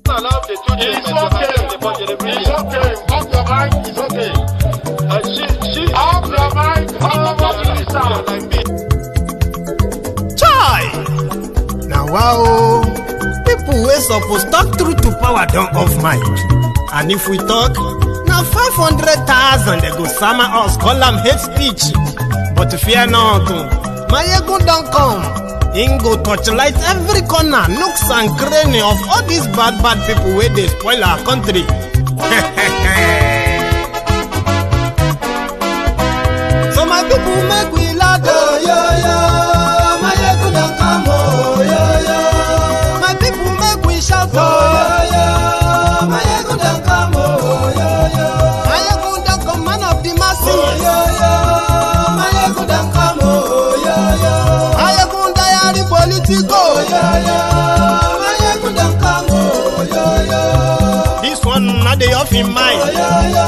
Allow the children. It's okay. It's okay. Off your mind. It's okay. Off your mind. Chai! Now wow, people wey suppose talk truth to power don't off mic. And if we talk, now 500,000 they go summer us, call them hate speech. But fear not, Maiyegun don't come. He go torchlight every corner, nooks and cranny of all these bad people where they spoil our country. So my people make we laugh, oh, yo, yo. Maiyegun don't come, oh, yo, yo. My people make we shout, oh, yo, yo. Maiyegun don't come, oh, yo, yo. Maiyegun don't come, man of the masses, oh, yo, yo. Maiyegun don't come, oh, yo, yo. Maiyegun diary politico, oh, yo, yo. Maiyegun don't come, oh, yo, yo. This one not the off in mind, oh, yo, yo.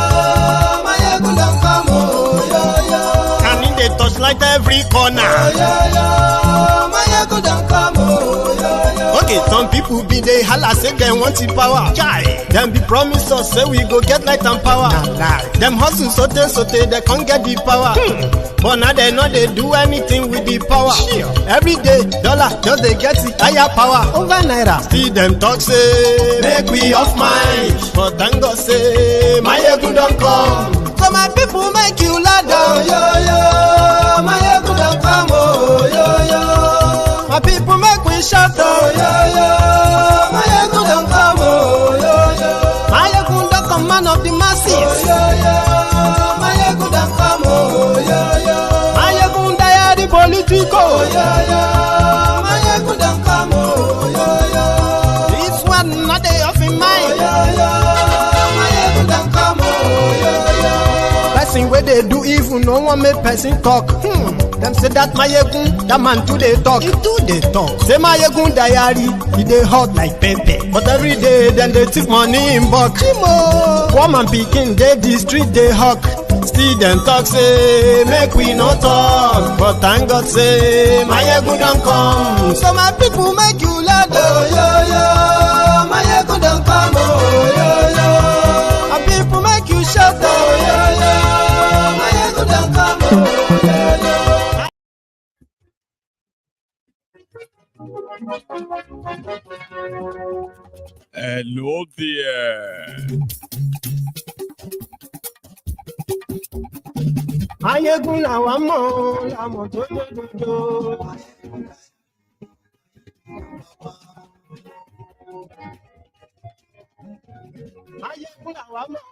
Maiyegun don't come, oh, yo, yo. Can in the touchlight every corner, oh, yo, yo. Maiyegun don't come, oh, yo, yo. Okay, some people be they holla say they want the power. Chai, them be promise us say we go get light and power. Nah. Them hustle sote they can't get the power. But now they know they do anything with the power. Every day, dollar just they get the higher power over naira. See them talk say make we off mind, but thank God say Maiyegun don't come. So my people make you lie down, yo yo. Maiyegun don't come, oh yo yo. My people make we shout, oh yo yo. Maiyegun don't come, oh yo yo. Maiyegun don't come, man of the masses, oh yo yo. Maiyegun don't come, oh yo yo. Maiyegun diary politico, oh yo yo. Maiyegun don't come, oh yo yo. This one not they off in mind, oh yo yo. Maiyegun don't come, oh yo yo. Person where they do evil, no one make person talk. Them say that Maiyegun, that man too they talk. He too they talk. Say Maiyegun diary, he they hot like pepper. But every day then they take money in bulk. Poor man picking, they the street they hawk. Still them talk say make we no talk. But thank God say Maiyegun don't come. So my people make you laugh, oh yo yo. Maiyegun don't come, oh yo yo. My people make you shout, oh yo yo. Maiyegun don't come, oh yo yo. Hello there. Maiyegun làwa mọ̀, làmọ̀ tó lódodo. Maiyegun làwa mọ̀,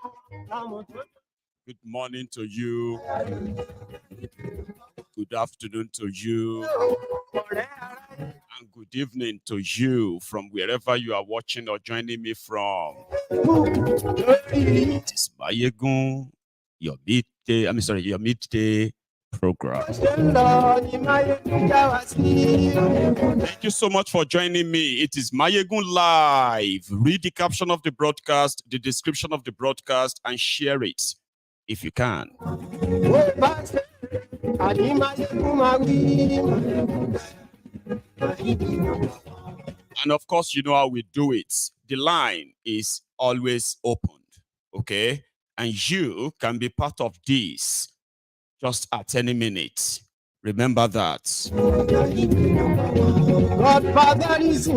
làmọ̀ tó lódodo. Good morning to you. Good afternoon to you. And good evening to you from wherever you are watching or joining me from. It is Maiyegun, your midday program. Thank you so much for joining me. It is Maiyegun Live. Read the caption of the broadcast, the description of the broadcast, and share it if you can. And of course, you know how we do it. The line is always opened, okay? And you can be part of this just at any minute. Remember that. Godfather is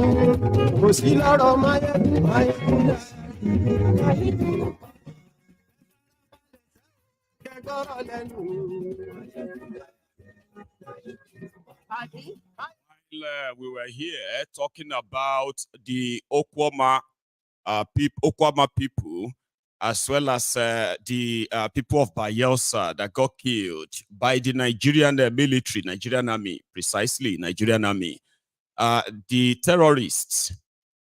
we were here talking about the Okwama people, as well as the people of Bayelsa that got killed by the Nigerian military, Nigerian army, precisely Nigerian army. The terrorists,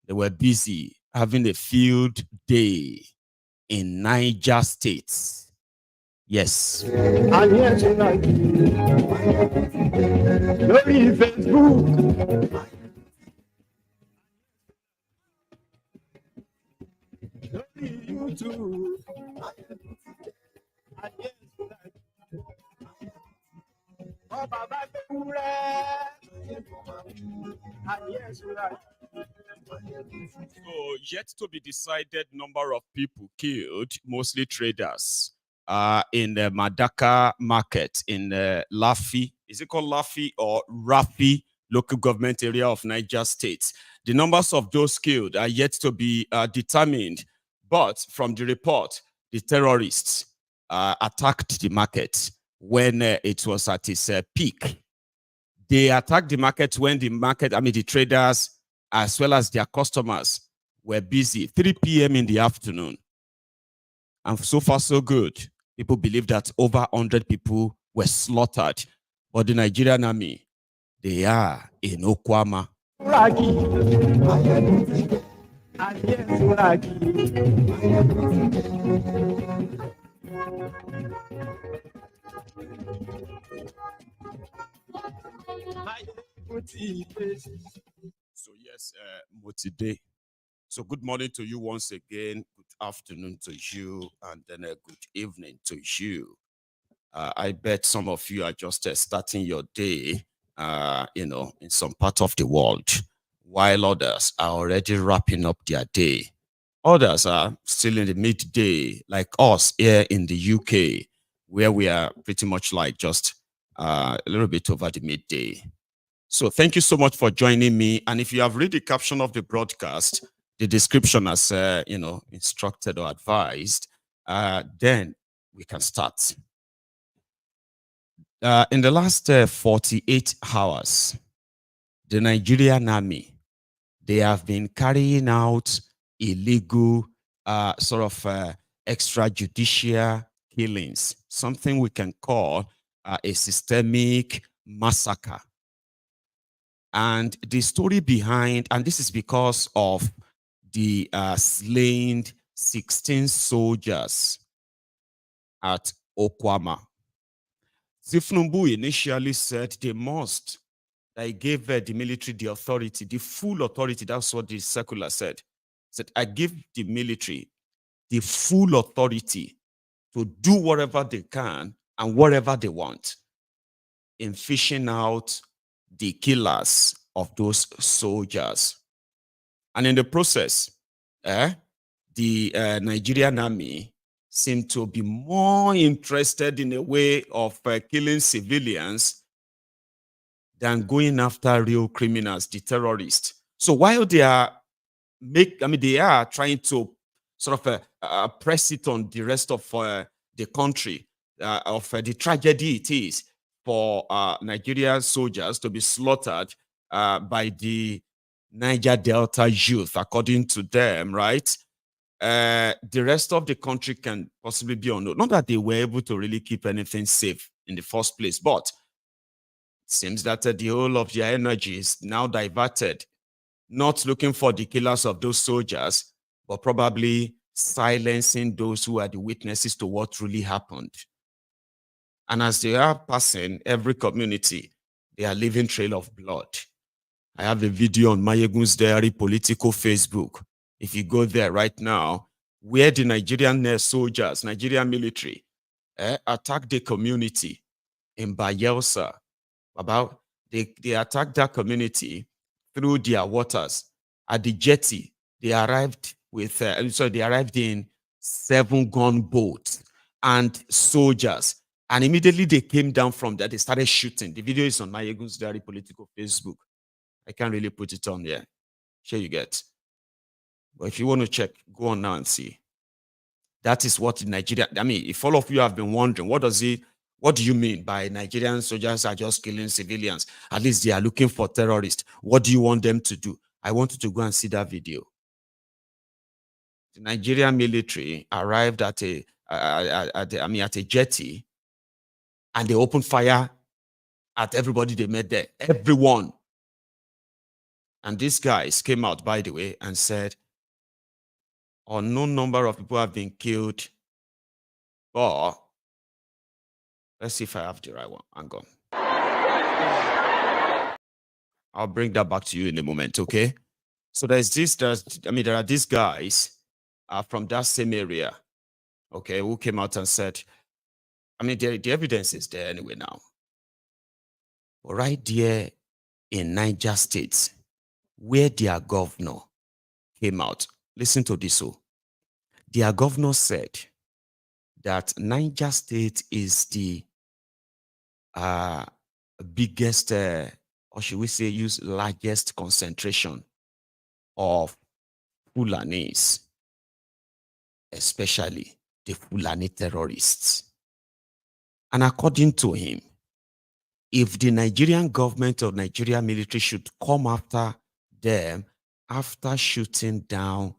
they were busy having a field day in Niger State. Yes. I'm here tonight. Lórí Facebook. Lórí YouTube. I'm here tonight. Oh, Baba Bewure. I'm here tonight. So, yet to be decided number of people killed, mostly traders, in the Madaka market in Lafi. Is it called Lafi or Rafi local government area of Niger State? The numbers of those killed are yet to be determined. But from the report, the terrorists attacked the market when it was at its peak. They attacked the market when the traders, as well as their customers, were busy. 3 p.m. in the afternoon. And so far, so good. People believe that over 100 people were slaughtered. But the Nigerian army, they are in Okwama. So yes, Motide. So good morning to you once again. Good afternoon to you, and then a good evening to you. I bet some of you are just starting your day, in some part of the world, while others are already wrapping up their day. Others are still in the midday, like us here in the UK, where we are pretty much like just a little bit over the midday. So thank you so much for joining me. And if you have read the caption of the broadcast, the description as instructed or advised, then we can start. In the last 48 hours, the Nigerian army, they have been carrying out illegal extrajudicial killings, something we can call a systemic massacre. And the story behind, and this is because of the slain 16 soldiers at Okwama. Tinubu initially said they must. They gave the military the authority, the full authority. That's what the circular said. Said, I give the military the full authority to do whatever they can and whatever they want in fishing out the killers of those soldiers. And in the process, the Nigerian army seemed to be more interested in a way of killing civilians than going after real criminals, the terrorists. So while they are they are trying to sort of press it on the rest of the country of the tragedy it is for Nigerian soldiers to be slaughtered by the Niger Delta youth, according to them, right? The rest of the country can possibly be unknown. Not that they were able to really keep anything safe in the first place, but it seems that the whole of their energy is now diverted, not looking for the killers of those soldiers, but probably silencing those who are the witnesses to what really happened. And as they are passing every community, they are leaving trail of blood. I have a video on Maiyegun's Diary political Facebook. If you go there right now, where the Nigerian soldiers, Nigerian military, attacked the community in Bayelsa. They attacked that community through their waters. At the jetty, they arrived with, they arrived in 7 gunboats and soldiers. And immediately they came down from that. They started shooting. The video is on Maiyegun's Diary political Facebook. I can't really put it on there. Sure you get. But if you want to check, go on now and see. That is what Nigeria, if all of you have been wondering, what do you mean by Nigerian soldiers are just killing civilians? At least they are looking for terrorists. What do you want them to do? I want you to go and see that video. The Nigerian military arrived at a jetty, and they opened fire at everybody they met there. Everyone. And these guys came out, by the way, and said, unknown number of people have been killed. But let's see if I have the right one. Hang on. I'll bring that back to you in a moment, okay? So there are these guys from that same area, okay, who came out and said, the evidence is there anyway now. But right there in Niger State, where their governor, came out. Listen to this. So, their governor said that Niger State is the biggest, or should we say, use largest concentration of Fulanis, especially the Fulani terrorists. And according to him, if the Nigerian government or Nigerian military should come after them after shooting down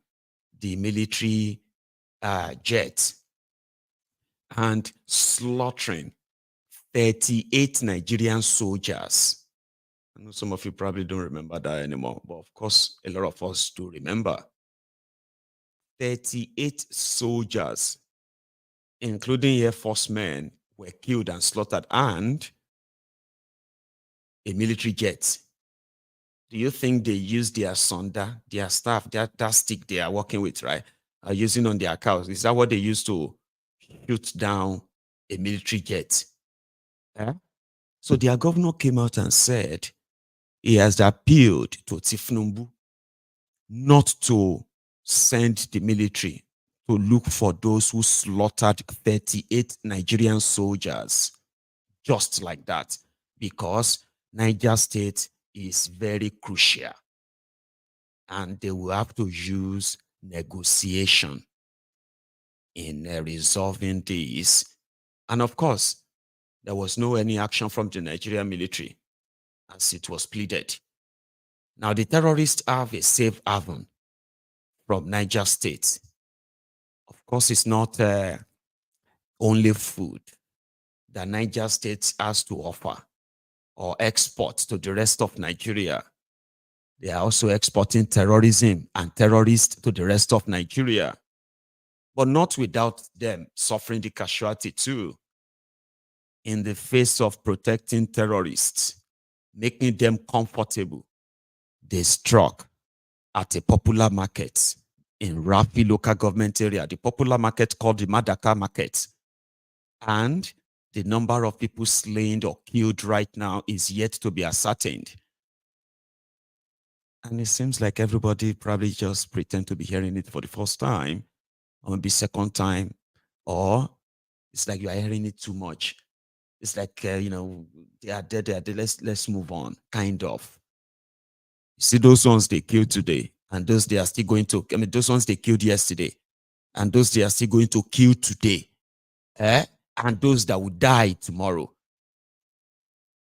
the military jet and slaughtering 38 Nigerian soldiers. I know some of you probably don't remember that anymore, but of course, a lot of us do remember. 38 soldiers, including Air Force men, were killed and slaughtered, and a military jet. Do you think they use their sonda, their staff, that stick they are working with, right? Are using on their cows? Is that what they use to shoot down a military jet? Yeah? So their governor came out and said he has appealed to Tinubu not to send the military to look for those who slaughtered 38 Nigerian soldiers just like that, because Niger State is very crucial and they will have to use negotiation in resolving this. And of course, there was no any action from the Nigerian military as it was pleaded. Now, the terrorists have a safe haven from Niger State. Of course, it's not only food that Niger State has to offer or export to the rest of Nigeria. They are also exporting terrorism and terrorists to the rest of Nigeria, but not without them suffering the casualty too. In the face of protecting terrorists, making them comfortable, they struck at a popular market in Rafi local government area, the popular market called the Madaka market. And the number of people slain or killed right now is yet to be ascertained. And it seems like everybody probably just pretend to be hearing it for the first time, or maybe second time, or it's like you are hearing it too much. It's like, you know, they are dead, let's move on, kind of. You see those ones they killed today, and those they are still going to, I mean, those ones they killed yesterday, and those they are still going to kill today, and those that will die tomorrow.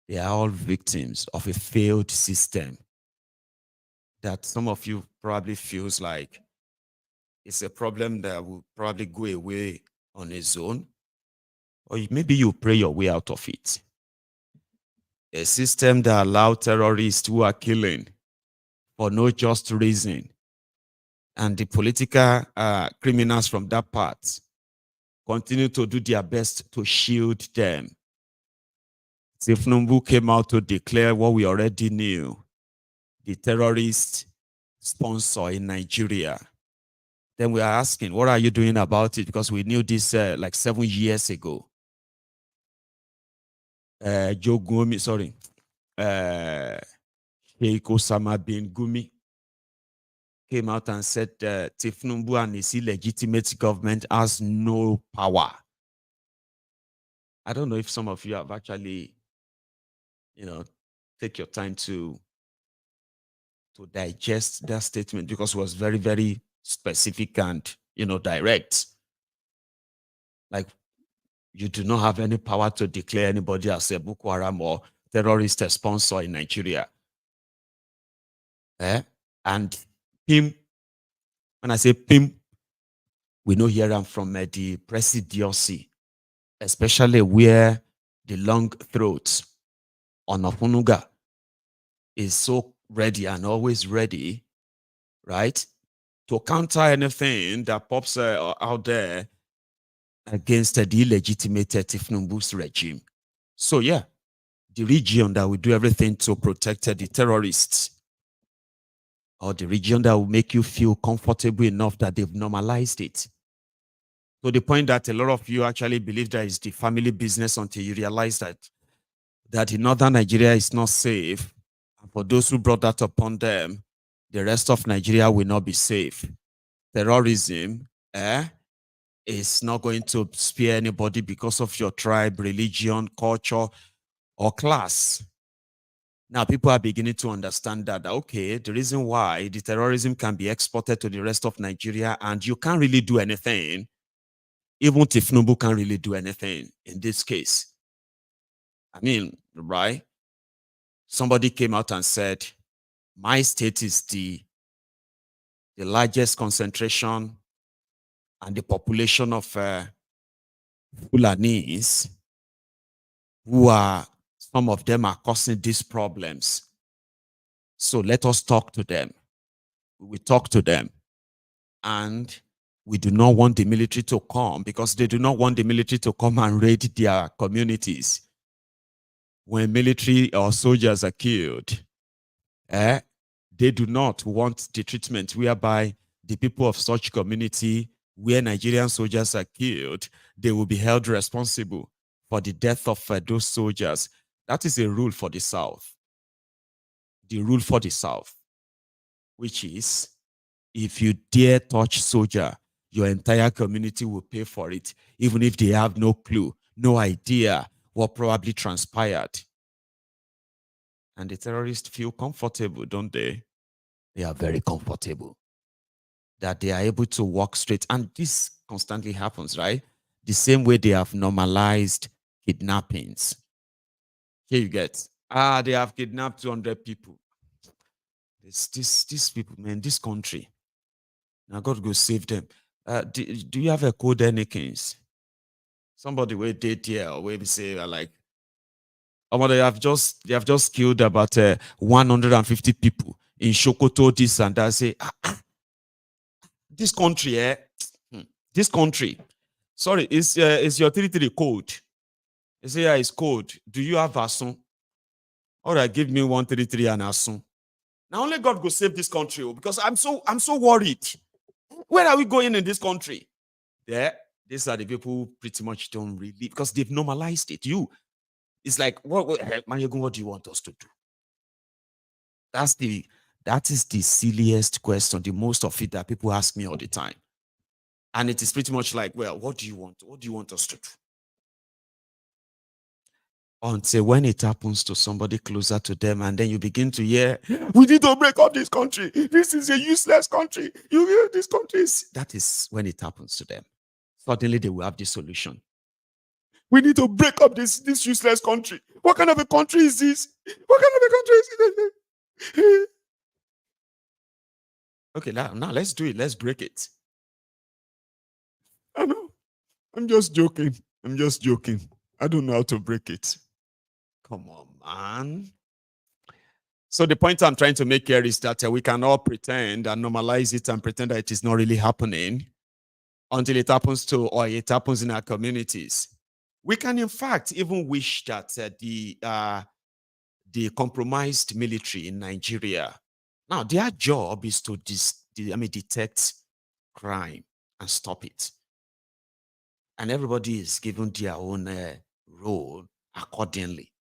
They are all victims of a failed system that some of you probably feels like it's a problem that will probably go away on its own, or maybe you pray your way out of it. A system that allows terrorists who are killing for no just reason, and the political criminals from that part continue to do their best to shield them. Tinubu came out to declare what we already knew: the terrorist sponsor in Nigeria. Then we are asking, what are you doing about it? Because we knew this like 7 years ago. Joe Gumi, sorry, Sheikh Osama bin Gumi came out and said Tinubu and his illegitimate government has no power. I don't know if some of you have actually, you know, take your time to digest that statement, because it was very, very specific and, you know, direct. Like, you do not have any power to declare anybody as a Boko Haram or terrorist sponsor in Nigeria. And him, when I say him, we know here I'm from the presidency, especially where the long throat on Ofunuga is so ready and always ready, right, to counter anything that pops out there against the illegitimate Tinubu's regime. So yeah, the region that will do everything to protect the terrorists, or the region that will make you feel comfortable enough that they've normalized it, to the point that a lot of you actually believe that it's the family business until you realize that in northern Nigeria is not safe. And for those who brought that upon them, the rest of Nigeria will not be safe. Terrorism is not going to spare anybody because of your tribe, religion, culture, or class. Now, people are beginning to understand that, okay, the reason why the terrorism can be exported to the rest of Nigeria and you can't really do anything, even Tinubu can't really do anything in this case. I mean, right? Somebody came out and said, my state is the largest concentration and the population of Fulanese, who are, some of them are causing these problems. So let us talk to them. We talk to them. And we do not want the military to come because they do not want the military to come and raid their communities. When military or soldiers are killed, they do not want the treatment whereby the people of such community where Nigerian soldiers are killed, they will be held responsible for the death of those soldiers. That is a rule for the South. The rule for the South, which is, if you dare touch soldier, your entire community will pay for it, even if they have no clue, no idea what probably transpired. And the terrorists feel comfortable, don't they? They are very comfortable that they are able to walk straight. And this constantly happens, right? The same way they have normalized kidnappings. Here you get, they have kidnapped 200 people. These people, man, this country. Now God go save them. Do you have a code anythings? Somebody will date here, or we say like, oh, they have just killed about 150 people in Sokoto, this and that. Say, this country, this country. Sorry, is your 33 code? You say, yeah, it's code. Do you have Asun? All right, give me 133 and Asun. Now only God go save this country, because I'm so worried. Where are we going in this country? These are the people who pretty much don't really, because they've normalized it. It's like, Maiyegun, what do you want us to do? That is the silliest question, the most of it that people ask me all the time. And it is pretty much like, well, what do you want? What do you want us to do? Until when it happens to somebody closer to them, and then you begin to hear, we need to break up this country. This is a useless country. This country is... That is when it happens to them. Suddenly they will have the solution. We need to break up this useless country. What kind of a country is this? What kind of a country is it? Okay, now let's do it. Let's break it. I know. I'm just joking. I don't know how to break it. Come on, man. So the point I'm trying to make here is that we can all pretend and normalize it and pretend that it is not really happening until it happens to, or it happens in our communities. We can, in fact, even wish that the compromised military in Nigeria, now their job is to detect crime and stop it. And everybody is given their own role accordingly.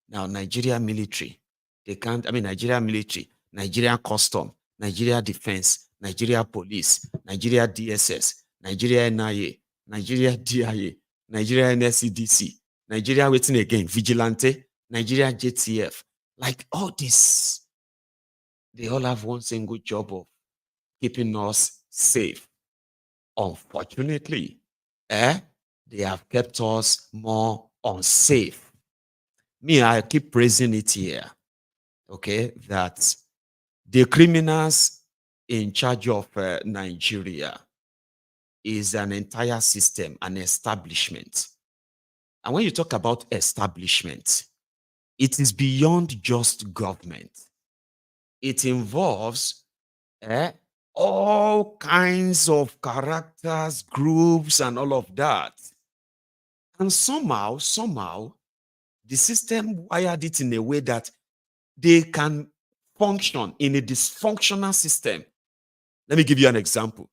Now, Nigerian military, Nigerian military, Nigerian custom, Nigeria defense, Nigeria police, Nigeria DSS, Nigeria NIA, Nigeria DIA, Nigeria NSCDC, Nigeria waiting again, vigilante, Nigeria JTF. Like all this, they all have one single job of keeping us safe. Unfortunately, they have kept us more unsafe. Me, I keep praising it here, okay, that the criminals in charge of Nigeria is an entire system, an establishment. And when you talk about establishment, it is beyond just government. It involves all kinds of characters, groups, and all of that. And somehow, the system wired it in a way that they can function in a dysfunctional system. Let me give you an example.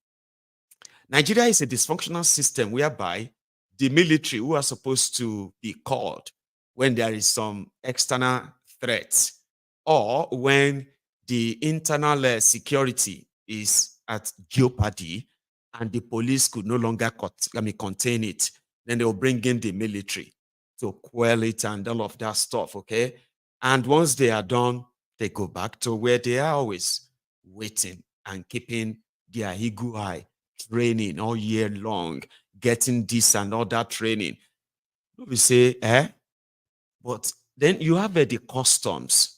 Nigeria is a dysfunctional system whereby the military, who are supposed to be called when there is some external threats, or when the internal security is at jeopardy and the police could no longer contain it, then they'll bring in the military to quell it and all of that stuff, okay? And once they are done, they go back to where they are always, waiting and keeping their ego high, training all year long, getting this and all that training. We say, but then you have the customs.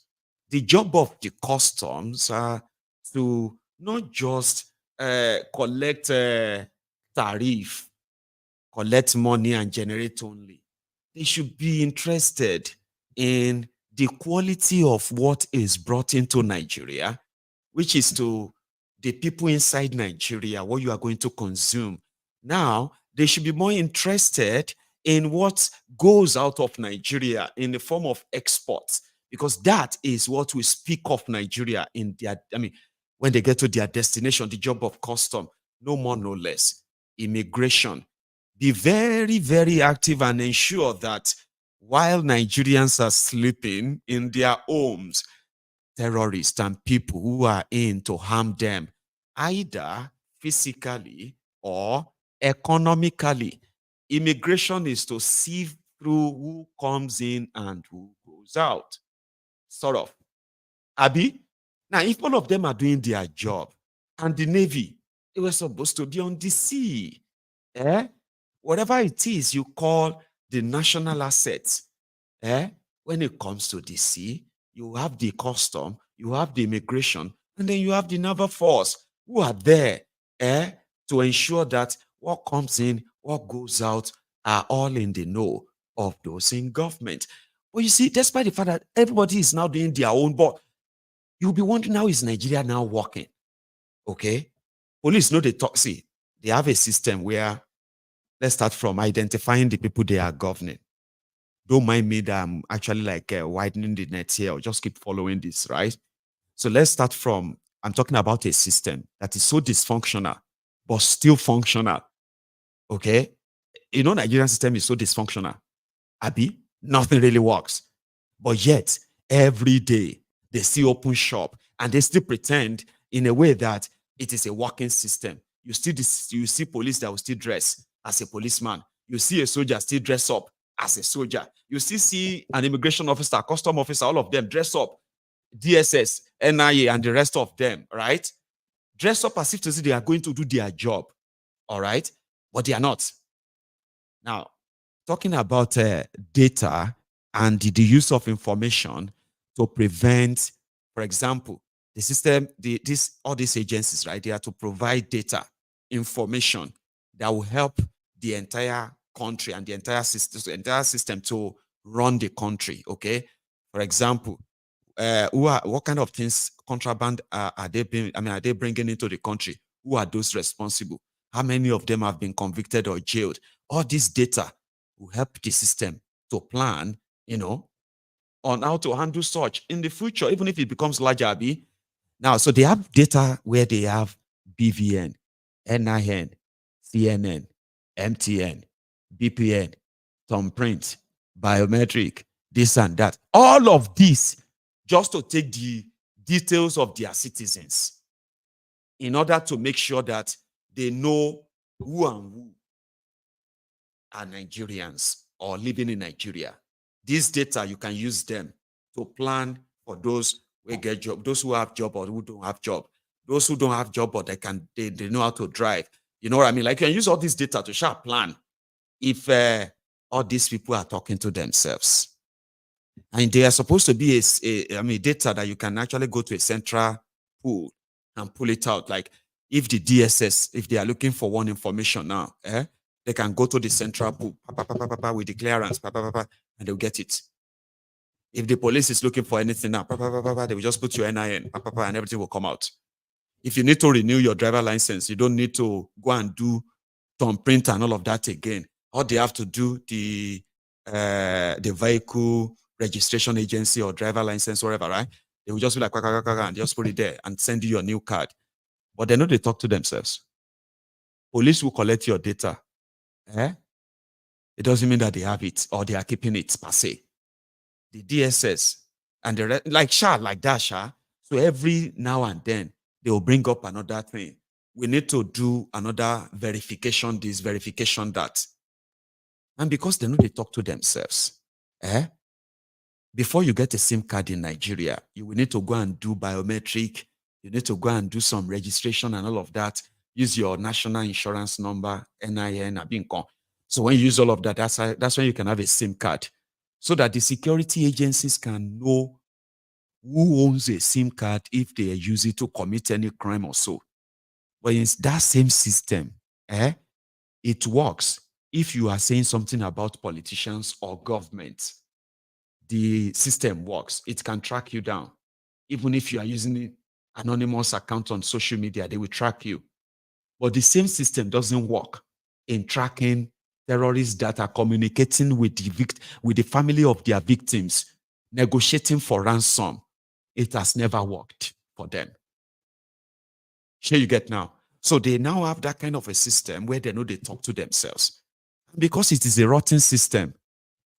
The job of the customs are to not just collect tariff, collect money and generate only. They should be interested in the quality of what is brought into Nigeria, which is to the people inside Nigeria, what you are going to consume. Now, they should be more interested in what goes out of Nigeria in the form of exports, because that is what will speak of Nigeria in their, when they get to their destination, the job of custom, no more, no less. Immigration. Be very, very active and ensure that while Nigerians are sleeping in their homes, terrorists and people who are in to harm them, either physically or economically. Immigration is to sieve through who comes in and who goes out. Sort of. Abi? Now, if all of them are doing their job, and the Navy, they were supposed to be on the sea. Whatever it is you call the national assets, when it comes to the sea, you have the custom, you have the immigration, and then you have the naval force who are there to ensure that what comes in, what goes out are all in the know of those in government. But you see, despite the fact that everybody is now doing their own, but you'll be wondering, how is Nigeria now working? Okay? Police know they talk, see, they have a system where, let's start from identifying the people they are governing. Don't mind me that I'm actually like widening the net here, or just keep following this, right? So let's start from, I'm talking about a system that is so dysfunctional, but still functional. Okay? You know, Nigerian system is so dysfunctional. Abi, nothing really works. But yet, every day, they still open shop and they still pretend in a way that it is a working system. You see police that will still dress as a policeman. You see a soldier still dress up as a soldier. You still see an immigration officer, custom officer, all of them dress up. DSS, NIA, and the rest of them, right? Dress up as if to say they are going to do their job, all right? But they are not. Now, talking about data and the use of information to prevent, for example, the system, all these agencies, right? They are to provide data, information that will help the entire country and the entire system to run the country. Okay, for example, what kind of things, contraband are they bringing into the country? Who are those responsible? How many of them have been convicted or jailed? All this data will help the system to plan, on how to handle such in the future, even if it becomes larger. Now, so they have data where they have BVN, NIN, CNN, MTN, BPN, thumbprint, biometric, this and that. All of this just to take the details of their citizens in order to make sure that they know who and who are Nigerians or living in Nigeria. This data, you can use them to plan for those who get job, those who have job or who don't have job, those who don't have job but they know how to drive. You know what I mean? Like, you can use all this data to share a plan if all these people are talking to themselves. And they are supposed to be data that you can actually go to a central pool and pull it out. Like, if the DSS, if they are looking for one information now, they can go to the central pool with the clearance, and they'll get it. If the police is looking for anything now, they will just put your NIN, and everything will come out. If you need to renew your driver license, you don't need to go and do thumbprint and all of that again. All they have to do, the vehicle registration agency or driver license, whatever, right? They will just be like, and just put it there and send you your new card. But they know they talk to themselves. Police will collect your data. It doesn't mean that they have it or they are keeping it per se. The DSS and the like that. So every now and then, they will bring up another thing. We need to do another verification this, verification that. And because they know they talk to themselves, before you get a SIM card in Nigeria, you will need to go and do biometric. You need to go and do some registration and all of that. Use your national insurance number, NIN, Abinko. So when you use all of that, that's when you can have a SIM card. So that the security agencies can know who owns a SIM card if they use it to commit any crime or so. But in that same system, it works if you are saying something about politicians or government. The system works. It can track you down. Even if you are using an anonymous account on social media, they will track you. But the same system doesn't work in tracking terrorists that are communicating with the family of their victims, negotiating for ransom. It has never worked for them. Here you get now. So they now have that kind of a system where they know they talk to themselves. Because it is a rotten system,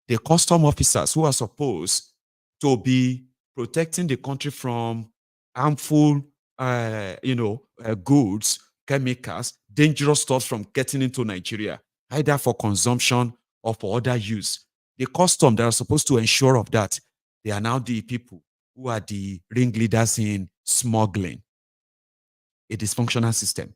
the custom officers who are supposed to be protecting the country from harmful, goods, chemicals, dangerous stuff from getting into Nigeria, either for consumption or for other use. The custom that are supposed to ensure of that, they are now the people who are the ringleaders in smuggling. A dysfunctional system.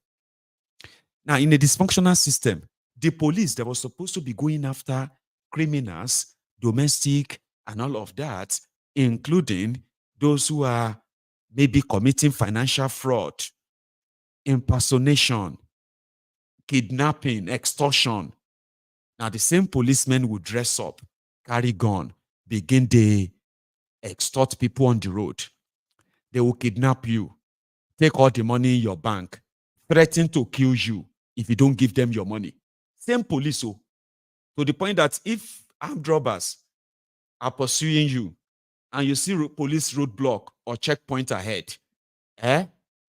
Now, in a dysfunctional system, the police that was supposed to be going after criminals, domestic, and all of that, including those who are maybe committing financial fraud, impersonation, kidnapping, extortion. Now, the same policemen would dress up, carry gun, begin to extort people on the road. They will kidnap you, take all the money in your bank, threaten to kill you if you don't give them your money. Same police, to the point that if armed robbers are pursuing you and you see police roadblock or checkpoint ahead,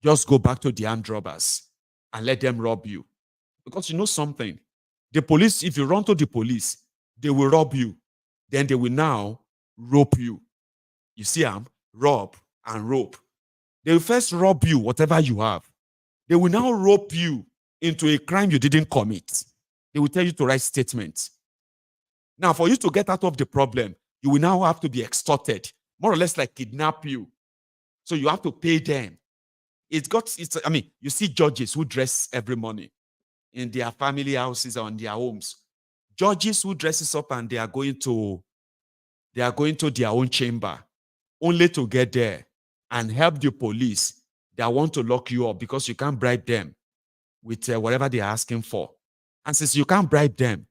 just go back to the armed robbers and let them rob you. Because you know something, the police, if you run to the police, they will rob you. Then they will now rope you. You see, rob and rope. They will first rob you, whatever you have. They will now rope you into a crime you didn't commit. They will tell you to write statements. Now, for you to get out of the problem, you will now have to be extorted, more or less like kidnap you. So you have to pay them. You see judges who dress every morning in their family houses or in their homes. Judges who dresses up and they are going to their own chamber, only to get there and help the police that want to lock you up because you can't bribe them with whatever they are asking for. And since you can't bribe them,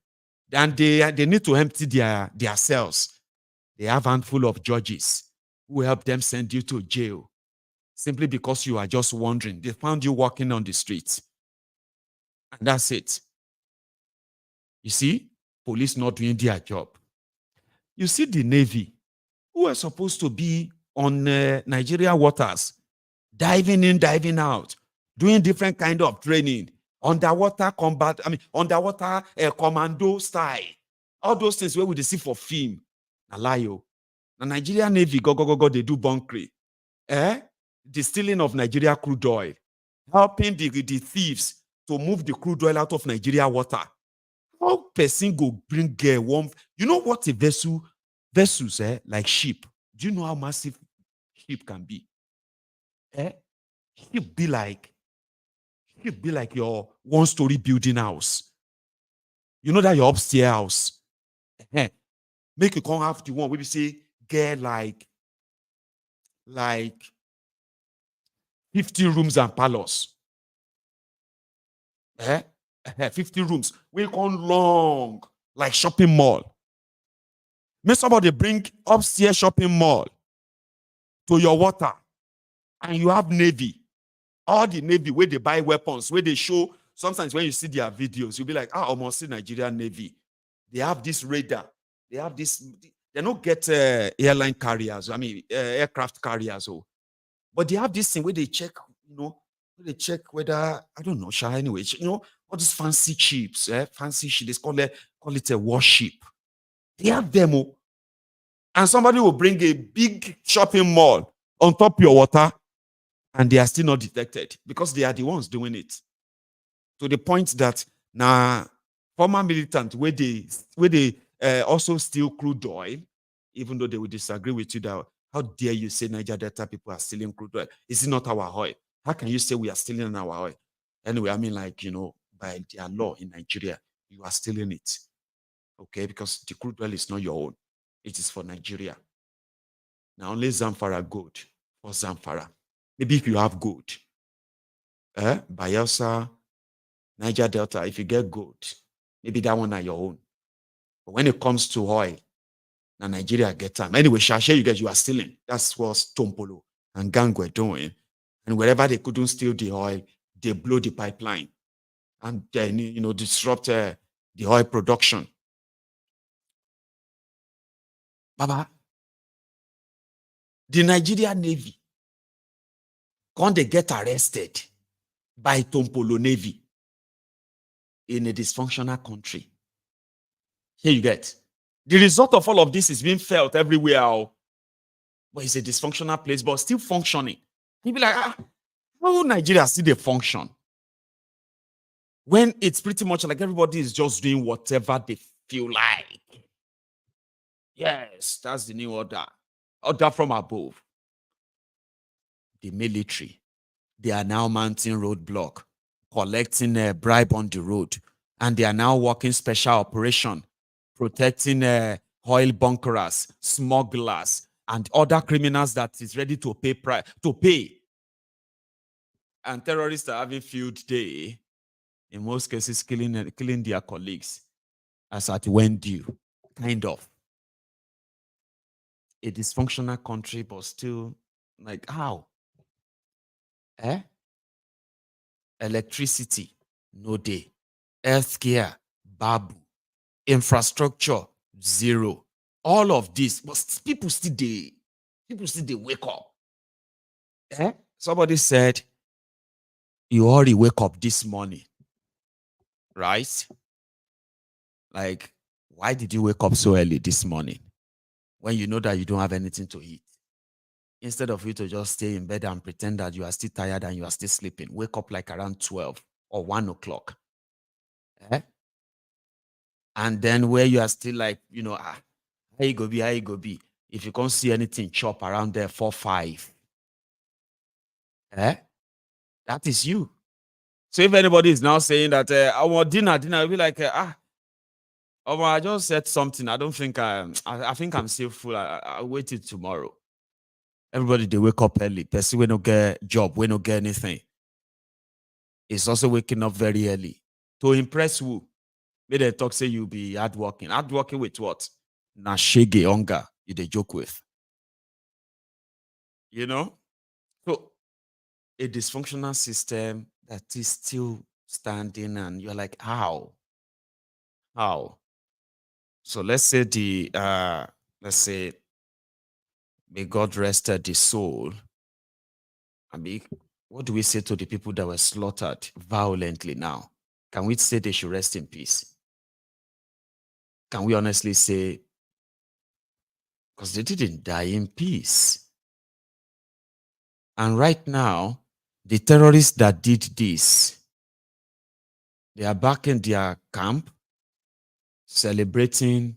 then they need to empty their cells. They have a handful of judges who help them send you to jail simply because you are just wandering. They found you walking on the streets. And that's it. You see, police not doing their job. You see the Navy, who are supposed to be on Nigeria waters, diving in, diving out, doing different kind of training, underwater combat, underwater commando style. All those things where we see for film. Alayo. The Nigerian Navy, go, they do bunkering. The stealing of Nigeria crude oil, helping the thieves to move the crude oil out of Nigeria water. How person go bring one? You know what a vessels, like ship. Do you know how massive ship can be? Ship be like your one-story building house. You know that your upstairs house. Make you come have the one where we say get like 50 rooms and parlors. 50 rooms. We come long like shopping mall. Make somebody bring upstairs shopping mall to your water, and you have Navy. All the Navy where they buy weapons, where they show. Sometimes when you see their videos, you'll be like, almost see Nigerian Navy. They have this radar. They have this. They don't get airline carriers. Aircraft carriers. But they have this thing where they check. They check whether I don't know. Anyway, all these fancy ships. Fancy ships. They call it a warship. They have them. And somebody will bring a big shopping mall on top of your water And they are still not detected because they are the ones doing it. To the point that now former militant where they also steal crude oil, even though they will disagree with you that how dare you say Niger Delta people are stealing crude oil? Is it not our oil? How can you say we are stealing our oil? Anyway, I mean, like, by their law in Nigeria, you are stealing it. Okay, because the crude oil is not your own. It is for Nigeria. Now only Zamfara gold for Zamfara. Maybe if you have gold, Bayelsa, Niger Delta, if you get gold, maybe that one are your own. But when it comes to oil, now Nigeria get time. Anyway, Shashe, you guys, you are stealing. That's what Tompolo and gang were doing. And wherever they couldn't steal the oil, they blow the pipeline and then, disrupt the oil production. Baba, the Nigerian Navy, can't they get arrested by Tompolo Navy in a dysfunctional country? Here you get. The result of all of this is being felt everywhere. But it's a dysfunctional place, but still functioning. You'll be like, how Nigeria still they function? When it's pretty much like everybody is just doing whatever they feel like. Yes, that's the new order. Order from above. The military, they are now mounting roadblock, collecting a bribe on the road, and they are now working special operation, protecting oil bunkerers, smugglers, and other criminals that is ready to pay. And terrorists are having field day, in most cases killing their colleagues as at when due, kind of. A dysfunctional country, but still, like, how? Electricity, no day. Healthcare, babu. Infrastructure, zero. All of this, but people still they wake up. Somebody said, you already wake up this morning, right? Like, why did you wake up so early this morning when you know that you don't have anything to eat? Instead of you to just stay in bed and pretend that you are still tired and you are still sleeping, wake up like around 12 or 1 o'clock. And then where you are still like, how you go be? If you can't see anything, chop around there 4, 5. That is you. So if anybody is now saying that our dinner, I'll be like, I just said something. I don't think I think I'm still full. I'll wait till tomorrow. Everybody, they wake up early. Person will not get job, will not get anything. It's also waking up very early. To impress who? May they talk, say you'll be hardworking. Hardworking with what? Nashege hunger, you they joke with. So a dysfunctional system that is still standing, and you're like, how? So let's say may God rest the soul. What do we say to the people that were slaughtered violently now? Can we say they should rest in peace? Can we honestly say, because they didn't die in peace? And right now, the terrorists that did this, they are back in their camp, celebrating,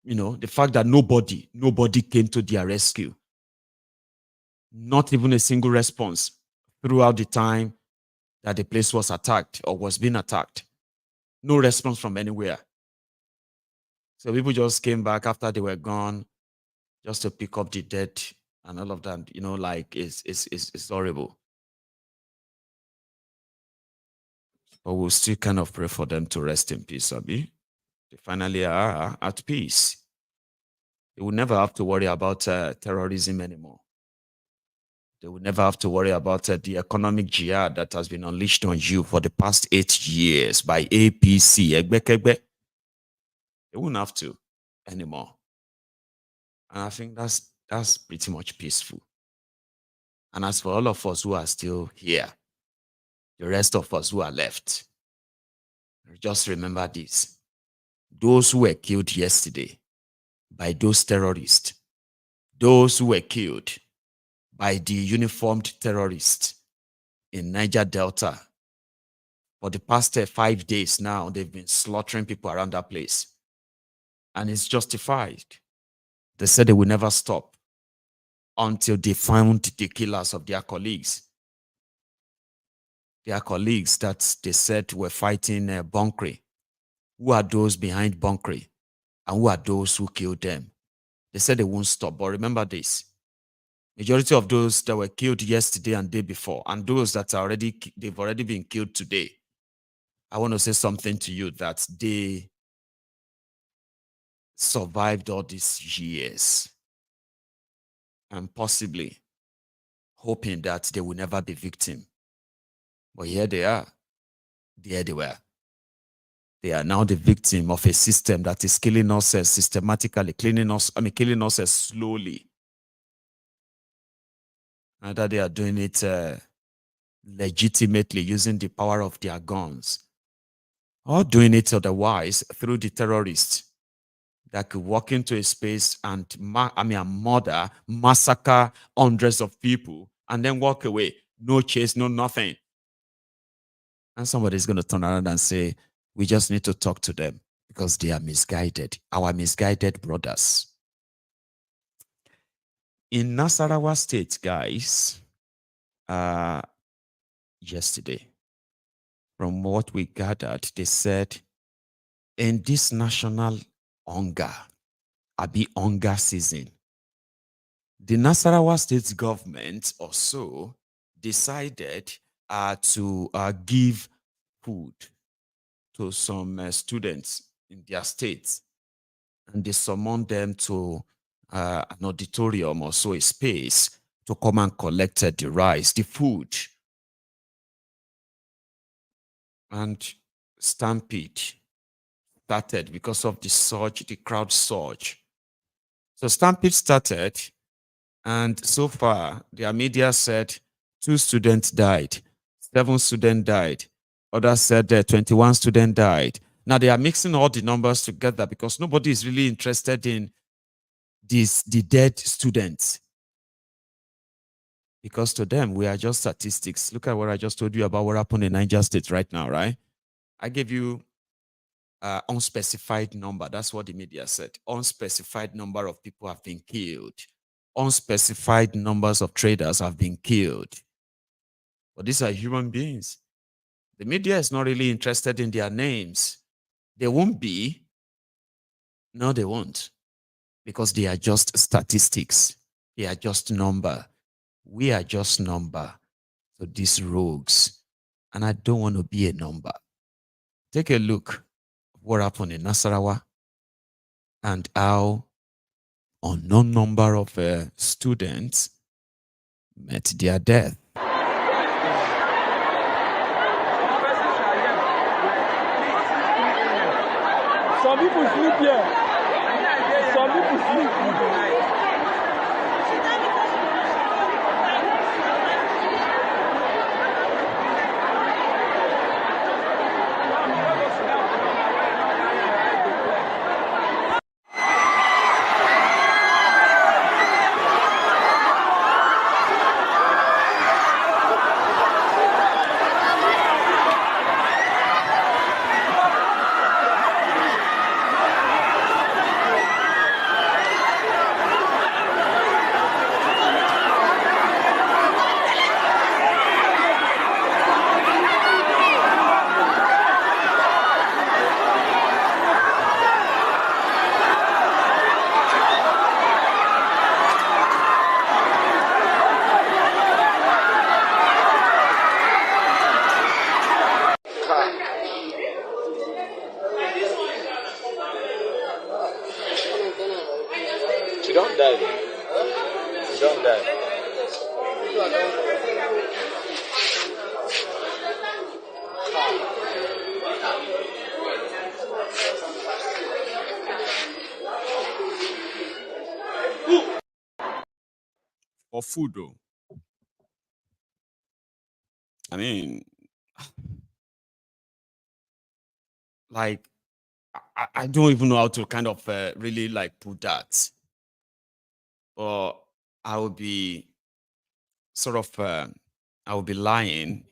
the fact that nobody came to their rescue. Not even a single response throughout the time that the place was attacked or was being attacked. No response from anywhere. So people just came back after they were gone just to pick up the dead and all of that. Like it's horrible. But we'll still kind of pray for them to rest in peace, Abi. They finally are at peace. They will never have to worry about terrorism anymore. They will never have to worry about the economic jihad that has been unleashed on you for the past 8 years by APC. They won't have to anymore. And I think that's pretty much peaceful. And as for all of us who are still here, the rest of us who are left, just remember this. Those who were killed yesterday by those terrorists, those who were killed by the uniformed terrorists in Niger Delta. For the past 5 days now, they've been slaughtering people around that place. And it's justified. They said they will never stop until they found the killers of their colleagues. Their colleagues that they said were fighting Bonkri. Who are those behind Bonkri? And who are those who killed them? They said they won't stop. But remember this. Majority of those that were killed yesterday and day before, and those that are they've already been killed today, I want to say something to you that they survived all these years and possibly hoping that they will never be victim. But here they are. There they were. They are now the victim of a system that is killing us systematically, killing us slowly. And that they are doing it legitimately using the power of their guns, or doing it otherwise through the terrorists that could walk into a space and murder, massacre hundreds of people, and then walk away. No chase, no nothing. And somebody's going to turn around and say, we just need to talk to them because they are misguided. Our misguided brothers. In Nassarawa State, guys, yesterday, from what we gathered, they said in this national hunger season, the Nassarawa State government also decided to give food to some students in their states, and they summoned them to an auditorium or so, a space, to come and collect the rice, the food. And stampede started because of the surge, the crowd surge. So stampede started, and so far, their media said 2 students died, 7 students died. Others said 21 students died. Now they are mixing all the numbers together because nobody is really interested in the dead students. Because to them, we are just statistics. Look at what I just told you about what happened in Niger State right now, right? I gave you unspecified number. That's what the media said. Unspecified number of people have been killed. Unspecified numbers of traders have been killed. But these are human beings. The media is not really interested in their names. They won't be. No, they won't. Because they are just statistics. They are just number. We are just number. So these rogues. And I don't want to be a number. Take a look at what happened in Nassarawa and how unknown number of students met their death. Some people sleep here. Some people sleep. Don't die. Don't die. For food, though. I mean, like, I don't even know how to kind of really like put that. Or I would be I will be lying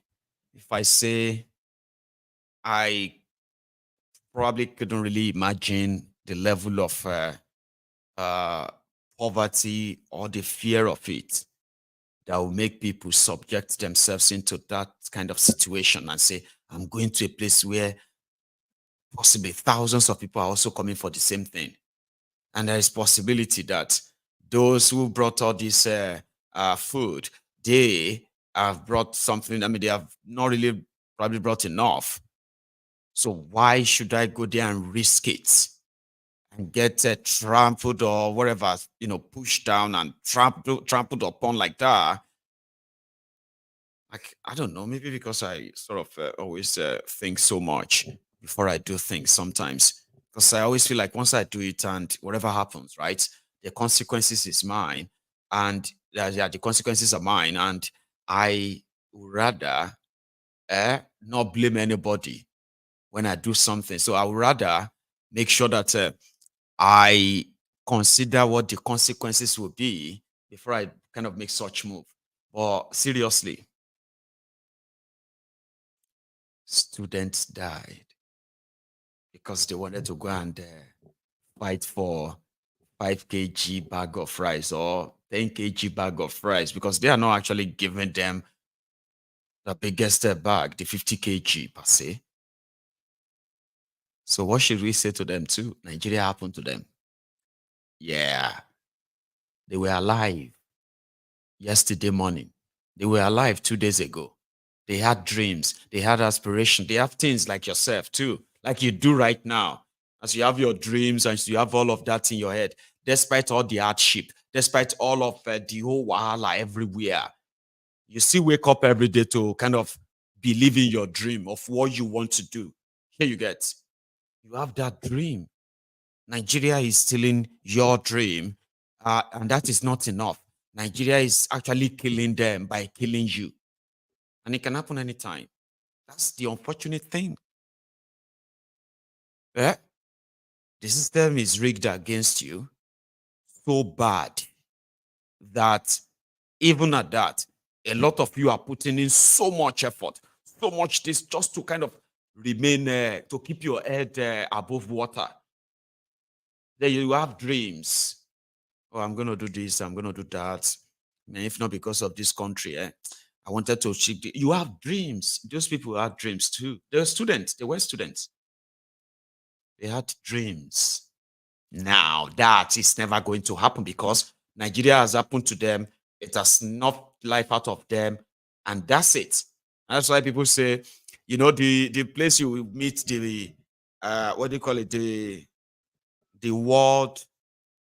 if I say I probably couldn't really imagine the level of uh, poverty or the fear of it that will make people subject themselves into that kind of situation and say, I'm going to a place where possibly thousands of people are also coming for the same thing. And there is possibility that those who brought all this food, they have brought something. I mean, they have not really probably brought enough. So why should I go there and risk it and get trampled or whatever, pushed down and trampled upon like that? Like, I don't know, maybe because I sort of always think so much before I do things sometimes. Because I always feel like once I do it and whatever happens, right, the consequences is mine. And yeah, the consequences are mine. And I would rather not blame anybody when I do something. So I would rather make sure that I consider what the consequences will be before I kind of make such move. But seriously, students died because they wanted to go and fight for 5 kg bag of rice or 10 kg bag of rice because they are not actually giving them the biggest bag, the 50 kg per se. So what should we say to them too? Nigeria happened to them. Yeah, they were alive yesterday morning. They were alive 2 days ago. They had dreams. They had aspiration. They have things like yourself too, like you do right now. As you have your dreams and you have all of that in your head, despite all the hardship, despite all of the whole wahala everywhere, you still wake up every day to kind of believe in your dream of what you want to do. Here you get. You have that dream. Nigeria is stealing your dream, and that is not enough. Nigeria is actually killing them by killing you. And it can happen anytime. That's the unfortunate thing. Yeah? The system is rigged against you so bad that even at that, a lot of you are putting in so much effort, so much this just to kind of remain, to keep your head above water. Then you have dreams. Oh, I'm going to do this, I'm going to do that. And if not because of this country, I wanted to achieve. You have dreams. Those people had dreams too. They were students. They were students. They had dreams. Now that is never going to happen because Nigeria has happened to them. It has knocked life out of them, and that's it. That's why people say, the place you will meet the what do you call it, the world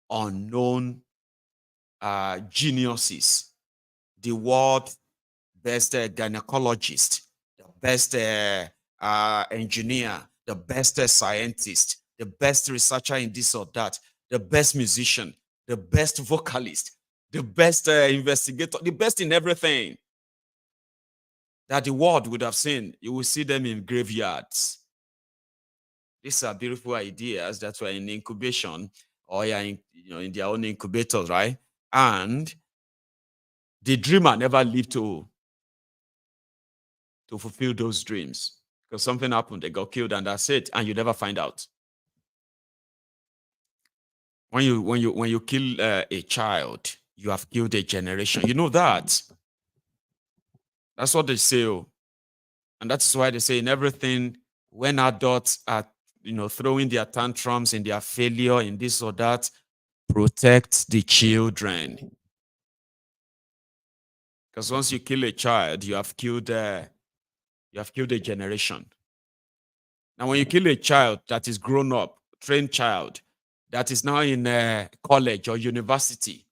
unknown geniuses, the world best gynecologist, the best engineer, the best scientist, the best researcher in this or that, the best musician, the best vocalist, the best investigator, the best in everything that the world would have seen. You will see them in graveyards. These are beautiful ideas that were in incubation or in their own incubators, right? And the dreamer never lived to fulfill those dreams because something happened. They got killed, and that's it. And you never find out. When you kill a child, you have killed a generation. You know that. That's what they say. Oh. And that's why they say in everything, when adults are throwing their tantrums in their failure in this or that, protect the children. Because once you kill a child, you have killed a generation. Now, when you kill a child that is grown up, trained child, that is now in college or university,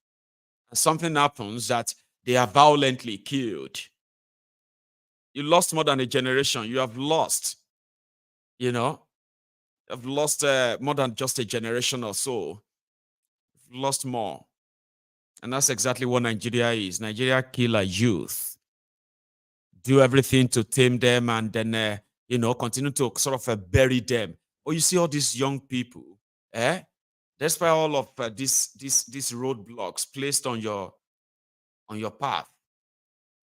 and something happens that they are violently killed, you lost more than a generation. You have lost, you've lost more than just a generation or so. You've lost more. And that's exactly what Nigeria is. Nigeria kill a youth, do everything to tame them, and then, continue to sort of bury them. Or you see all these young people, despite all of these roadblocks placed on your path,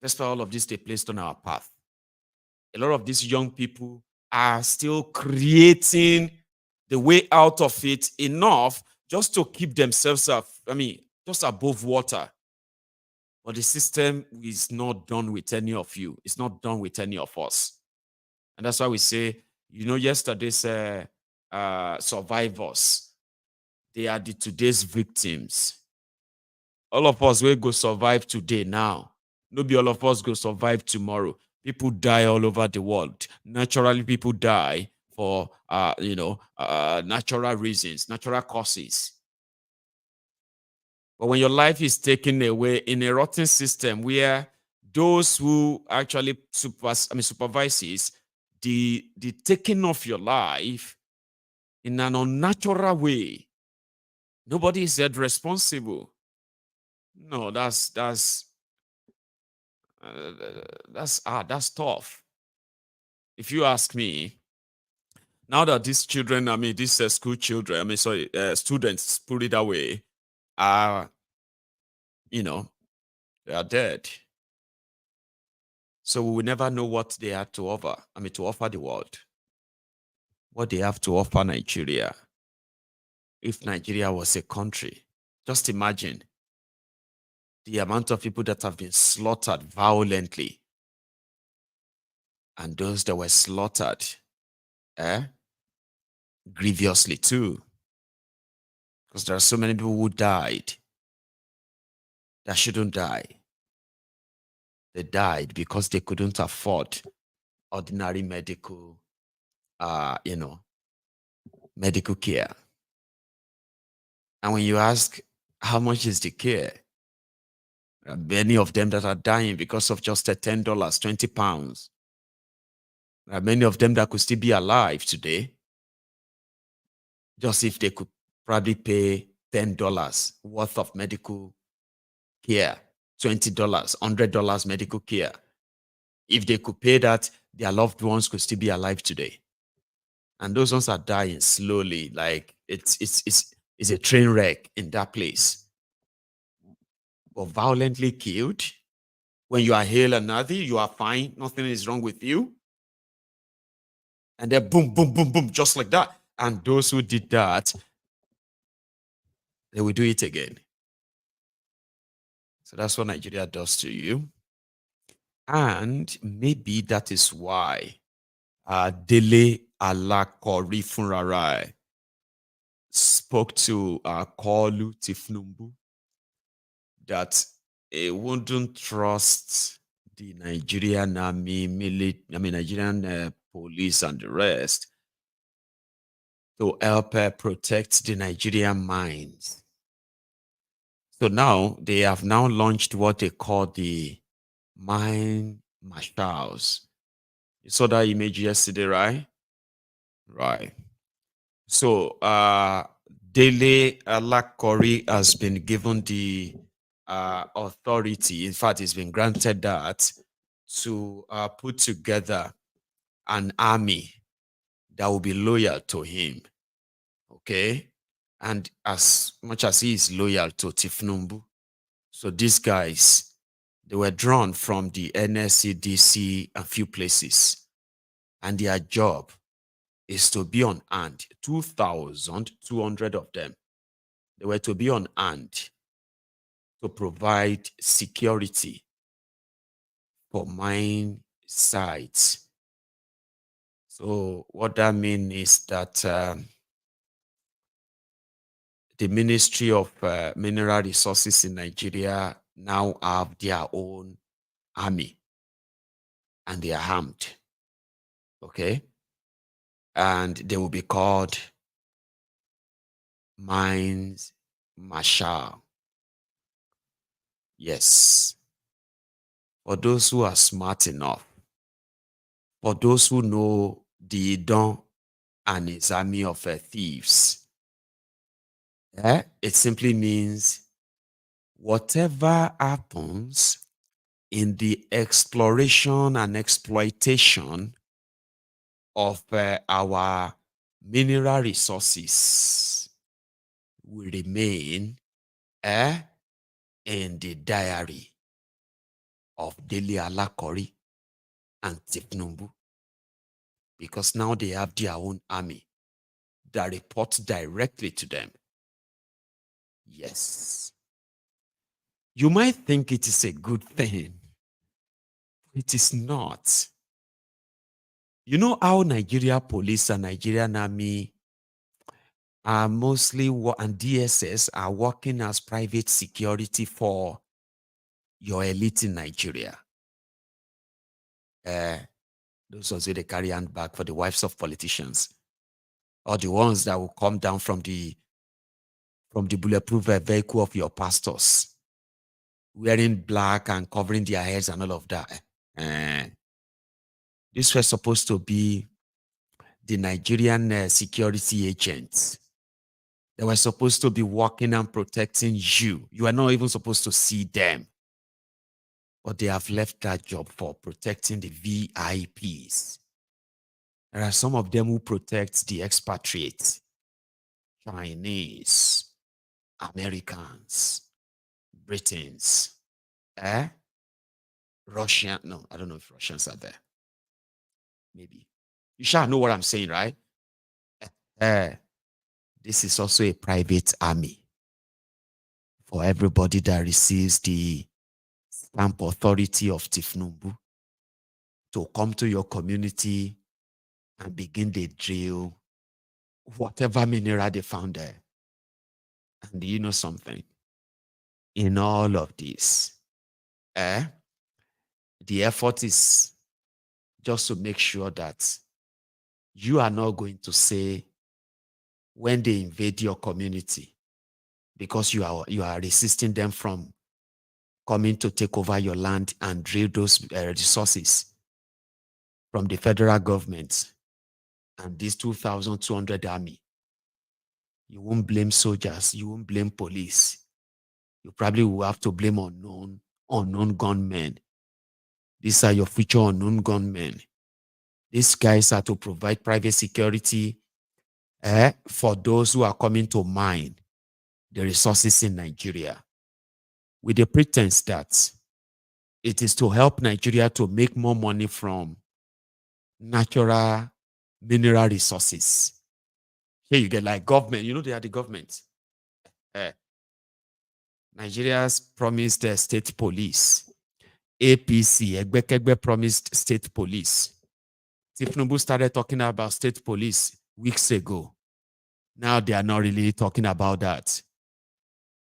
Despite all of this they placed on our path. A lot of these young people are still creating the way out of it enough just to keep themselves up, just above water. But the system is not done with any of you. It's not done with any of us. And that's why we say, yesterday's survivors, they are the today's victims. All of us will go survive today now. Maybe all of us go survive tomorrow. People die all over the world. Naturally, people die for natural reasons, natural causes. But when your life is taken away in a rotten system where those who actually supervises the taking of your life in an unnatural way, nobody is held responsible. No, that's tough. If you ask me, now that these children, these school children, students, put it that way, are, they are dead. So we will never know what they have to offer. To offer the world. What they have to offer Nigeria. If Nigeria was a country, just imagine the amount of people that have been slaughtered violently. And those that were slaughtered grievously too. Because there are so many people who died that shouldn't die. They died because they couldn't afford ordinary medical, medical care. And when you ask how much is the care, there are many of them that are dying because of just $10, £20. There are many of them that could still be alive today, just if they could probably pay $10 worth of medical care, $20, $100 medical care. If they could pay that, their loved ones could still be alive today. And those ones are dying slowly, like it's a train wreck in that place. But violently killed, when you are hale and healthy, you are fine, nothing is wrong with you. And then boom, boom, boom, boom, just like that. And those who did that, they will do it again. So that's what Nigeria does to you. And maybe that is why Dele Alake Funrarai spoke to Kolu Tinubu that he wouldn't trust the Nigerian army, Nigerian police and the rest to help protect the Nigerian mines. So now they have now launched what they call the mine marshals. You saw that image yesterday, right? Right. So Dele Alake has been given the authority, in fact, he's been granted that, to put together an army that will be loyal to him. Okay? And as much as he is loyal to Tinubu, so these guys, they were drawn from the NSCDC a few places, and their job is to be on hand. 2,200 of them. They were to be on hand to provide security for mine sites. So what that means is that the Ministry of Mineral Resources in Nigeria now have their own army, and they are armed. Okay? And they will be called Mines Marshal. Yes. For those who are smart enough, for those who know the Don and his army of thieves, it simply means whatever happens in the exploration and exploitation of our mineral resources will remain in the diary of Dele Alake and Tinubu, because now they have their own army that reports directly to them. Yes. You might think it is a good thing. It is not. You know how Nigeria police and Nigerian army are mostly, and DSS are working as private security for your elite in Nigeria. Those ones they carry handbag for the wives of politicians, or the ones that will come down from the bulletproof vehicle of your pastors, wearing black and covering their heads and all of that. These were supposed to be the Nigerian security agents. They were supposed to be working and protecting you. You are not even supposed to see them. But they have left that job for protecting the VIPs. There are some of them who protect the expatriates, Chinese, Americans, Britons, Russian. No, I don't know if Russians are there. Maybe. You shall know what I'm saying, right? This is also a private army for everybody that receives the stamp authority of Tinubu to come to your community and begin the drill, whatever mineral they found there. And you know something? In all of this, the effort is just to make sure that you are not going to say, when they invade your community, because you are resisting them from coming to take over your land and drill those resources from the federal government and this 2,200 army. You won't blame soldiers. You won't blame police. You probably will have to blame unknown gunmen. These are your future unknown gunmen. These guys are to provide private security for those who are coming to mine the resources in Nigeria, with the pretense that it is to help Nigeria to make more money from natural mineral resources. Here you get like government, you know they are the government. Nigeria's promised state police. APC, Egbekegbe promised state police. Tinubu started talking about state police weeks ago. Now they are not really talking about that.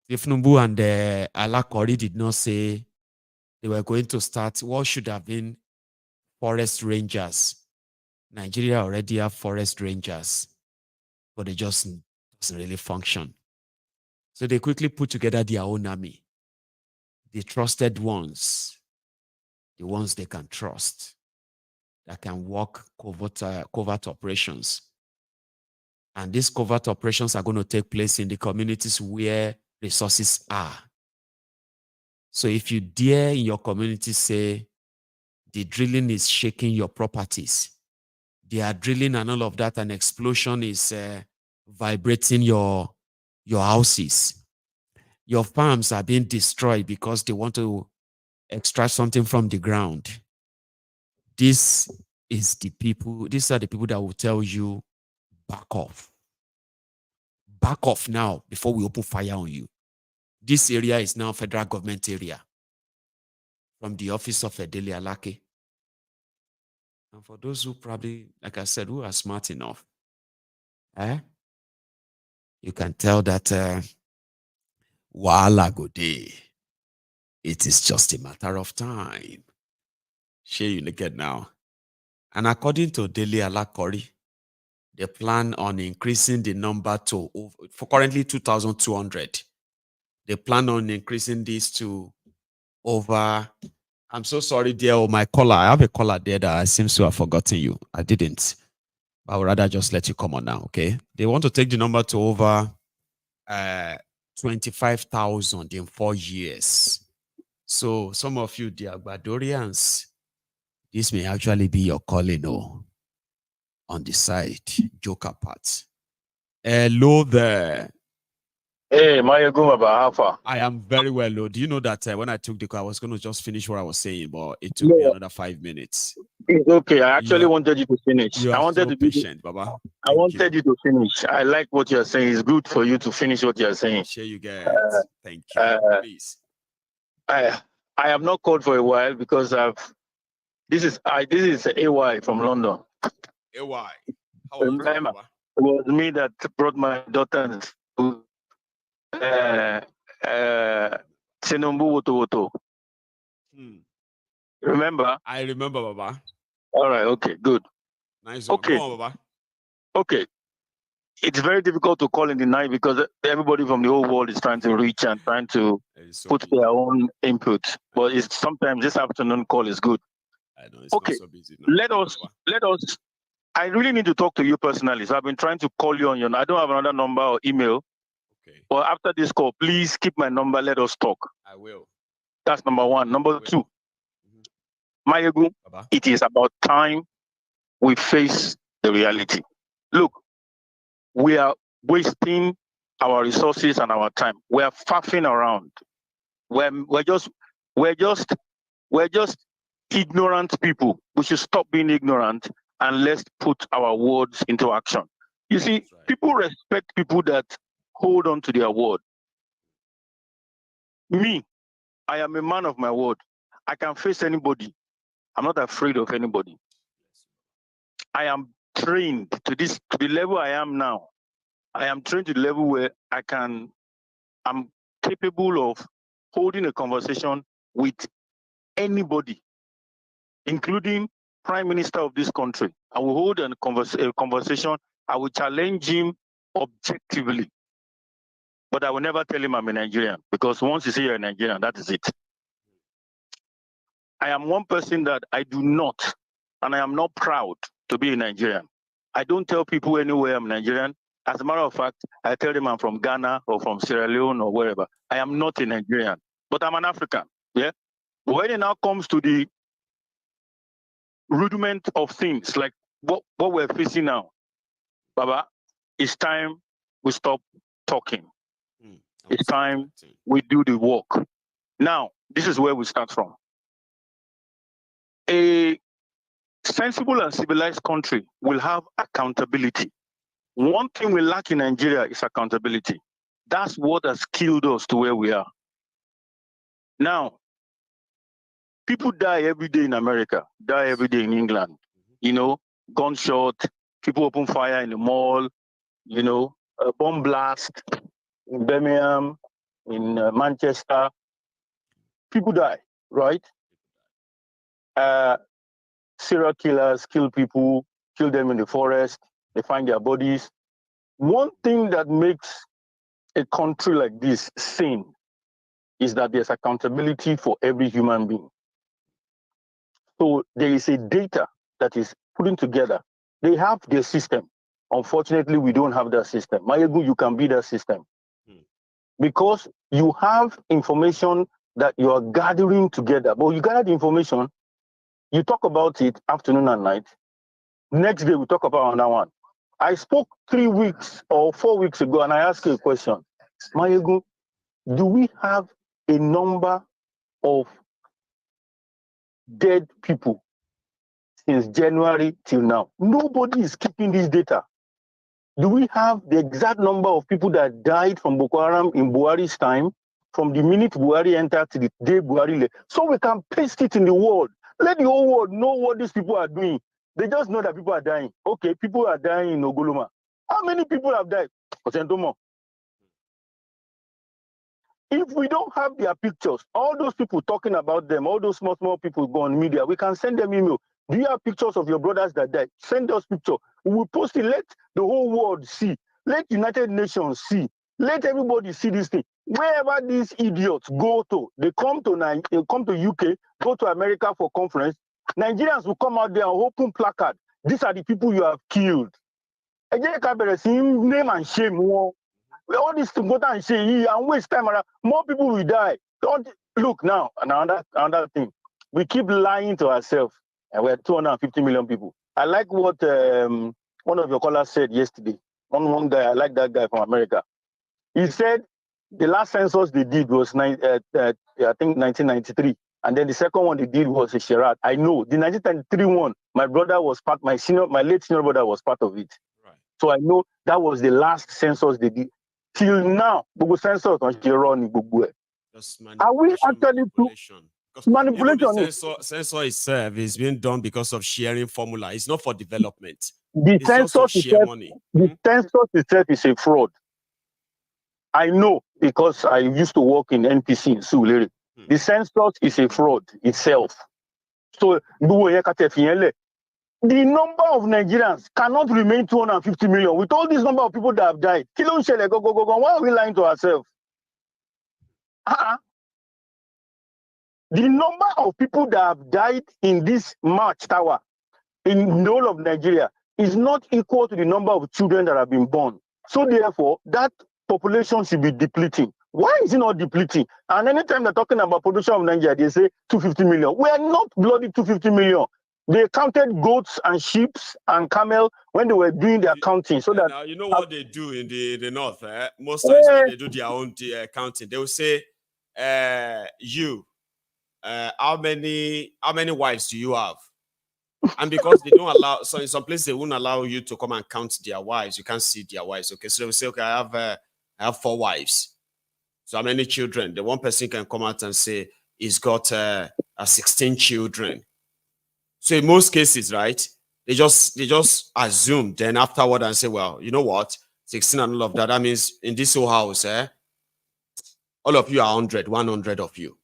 Tinubu and Alake did not say they were going to start what should have been forest rangers. Nigeria already have forest rangers, but they just doesn't really function. So they quickly put together their own army, the trusted ones, the ones they can trust, that can work covert operations. And these covert operations are going to take place in the communities where resources are. So if you dare in your community say the drilling is shaking your properties, they are drilling and all of that, and explosion is vibrating your houses, your farms are being destroyed because they want to extract something from the ground. These are the people that will tell you, back off. Back off now before we open fire on you. This area is now federal government area from the office of Dele Alake. And for those who probably, like I said, who are smart enough, you can tell that wahala go dey. It is just a matter of time. Share you get now. And according to Dele Alake, they plan on increasing the number to, for currently 2,200. They plan on increasing this to over, I'm so sorry, dear, my caller. I have a caller there that I seem to have forgotten you. I didn't. I would rather just let you come on now, okay? They want to take the number to over 25,000 in 4 years. So some of you, the Agbadorians, this may actually be your calling, on the side, joke apart. Hello there. Hey, Maiyegun Alfa. I am very well, Lord. Do you know that when I took the call, I was going to just finish what I was saying, but it took me another 5 minutes. It's okay. I actually wanted you to finish. You are so patient, Baba. I wanted you to finish. I like what you're saying. It's good for you to finish what you're saying. Sure, you get. Thank you. Please. I have not called for a while because this is AY from London. AY. How are you doing, Baba? It was me that brought my daughter to Tinubu Woto. Remember? I remember, Baba. All right. Okay. Good. Nice one. Okay. Go on, Baba. Okay. It's very difficult to call in the night because everybody from the whole world is trying to reach and trying to put their own input. But it's sometimes this afternoon call is good. I know it's not so busy now. Let us. I really need to talk to you personally. So I've been trying to call you on your. I don't have another number or email. Okay. But after this call, please keep my number. Let us talk. I will. That's number one. Number two. Maiyegun, it is about time we face the reality. Look, we are wasting our resources and our time. We are faffing around. We're just ignorant people. We should stop being ignorant and let's put our words into action. You see, people respect people that hold on to their word. Me, I am a man of my word. I can face anybody. I'm not afraid of anybody. I am trained to the level I am now. I am trained to the level where I'm capable of holding a conversation with anybody, including Prime Minister of this country. I will hold a conversation. I will challenge him objectively. But I will never tell him I'm a Nigerian, because once you say you're a Nigerian, that is it. I am one person that I do not, and I am not proud to be a Nigerian. I don't tell people anywhere I'm Nigerian. As a matter of fact, I tell them I'm from Ghana or from Sierra Leone or wherever. I am not a Nigerian, but I'm an African. Yeah. But when it now comes to the rudiment of things like what we're facing now, Baba, it's time we stop talking. It's time we do the work. Now, this is where we start from. A sensible and civilized country will have accountability. One thing we lack in Nigeria is accountability. That's what has killed us to where we are. Now, people die every day in America, die every day in England. You know, gunshot, people open fire in the mall, you know, a bomb blast in Birmingham, in Manchester. People die, right? Serial killers kill people, kill them in the forest, they find their bodies. One thing that makes a country like this sane is that there's accountability for every human being. So there is a data that is putting together. They have their system. Unfortunately, we don't have that system. Maiyegun, you can be that system. Because you have information that you are gathering together. But you gather the information, you talk about it afternoon and night. Next day, we talk about another one. I spoke 3 weeks or 4 weeks ago, and I asked you a question. Maiyegun, do we have a number of dead people since January till now? Nobody is keeping this data. Do we have the exact number of people that died from Boko Haram in Buhari's time, from the minute Buhari entered to the day Buhari left? So we can paste it in the world. Let the whole world know what these people are doing. They just know that people are dying. Okay, people are dying in Ogoloma. How many people have died? If we don't have their pictures, all those people talking about them, all those small people go on media, we can send them email. Do you have pictures of your brothers that died? Send us pictures. We will post it. Let the whole world see. Let United Nations see. Let everybody see this thing. Wherever these idiots go to, they come to UK, go to America for conference. Nigerians will come out there and open placard. These are the people you have killed. Name and shame. All this to go down and say and waste time around. More people will die. Don't look now. Another thing. We keep lying to ourselves, and we're 250 million people. I like what one of your callers said yesterday. One guy, I like that guy from America. He said The last census they did was I think 1993, and then the second one they did was in Sherat. I know the 1993 one. My brother was part. My late senior brother was part of it. Right. So I know that was the last census they did. Till now, Google census on Sherat Google. Are we actually manipulation? The censor itself is being done because of sharing formula. It's not for development. The census share money. The census itself is a fraud. I know because I used to work in NPC in Surulere. The census is a fraud itself. So the number of Nigerians cannot remain 250 million with all this number of people that have died. Why are we lying to ourselves? The number of people that have died in this March Tower in the whole of Nigeria is not equal to the number of children that have been born. So therefore, that population should be depleting. Why is it not depleting? And anytime they're talking about production of Nigeria, they say 250 million. We are not bloody 250 million. They counted goats and sheep and camel when they were doing their counting. So that now, you know what they do in the north? Most times when they do their own counting, they will say, how many wives do you have? And because they don't allow, so in some places they won't allow you to come and count their wives. You can't see their wives. Okay, so they will say, okay, I have 4 wives. So how many children? The one person can come out and say he's got 16 children. So in most cases, right, they just assume then afterward and say, well, you know what, 16 and all of that. That means in this whole house, all of you are 100 of you.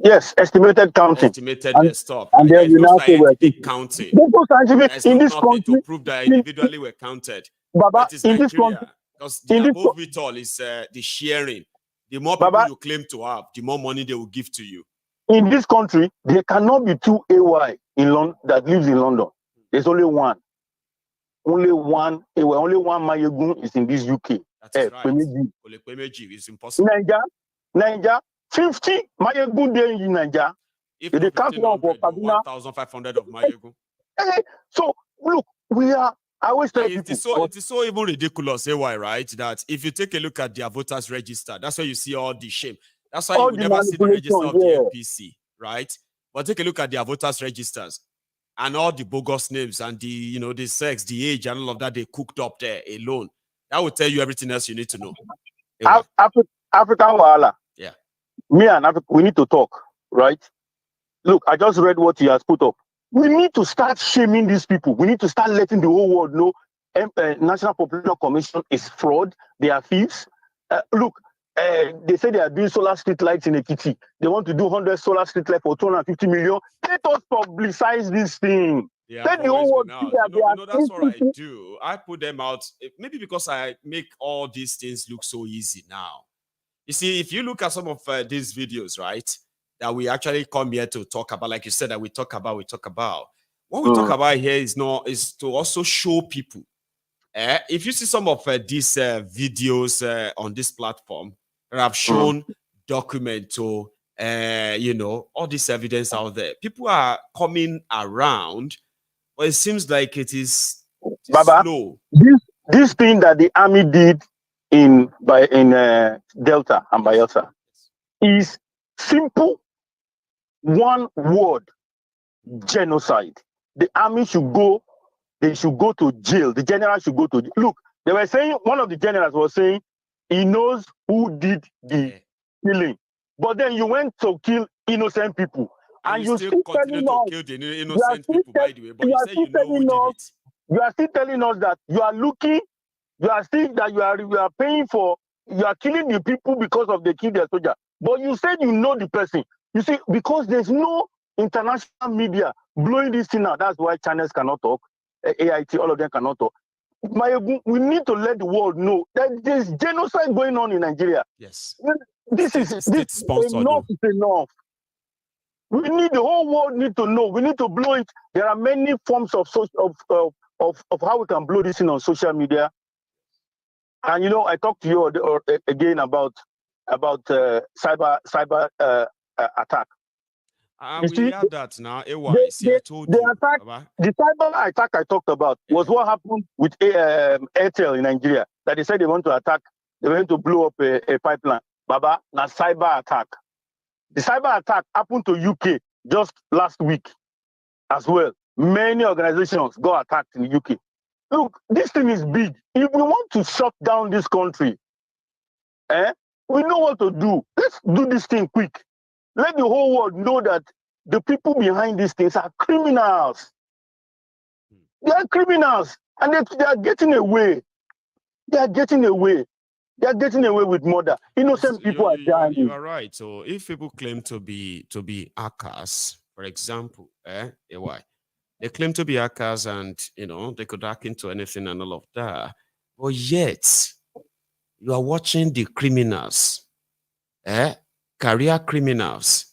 Yes, estimated counting. Estimated stuff. And then we now say we're counting. There's in this country to prove that individually were counted. Baba, in Nigeria, this country, because above it all is the sharing. The more people you claim to have, the more money they will give to you. In this country, there cannot be 2 AY in London that lives in London. There's only one. Only one AY. Only one Maiyegun is in this UK. That's right. It's impossible. Niger, 50 Maiyegun there in Niger. If they count 1,500 of Maiyegun. So look, we are. I always tell it is so even ridiculous, AY, right? That if you take a look at their voters register, that's where you see all the shame. That's why you will never see the register of the NPC, right? But take a look at their voters registers and all the bogus names and the the sex, the age, and all of that they cooked up there alone. That will tell you everything else you need to know. African Wahala. Yeah. Me and Africa, we need to talk, right? Look, I just read what he has put up. We need to start shaming these people. We need to start letting the whole world know National Population Commission is fraud. They are thieves. Look, they say they are doing solar street lights in Ekiti. They want to do 100 solar street lights for 250 million. Let us publicize this thing. Let the whole world see that that's what I do. I put them out, maybe because I make all these things look so easy now. You see, if you look at some of these videos, right, that we actually come here to talk about, like you said, that we talk about. What we talk about here is to also show people. If you see some of these videos on this platform that have shown document to, all this evidence out there, people are coming around, but it seems like it is slow. This thing that the army did in Delta and Bayelsa is simple. One word: genocide. The army should go. They should go to jail. The general should go to jail. Look, they were saying, one of the generals was saying he knows who did the killing, but then you went to kill innocent people, and you still continue to kill the innocent people, by the way. But you say you know who did it. You are still telling us that you are looking. You are still that you are paying for. You are killing the people because of they killed their soldier. But you said you know the person. You see, because there's no international media blowing this thing out. That's why channels cannot talk. AIT, all of them cannot talk. We need to let the world know that there's genocide going on in Nigeria. Yes. This is enough. We need the whole world need to know. We need to blow it. There are many forms of how we can blow this in on social media. And I talked to you again about cyber attack. We have that now. I told you. The cyber attack I talked about was what happened with Airtel in Nigeria. That they said they want to attack, they want to blow up a pipeline. Baba, na cyber attack. The cyber attack happened to UK just last week as well. Many organizations got attacked in the UK. Look, this thing is big. If we want to shut down this country, we know what to do. Let's do this thing quick. Let the whole world know that the people behind these things are criminals. They are criminals, and they are getting away. They are getting away. They are getting away with murder. Innocent people are dying. You are right. So if people claim to be hackers, for example, they claim to be hackers, and they could hack into anything and all of that. But yet, you are watching the criminals, career criminals,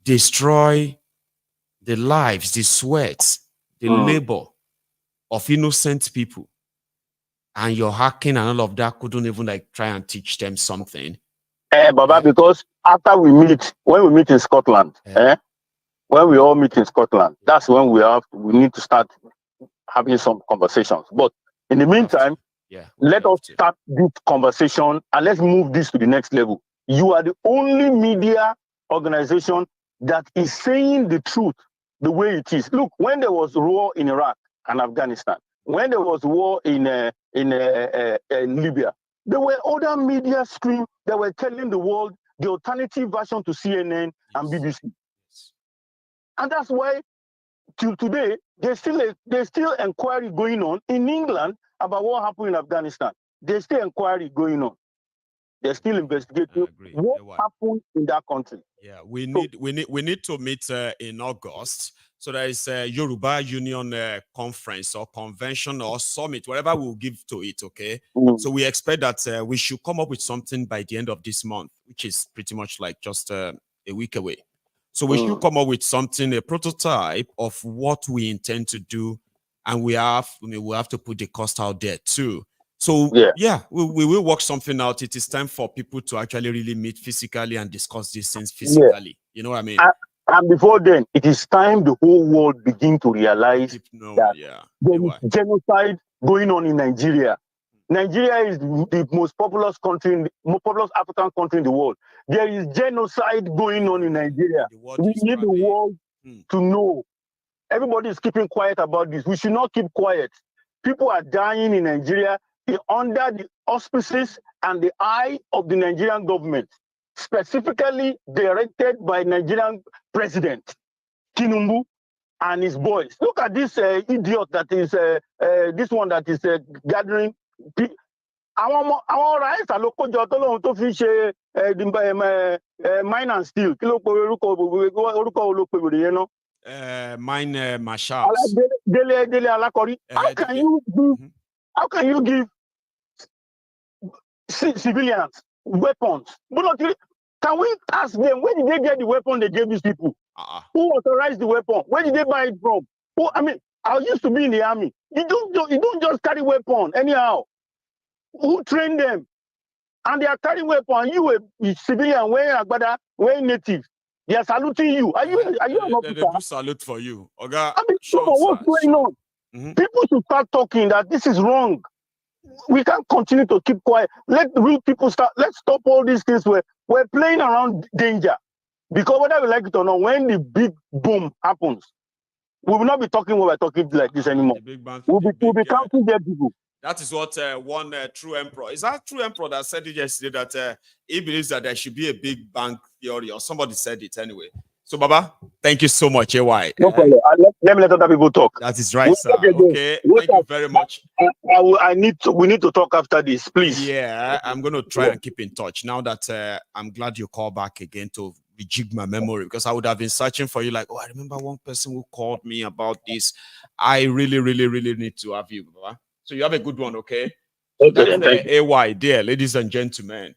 destroy the lives, the sweat, the labor of innocent people, and you're hacking and all of that couldn't even try and teach them something. Baba, because after when we meet in Scotland, when we all meet in Scotland, that's when we need to start having some conversations. But in the meantime, let us start this conversation and let's move this to the next level. You are the only media organization that is saying the truth the way it is. Look, when there was war in Iraq and Afghanistan, when there was war in Libya, there were other media streams that were telling the world the alternative version to CNN and BBC. And that's why till today, there's still inquiry going on in England about what happened in Afghanistan. There's still inquiry going on. They're still investigating what happened in that country. Yeah, we need to meet in August. So there is a Yoruba Union conference or convention or summit, whatever we'll give to it, okay? So we expect that we should come up with something by the end of this month, which is pretty much like just a week away. So we should come up with something, a prototype of what we intend to do, and we have to put the cost out there too. So we will work something out. It is time for people to actually really meet physically and discuss these things physically. Yeah. You know what I mean? And before then, it is time the whole world begin to realize that there is genocide going on in Nigeria. Nigeria is the most populous African country in the world. There is genocide going on in Nigeria. We need the world to know. Everybody is keeping quiet about this. We should not keep quiet. People are dying in Nigeria under the auspices and the eye of the Nigerian government, specifically directed by Nigerian President Tinubu and his boys. Look at this idiot that is this one that is gathering. Our rights are local to fish mine and steel. Mine marshals. Dele Alake. How can you give civilians weapons? But can we ask them, where did they get the weapon they gave these people? Who authorized the weapon? Where did they buy it from? I used to be in the army. You don't just carry weapon anyhow. Who trained them? And they are carrying weapon. You a civilian wearing agbada, wearing native. They are saluting you. Are you an officer? They do salute for you. Oga, what's going on? People should start talking that this is wrong. We can't continue to keep quiet. Let the real people start. Let's stop all these things. We're playing around danger. Because whether we like it or not, when the big boom happens, we will not be talking when we're talking like this anymore. We'll be counting dead people. That is what one true emperor. Is that true emperor that said it yesterday that he believes that there should be a big bang theory, or somebody said it anyway. So, Baba, thank you so much, AY. No problem. Let me let other people talk. That is right, sir. Okay, thank you very much. We need to talk after this, please. Yeah, I'm going to try and keep in touch. Now that I'm glad you called back again to rejig my memory, because I would have been searching for you like, I remember one person who called me about this. I really, really, really need to have you, Baba. So you have a good one, okay? So that's AY there, ladies and gentlemen.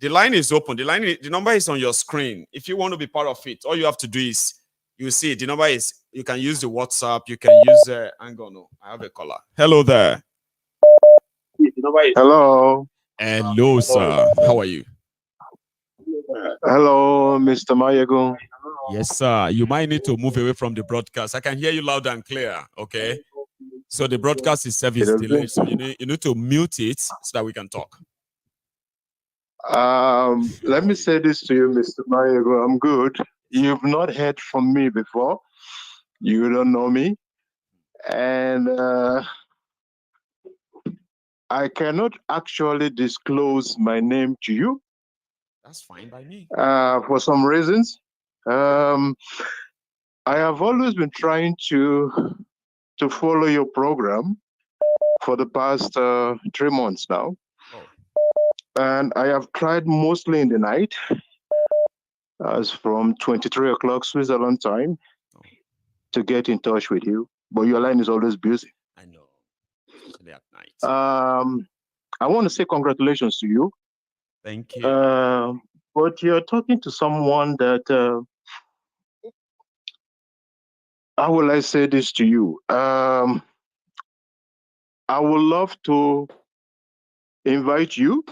The line is open. The number is on your screen. If you want to be part of it, all you have to do is, you see the number is, you can use the WhatsApp, you can use hang on, no, I have a caller. Hello there. Hello. Hello, sir. How are you? Hello, Mr. Maiyegun. Yes, sir. You might need to move away from the broadcast. I can hear you loud and clear, okay? So the broadcast is service delayed, so you need to mute it so that we can talk. Let me say this to you, Mr. Maiyegun. I'm good. You've not heard from me before. You don't know me. And I cannot actually disclose my name to you. That's fine by me. For some reasons. I have always been trying to follow your program for the past 3 months now. Oh. And I have tried mostly in the night, as from 23 o'clock Switzerland time, to get in touch with you. But your line is always busy. I know, especially at night. I want to say congratulations to you. Thank you. But you're talking to someone that, how will I say this to you? I would love to invite you.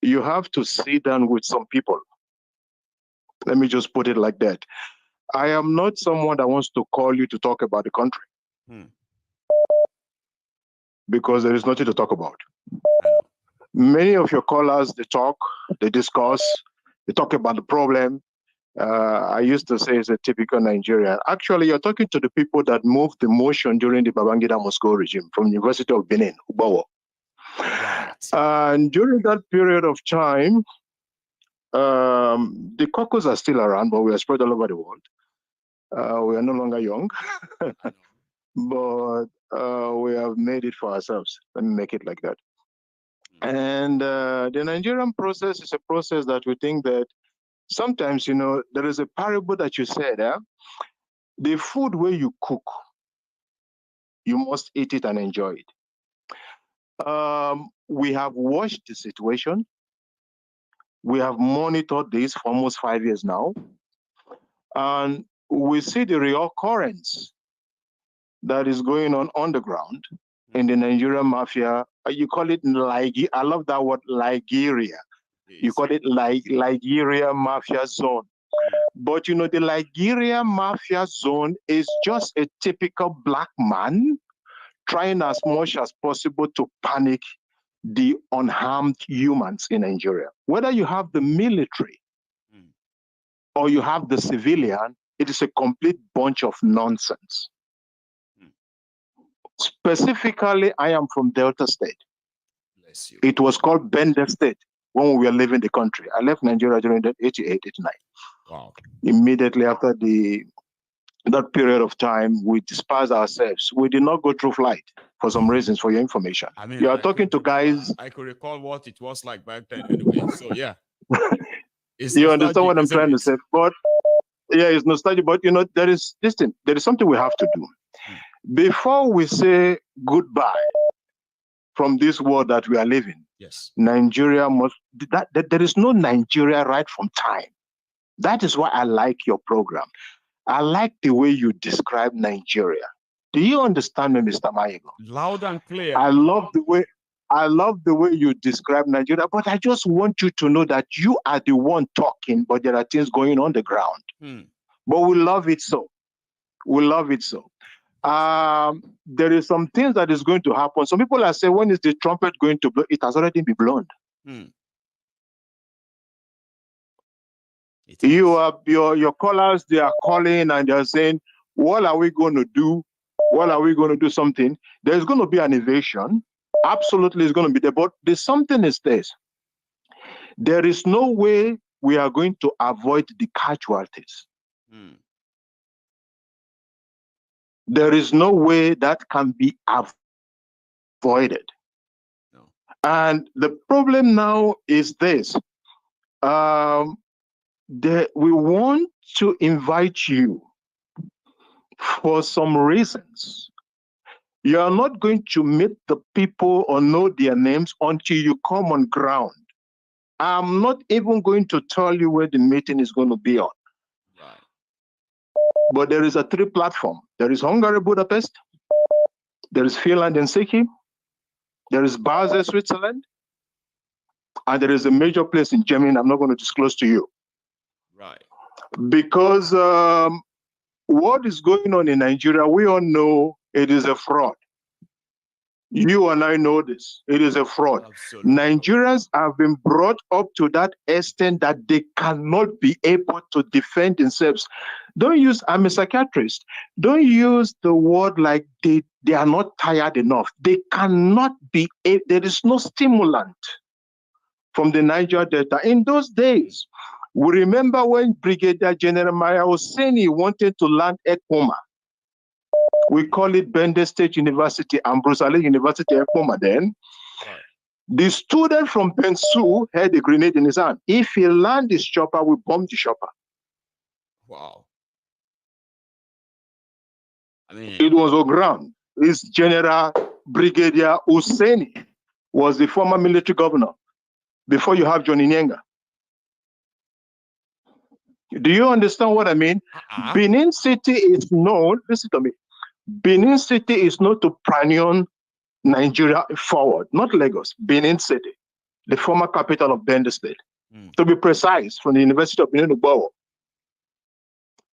You have to sit down with some people. Let me just put it like that. I am not someone that wants to call you to talk about the country. Because there is nothing to talk about. Many of your callers, they talk, they discuss, they talk about the problem. I used to say it's a typical Nigerian. Actually, you're talking to the people that moved the motion during the Babangida Moscow regime from the University of Benin, Ubawa. Right. And during that period of time, the caucus are still around, but we are spread all over the world. We are no longer young, but we have made it for ourselves. Let me make it like that. And the Nigerian process is a process that we think that sometimes, there is a parable that you said, the food where you cook, you must eat it and enjoy it. We have watched the situation. We have monitored this for almost 5 years now. And we see the reoccurrence that is going on the ground in the Nigerian mafia. You call it I love that word, Nigeria. You call it Nigeria mafia zone. But the Nigeria mafia zone is just a typical black man trying as much as possible to panic the unharmed humans in Nigeria. Whether you have the military or you have the civilian, it is a complete bunch of nonsense. Specifically, I am from Delta State. Bless you. It was called Bandits State when we were leaving the country. I left Nigeria during that 88, 89. Wow. Immediately after that period of time, we dispersed ourselves. We did not go through flight for some reasons, for your information. I mean, you are talking to guys. I could recall what it was like back then anyway. So yeah. You understand what I'm trying to say? But yeah, it's nostalgic. But there is something we have to do. Before we say goodbye from this world that we are living, yes, Nigeria must, there is no Nigeria right from time. That is why I like your program. I like the way you describe Nigeria. Do you understand me, Mr. Maiyegun? Loud and clear. I love the way you describe Nigeria, but I just want you to know that you are the one talking, but there are things going on the ground. But we love it so. We love it so. There is some things that is going to happen. Some people are saying, when is the trumpet going to blow? It has already been blown. Your callers, they are calling and they're saying, what are we going to do? What are we going to do something? There's going to be an invasion. Absolutely, it's going to be there. But there's something is this. There is no way we are going to avoid the casualties. There is no way that can be avoided. No. And the problem now is this. We want to invite you for some reasons. You are not going to meet the people or know their names until you come on ground. I'm not even going to tell you where the meeting is going to be on. Right. But there is a 3 platform. There is Hungary, Budapest. There is Finland and Helsinki. There is Basel, Switzerland. And there is a major place in Germany I'm not going to disclose to you. Right. Because what is going on in Nigeria, we all know it is a fraud. You and I know this. It is a fraud. Absolutely. Nigerians have been brought up to that extent that they cannot be able to defend themselves. Don't use, I'm a psychiatrist. Don't use the word like they are not tired enough. They cannot be, there is no stimulant from the Niger Delta. In those days, we remember when Brigadier General Maiyegun wanted to land Ekpoma. We call it Bandits State University and Brusale University Ekpoma then. Right. The student from Bensu had a grenade in his hand. If he land his chopper, we bomb the chopper. Wow. I mean, it was on ground. His General Brigadier Husseini was the former military governor before you have Johnny Nyenga. Do you understand what I mean? Benin City is known, listen to me, Benin City is known to pioneer Nigeria forward, not Lagos, Benin City, the former capital of Bandits State. To be precise, from the University of Benin.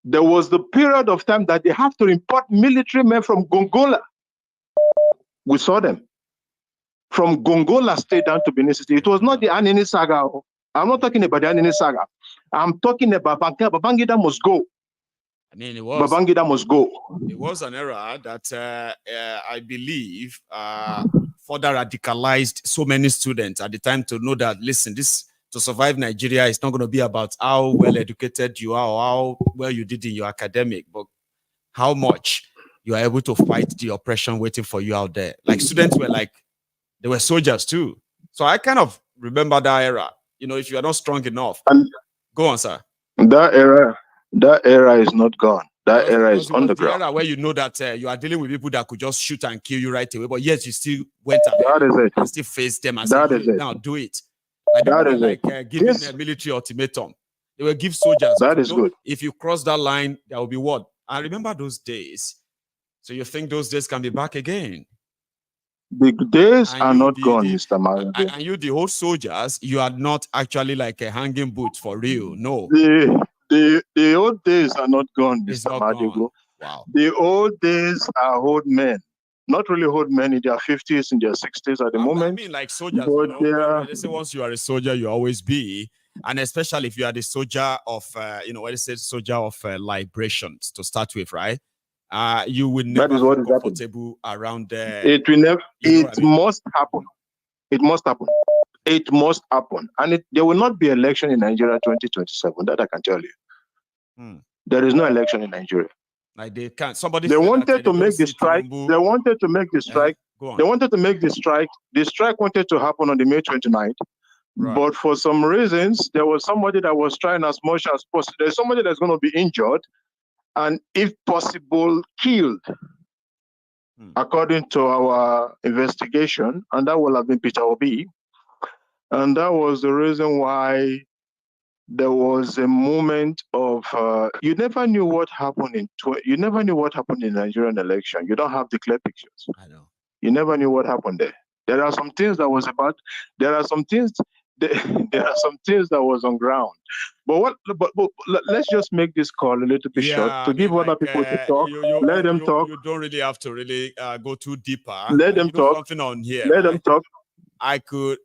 There was the period of time that they have to import military men from Gongola. We saw them. From Gongola State down to Benin City. It was not the Anini saga. I'm not talking about the Anini saga. I'm talking about Babangida must go. I mean, it was Babangida must go. It was an era that I believe further radicalized so many students at the time to know that, listen, this to survive Nigeria is not going to be about how well educated you are or how well you did in your academic, but how much you are able to fight the oppression waiting for you out there. Like students were like, they were soldiers too. So I kind of remember that era. You know, if you are not strong enough, go on, sir. That era is not gone. That era is on the ground. Era where you know that you are dealing with people that could just shoot and kill you right away, but yes, you still went ahead. That is it. And still face them and that say, is it. now do it. Like that is like giving a military ultimatum. They will give soldiers. That is good. If you cross that line, there will be what? I remember those days. So you think those days can be back again? The days are not gone, Mr. Mario. And you, the old soldiers, you are not actually like a hanging boot for real. No. The old days are not gone, Mr. Mario. Wow. The old days are old men. Not really old men in their 50s, in their 60s at the moment. I mean, like soldiers, you know, they say once you are a soldier, you always be. And especially if you are the soldier of, you know, what they say, soldier of liberations to start with, right? You will never be comfortable around there. It will never. It must happen. It must happen. It must happen. And there will not be election in Nigeria 2027. That I can tell you. There is no election in Nigeria. Like they can't. Somebody. They wanted to make the strike. They wanted to make the strike. They wanted to make the strike. The strike wanted to happen on the May 29th. Right. But for some reasons, there was somebody that was trying as much as possible. There's somebody that's going to be injured, and if possible, killed. According to our investigation, and that will have been Peter Obi. And that was the reason why there was a moment of you never knew what happened in the Nigerian election. You don't have the clear pictures. I know. You never knew what happened there. There are some things that was about. There are some things that was on ground. But let's just make this call a little bit short to give other people to talk. Let them talk. You don't really have to really go too deeper. Let them talk. Something on here. Let them talk. I could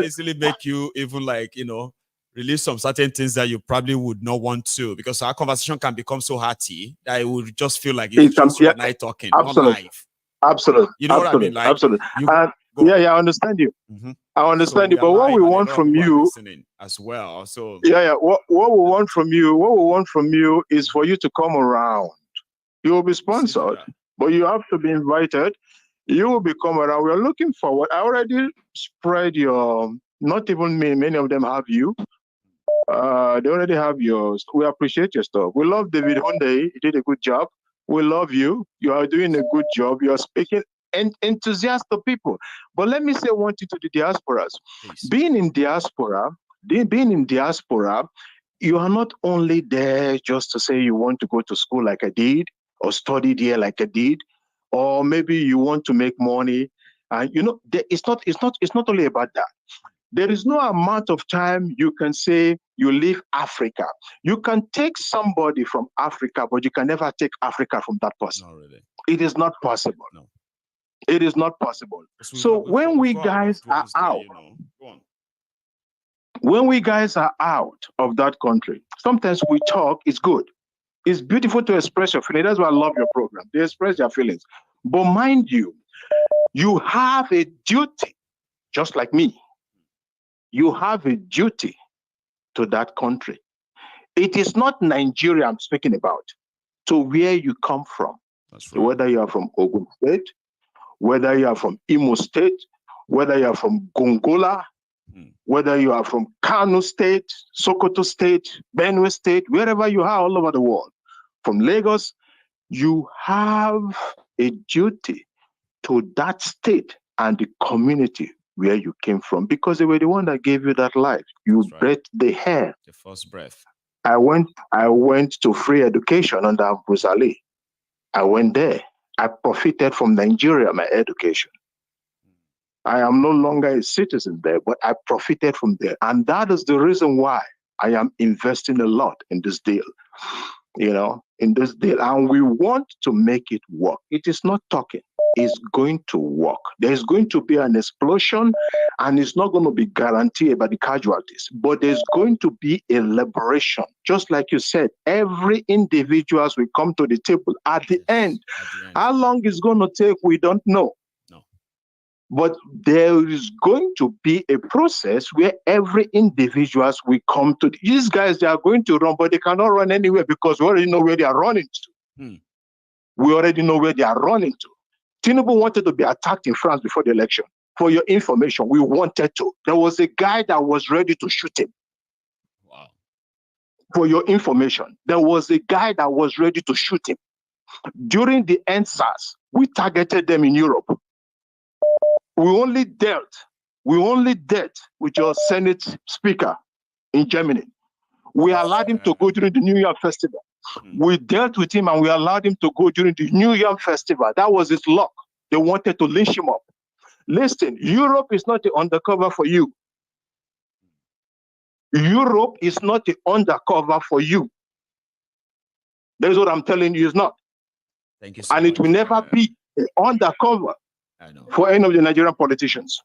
easily make you even like, you know, release some certain things that you probably would not want to, because our conversation can become so hearty that it would just feel like it's just you and I talking, not live. Absolutely. You know what I mean? Like, absolutely. I understand you. I understand you. But what we want from you as well. So what we want from you is for you to come around. You will be sponsored, but you have to be invited. You will become around. We are looking forward. I already spread your, not even me, many of them have you. They already have yours. We appreciate your stuff. We love David Hunde. He did a good job. We love you. You are doing a good job. You are speaking enthusiastic people. But let me say one thing to the diasporas. Please. Being in diaspora, you are not only there just to say you want to go to school like I did, or study there like I did, or maybe you want to make money. And you know, it's not only about that. There is no amount of time you can say you leave Africa. You can take somebody from Africa, but you can never take Africa from that person. Not really. It is not possible. No. It is not possible. So when we guys are out, when we guys are out of that country, sometimes we talk, it's good. It's beautiful to express your feelings. That's why I love your program. They express their feelings. But mind you, you have a duty, just like me. You have a duty to that country. It is not Nigeria I'm speaking about, to where you come from. That's So right. whether you are from Ogun State, whether you are from Imo State, whether you are from Gongola, whether you are from Kano State, Sokoto State, Benue State, wherever you are all over the world, from Lagos, you have a duty to that state and the community where you came from, because they were the one that gave you that life. You breathed the air. The first breath. I went to free education under Buzali. I went there. I profited from Nigeria, my education. I am no longer a citizen there, but I profited from there. And that is the reason why I am investing a lot in this deal, in this deal. And we want to make it work. It is not talking. It's going to work. There's going to be an explosion, and it's not going to be guaranteed by the casualties, but there's going to be a liberation. Just like you said, every individual will come to the table at the end. How long it's going to take, we don't know. But there is going to be a process where every individuals will come to. These guys, they are going to run, but they cannot run anywhere because we already know where they are running to. We already know where they are running to. Tinubu wanted to be attacked in France before the election. For your information, we wanted to. There was a guy that was ready to shoot him. Wow. For your information, there was a guy that was ready to shoot him. During the NSAS, we targeted them in Europe. We only dealt with your Senate speaker in Germany. We allowed him to go during the New Year festival. We dealt with him and we allowed him to go during the New Year festival. That was his luck. They wanted to lynch him up. Listen, Europe is not the undercover for you. Europe is not the undercover for you. That is what I'm telling you, it's not. Thank you so much. And it will never be an undercover for any of the Nigerian politicians.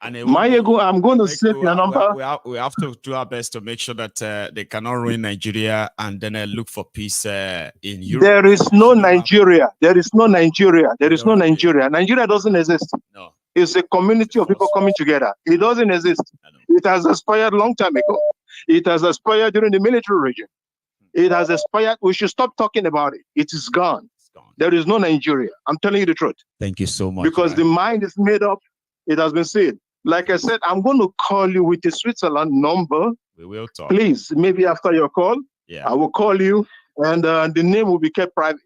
And Maiyegun, I'm going to save your number. We have to do our best to make sure that they cannot ruin Nigeria and then look for peace in Europe. There is no Nigeria. There is no Nigeria. There is no Nigeria. Nigeria doesn't exist. No. It's a community of people coming together. It doesn't exist. It has expired a long time ago. It has expired during the military regime. It has expired. We should stop talking about it. It is gone. There is no Nigeria. I'm telling you the truth. Thank you so much. Because the mind is made up. It has been said. Like I said, I'm going to call you with the Switzerland number. We will talk. Please, maybe after your call, I will call you, and the name will be kept private.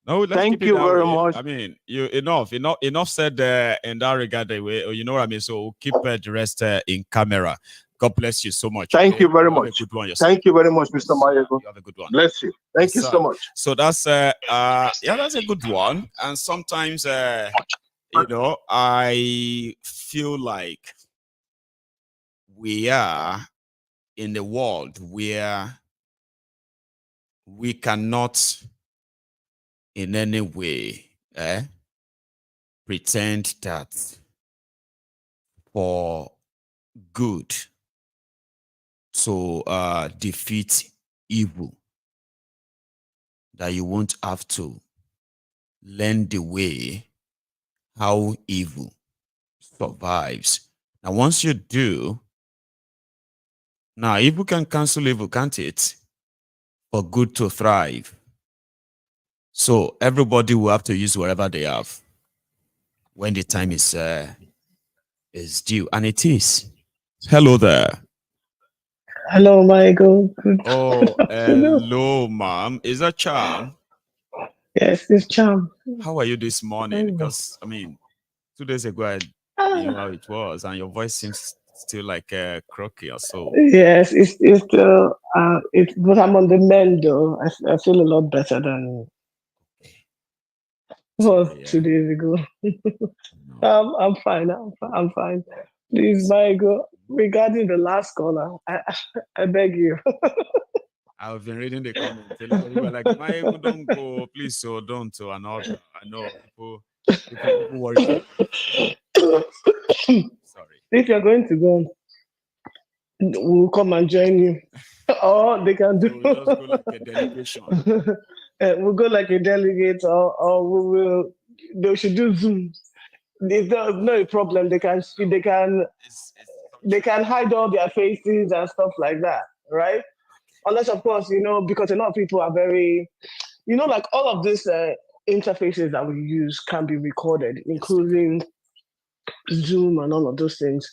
No, thank you very much. I mean, enough said in that regard. You know what I mean. So we'll keep the rest in camera. God bless you so much. Thank you very much. Thank you very much, Mr. Maiyegun. You have a good one. Bless you. Thank you so much. So that's that's a good one. And sometimes I feel like we are in a world where we cannot in any way pretend that for good to defeat evil, that you won't have to learn the way how evil survives. Now, once you do, now evil can cancel evil, can't it? For good to thrive. So everybody will have to use whatever they have when the time is due, and it is. Hello there. Hello, Michael. Oh, hello, ma'am. Is that Charm? Yes, it's Charm. How are you this morning? Because I mean, 2 days ago I knew how it was, and your voice seems still like croaky or so. Yes, it's still but I'm on the mend though. I feel a lot better than it was 2 days ago. I'm fine. I'm fine. Please, Michael, regarding the last caller, I beg you. I've been reading the comments. People are like, Maiyegun, don't go, please, so don't. And all that. I know people Sorry. If you're going to go, we'll come and join you. Or they can do. We'll just go like a delegation. We'll go like a delegate, or we will. They should do Zoom. There's no problem. They can hide all their faces and stuff like that, right? Unless, of course, because a lot of people are very, like all of these interfaces that we use can be recorded, including Zoom and all of those things.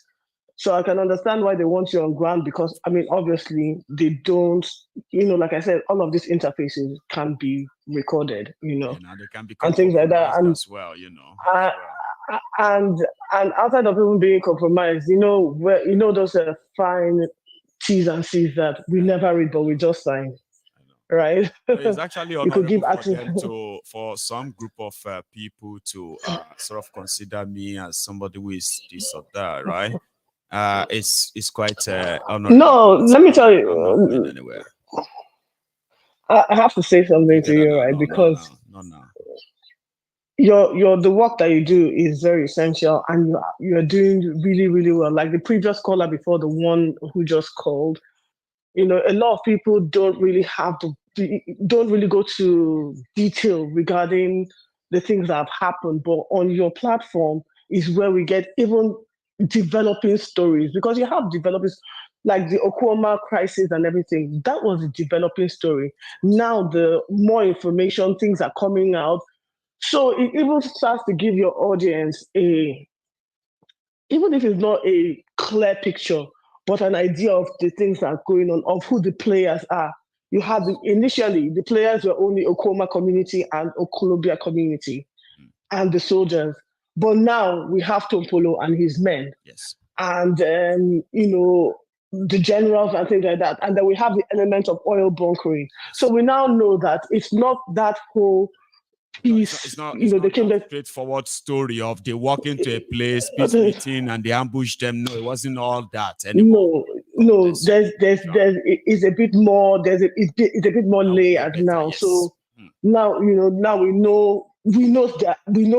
So I can understand why they want you on ground because, obviously they don't, like I said, all of these interfaces can be recorded, They can be and things like that. And as well, and outside of even being compromised, those fine T's and C's that we never read, but we just sign. Right? It's actually honorable for some group of people to sort of consider me as somebody who is this or that, right? It's quite honorable. No, let me tell you. I'm not going anywhere. I have to say something to you, right? Because the work that you do is very essential, and you're doing really, really well. Like the previous caller before, the one who just called, a lot of people don't really go to detail regarding the things that have happened. But on your platform is where we get even developing stories, because you have developing, like the Okwama crisis and everything. That was a developing story. Now the more information, things are coming out. So it even starts to give your audience even if it's not a clear picture, but an idea of the things that are going on, of who the players are. You have initially the players were only Okoma community and Okolobia community and the soldiers. But now we have Tompolo and his men. Yes. And the generals and things like that. And then we have the element of oil bunkering. So we now know that it's not that whole piece. It's not a straightforward story of they walk into a place, peace meeting, and they ambush them. No, it wasn't all that anymore. No. It's a bit more. It's a bit more layered now. Yes. So now now we know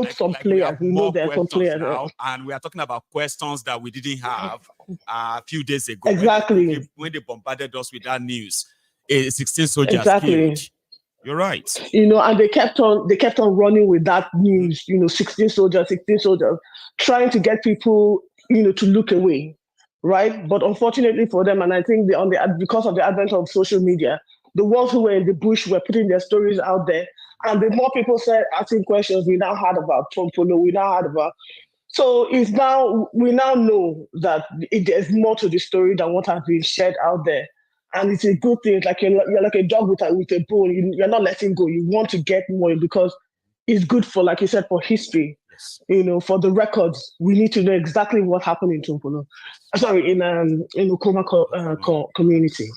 some players. We know there are some players now, and we are talking about questions that we didn't have a few days ago. Exactly. When they bombarded us with that news, 16 soldiers killed. You're right. And they kept on running with that news, 16 soldiers, trying to get people, to look away, right? But unfortunately for them, and I think because of the advent of social media, the ones who were in the bush were putting their stories out there. And the more people started asking questions, we now heard about Tompolo, so we now know that there's more to the story than what has been shared out there. And it's a good thing. It's like you're like a dog with a bone. You're not letting go. You want to get more because it's good for, like you said, for history. Yes. For the records, we need to know exactly what happened in Tompolo. Sorry, in Okoma community.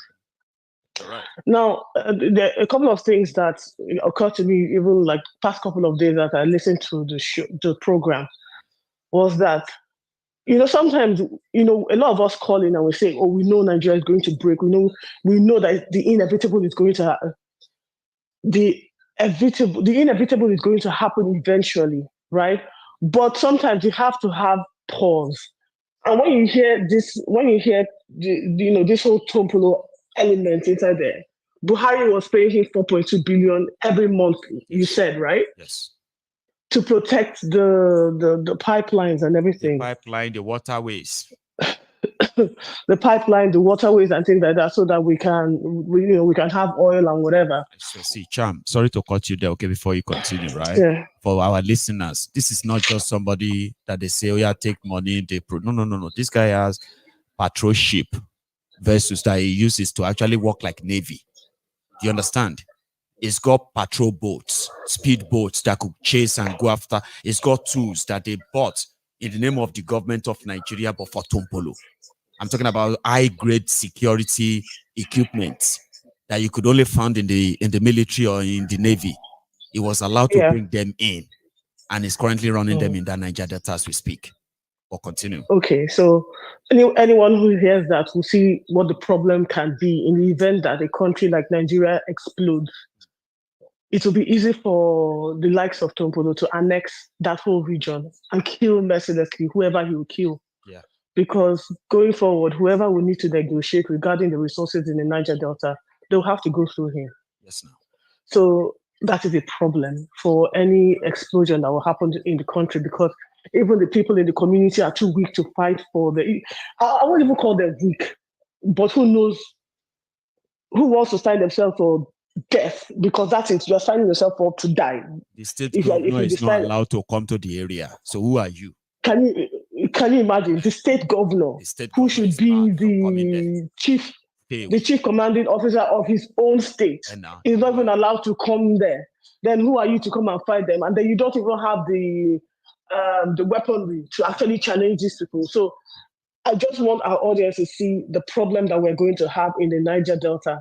Right. Now, there are a couple of things that occurred to me even like past couple of days that I listened to the program was that. Sometimes, a lot of us call in and we say, oh, we know Nigeria is going to break. We know that the inevitable is going to happen. The inevitable is going to happen eventually, right? But sometimes you have to have pause. And when you hear this whole Tompolo element inside there, Buhari was paying him 4.2 billion every month, you said, right? Yes. To protect the pipelines and everything. The pipeline, the waterways. The pipeline, the waterways and things like that, so that we can have oil and whatever. So see, Cham, sorry to cut you there, okay, before you continue, right? Yeah. For our listeners, this is not just somebody that they say, oh yeah, take money, no. This guy has patrol ship versus that he uses to actually work like Navy. Do you understand? It's got patrol boats, speed boats that could chase and go after. It's got tools that they bought in the name of the government of Nigeria, but for Tompolo. I'm talking about high-grade security equipment that you could only find in the military or in the Navy. It was allowed to bring them in, and is currently running them in that Niger Delta as we speak. Or continue. Okay, so anyone who hears that will see what the problem can be in the event that a country like Nigeria explodes. it will be easy for the likes of Tompolo to annex that whole region and kill mercilessly whoever he will kill. Yeah. Because going forward, whoever will need to negotiate regarding the resources in the Niger Delta, they'll have to go through him. Yes, now. So that is a problem for any explosion that will happen in the country, because even the people in the community are too weak to fight for I won't even call them weak, but who knows, who wants to sign themselves for death, because that's it. You're signing yourself up to die. The state governor is not allowed to come to the area. So who are you? Can you imagine the state governor, who should be the chief commanding officer of his own state, is not even allowed to come there? Then who are you to come and fight them? And then you don't even have the weaponry to actually challenge these people. So I just want our audience to see the problem that we're going to have in the Niger Delta.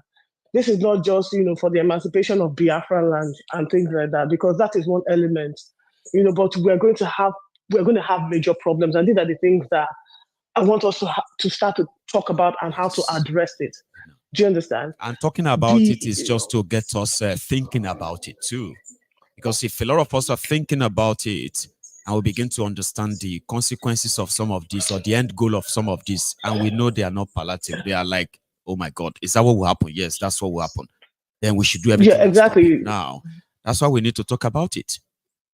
This is not just, for the emancipation of Biafra land and things like that, because that is one element, but we're going to have major problems. And these are the things that I want us to start to talk about and how to address it. Do you understand? And talking about it is just to get us thinking about it too. Because if a lot of us are thinking about it, and we begin to understand the consequences of some of this or the end goal of some of this, and we know they are not palliative, they are like, oh my God, is that what will happen? Yes, that's what will happen. Then we should do everything. Yeah, exactly. Now, that's why we need to talk about it.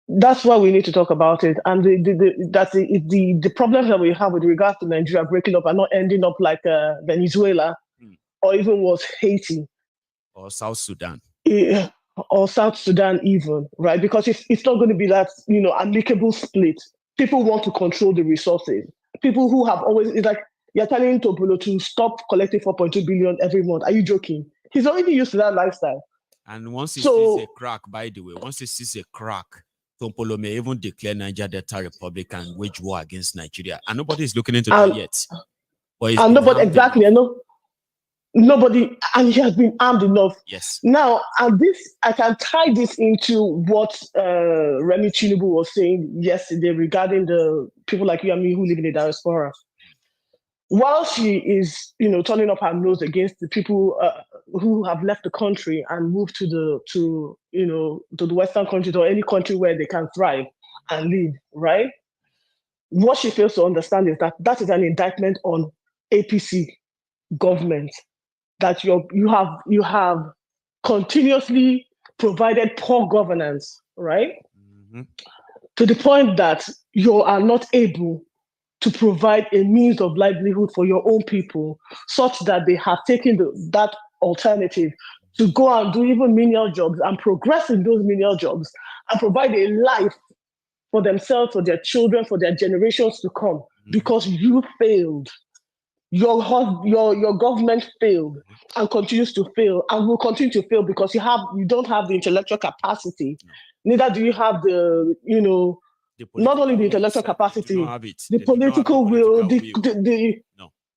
That's why we need to talk about it. And the problems that we have with regards to Nigeria breaking up and not ending up like Venezuela or even was Haiti. Or South Sudan. Yeah, or South Sudan even, right? Because it's not going to be that, amicable split. People want to control the resources. People who have always, it's like, you're telling Tompolo to stop collecting 4.2 billion every month. Are you joking? He's already used to that lifestyle. And once he sees a crack, by the way, Tompolo may even declare Niger Delta Republic and wage war against Nigeria. And nobody is looking into that yet. And nobody, exactly, I know. Nobody, and he has been armed enough. Yes. Now, and this, I can tie this into what Remi Tinubu was saying yesterday regarding the people like you and me who live in the diaspora. While she is, turning up her nose against the people who have left the country and moved to the Western countries or any country where they can thrive and live, right? What she fails to understand is that is an indictment on APC government, that you have continuously provided poor governance, right? Mm-hmm. To the point that you are not able to provide a means of livelihood for your own people, such that they have taken that alternative to go and do even menial jobs and progress in those menial jobs and provide a life for themselves, for their children, for their generations to come, because you failed. Your government failed and continues to fail and will continue to fail because you don't have the intellectual capacity. Neither do you have not only the intellectual capacity, the political will,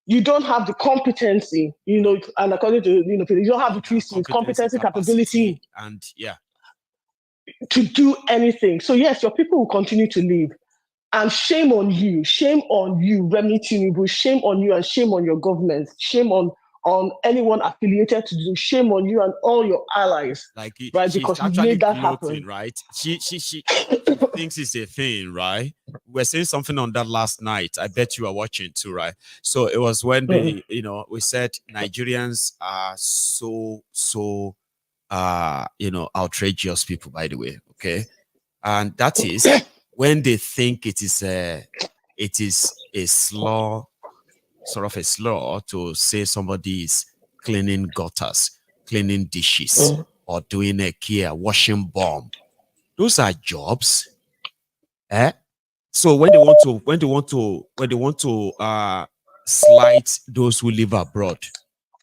you don't have the competency, and according to, you don't have the three C's, competency, capability, and to do anything. So yes, your people will continue to live. And shame on you, Remi Tinubu, shame on you and shame on your government, shame on anyone affiliated to you, shame on you and all your allies, right? Because you made that happen, right? She thinks it's a thing, right? We're saying something on that last night. I bet you are watching too, right? So it was when we said Nigerians are so outrageous people, by the way, okay? And that is when they think it is a slur, sort of a slur to say somebody is cleaning gutters, cleaning dishes, or doing a care, washing bomb. Those are jobs. So when they want to slight those who live abroad,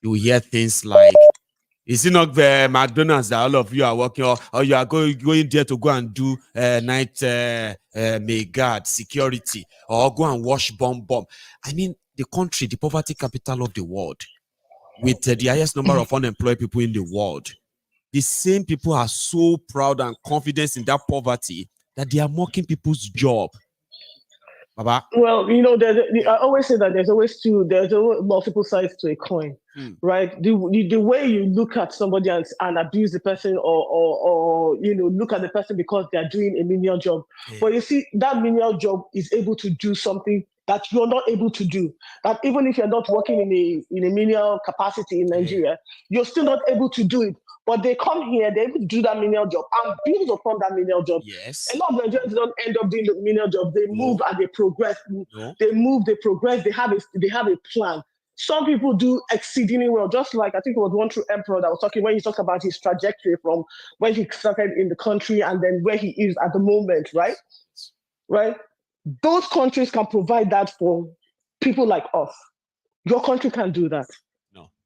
you hear things like, is it not the McDonald's that all of you are working, or you are going there to go and do night guard security, or go and wash bomb? I mean, the country, the poverty capital of the world, with the highest number of unemployed people in the world, the same people are so proud and confident in that poverty that they are mocking people's job. Baba. Well, I always say that there's always multiple sides to a coin, right? The way you look at somebody and abuse the person, or look at the person because they are doing a menial job, but you see that menial job is able to do something that you're not able to do. That even if you're not working in a menial capacity in Nigeria, you're still not able to do it. But they come here, they're able to do that menial job and build upon that menial job. Yes. A lot of Nigerians don't end up doing the menial job. They move and they progress. They move, they progress. They have a plan. Some people do exceedingly well. Just like I think it was one true emperor that was talking when he talked about his trajectory from when he started in the country and then where he is at the moment, right? Right. Those countries can provide that for people like us. Your country can't do that.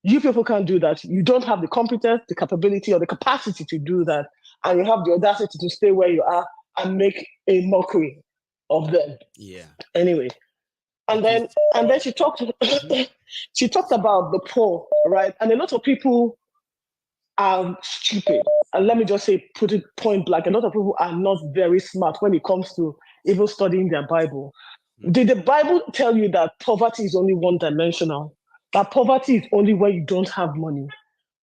You people can't do that. You don't have the competence, the capability, or the capacity to do that. And you have the audacity to stay where you are and make a mockery of them. Yeah. Anyway. And then she talked about the poor, right? And a lot of people are stupid. And let me just say, put it point blank, a lot of people are not very smart when it comes to even studying their Bible. Did the Bible tell you that poverty is only one-dimensional? That poverty is only where you don't have money.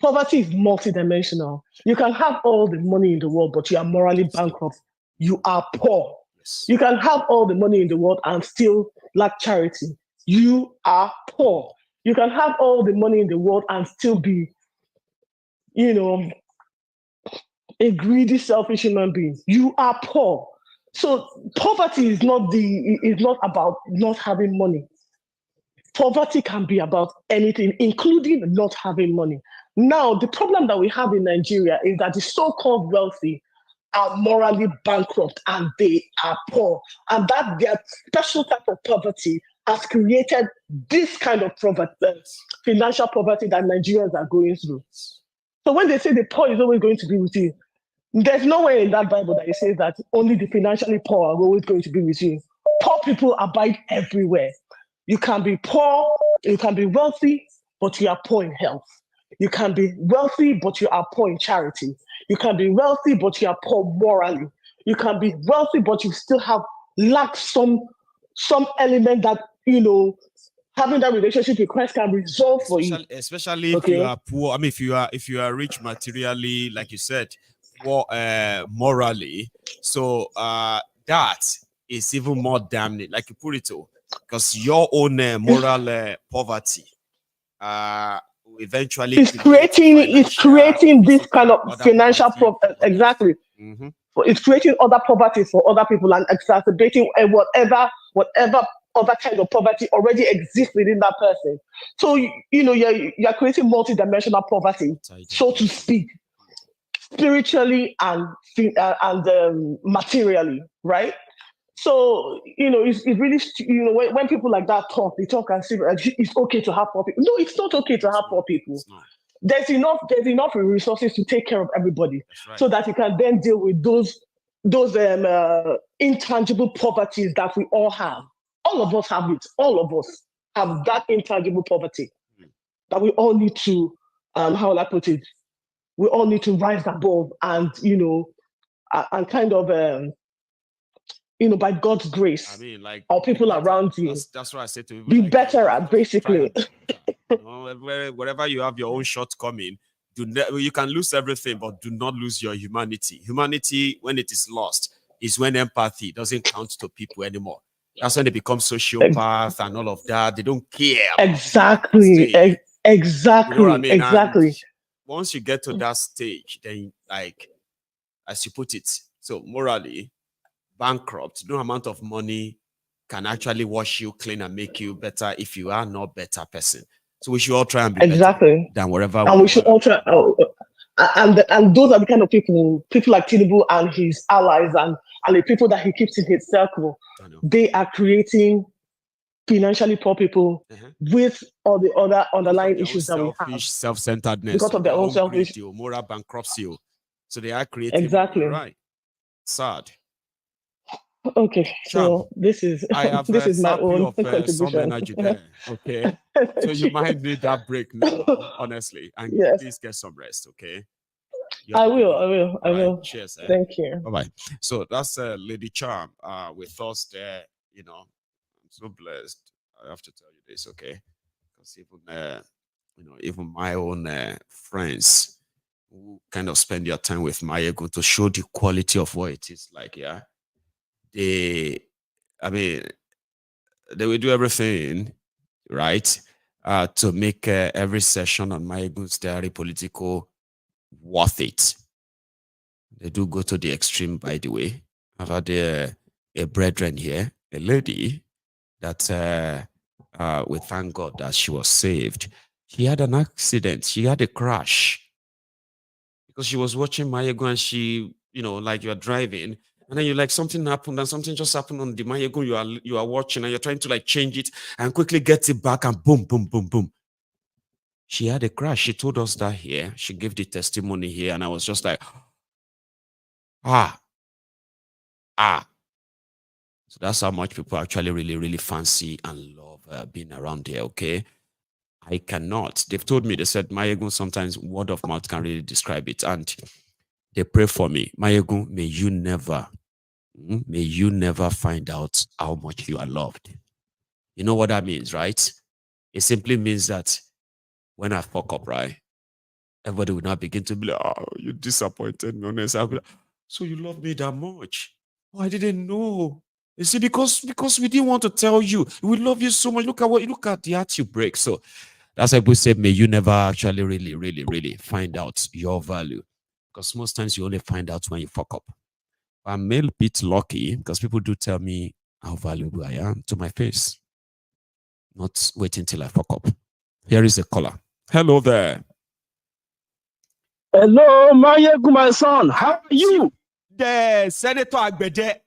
Poverty is multidimensional. You can have all the money in the world, but you are morally bankrupt. You are poor. Yes. You can have all the money in the world and still lack charity. You are poor. You can have all the money in the world and still be, a greedy, selfish human being. You are poor. So poverty is not about not having money. Poverty can be about anything, including not having money. Now, the problem that we have in Nigeria is that the so-called wealthy are morally bankrupt and they are poor. And that their special type of poverty has created this kind of poverty, financial poverty that Nigerians are going through. So when they say the poor is always going to be with you, there's nowhere in that Bible that it says that only the financially poor are always going to be with you. Poor people abide everywhere. You can be poor, you can be wealthy, but you are poor in health. You can be wealthy, but you are poor in charity. You can be wealthy, but you are poor morally. You can be wealthy, but you still lack some element that, having that relationship with Christ can resolve for you. Especially if you are poor. I mean, if you are rich materially, like you said, poor morally. So that is even more damning, like you put it to. Because your own moral poverty eventually it's creating this kind of financial problem. Exactly. It's creating other poverty for other people and exacerbating whatever other kind of poverty already exists within that person. So you're creating multidimensional poverty, so to speak, spiritually and materially, right? So, it's really, when people like that talk, they talk and say it's okay to have poor people. No, it's not okay to have poor people. There's enough resources to take care of everybody, so that you can then deal with those intangible poverties that we all have. All of us have it. All of us have that intangible poverty that we all need to, how will I put it? We all need to rise above and, and kind of, by God's grace, or people around you. That's what I said to you. Be better at, basically. Wherever you have your own shortcoming, you can lose everything, but do not lose your humanity. Humanity, when it is lost, is when empathy doesn't count to people anymore. That's when they become sociopath and all of that. They don't care. Exactly. Exactly. You know what I mean? Exactly. And once you get to that stage, then, as you put it, so morally bankrupt, no amount of money can actually wash you clean and make you better if you are not a better person. So we should all try and be better than wherever and we should all try. And those are the kind of people like Tinubu and his allies and the people that he keeps in his circle. They are creating financially poor people with all the other underlying issues that we have. Self-centeredness. Because of their own selfish. Moral bankruptcy. So they are creating. Exactly. Right. Sad. Okay, so this is my own contribution. Okay, so you might need that break now, honestly, and please get some rest. Okay, I will. Cheers. Thank you. Bye bye. So that's Lady Charm with us there. so blessed. I have to tell you this, okay? Because even my own friends who kind of spend their time with Maiyegun to show the quality of what it is like, yeah. They will do everything, right, to make every session on Maiyegun's diary political worth it. They do go to the extreme, by the way. I've had a brethren here, a lady that we thank God that she was saved. She had an accident. She had a crash because she was watching Maiyegun, and she, like you're driving, and then you like something happened, and something just happened on the Maiyegun you are watching, and you're trying to like change it and quickly get it back, and boom, boom, boom, boom. She had a crash. She told us that here. She gave the testimony here, and I was just like, So that's how much people actually really, really fancy and love being around here, okay? I cannot. They've told me, they said, Maiyegun, sometimes word of mouth can really describe it. And they pray for me. Maiyegun, may you never find out how much you are loved. You know what that means, right? It simply means that when I fuck up, right, everybody will now begin to be like, oh, you disappointed me. Honest. I'll be like, so you love me that much? Oh, I didn't know. You see, because we didn't want to tell you. We love you so much. Look at the heart you break. So that's why we say, may you never actually really, really, really find out your value. Because most times you only find out when you fuck up. I'm a bit lucky because people do tell me how valuable I am to my face. Not waiting till I fuck up. Here is a caller. Hello there. Hello, Maiyegun, my son. How are you? The Senator Agbede.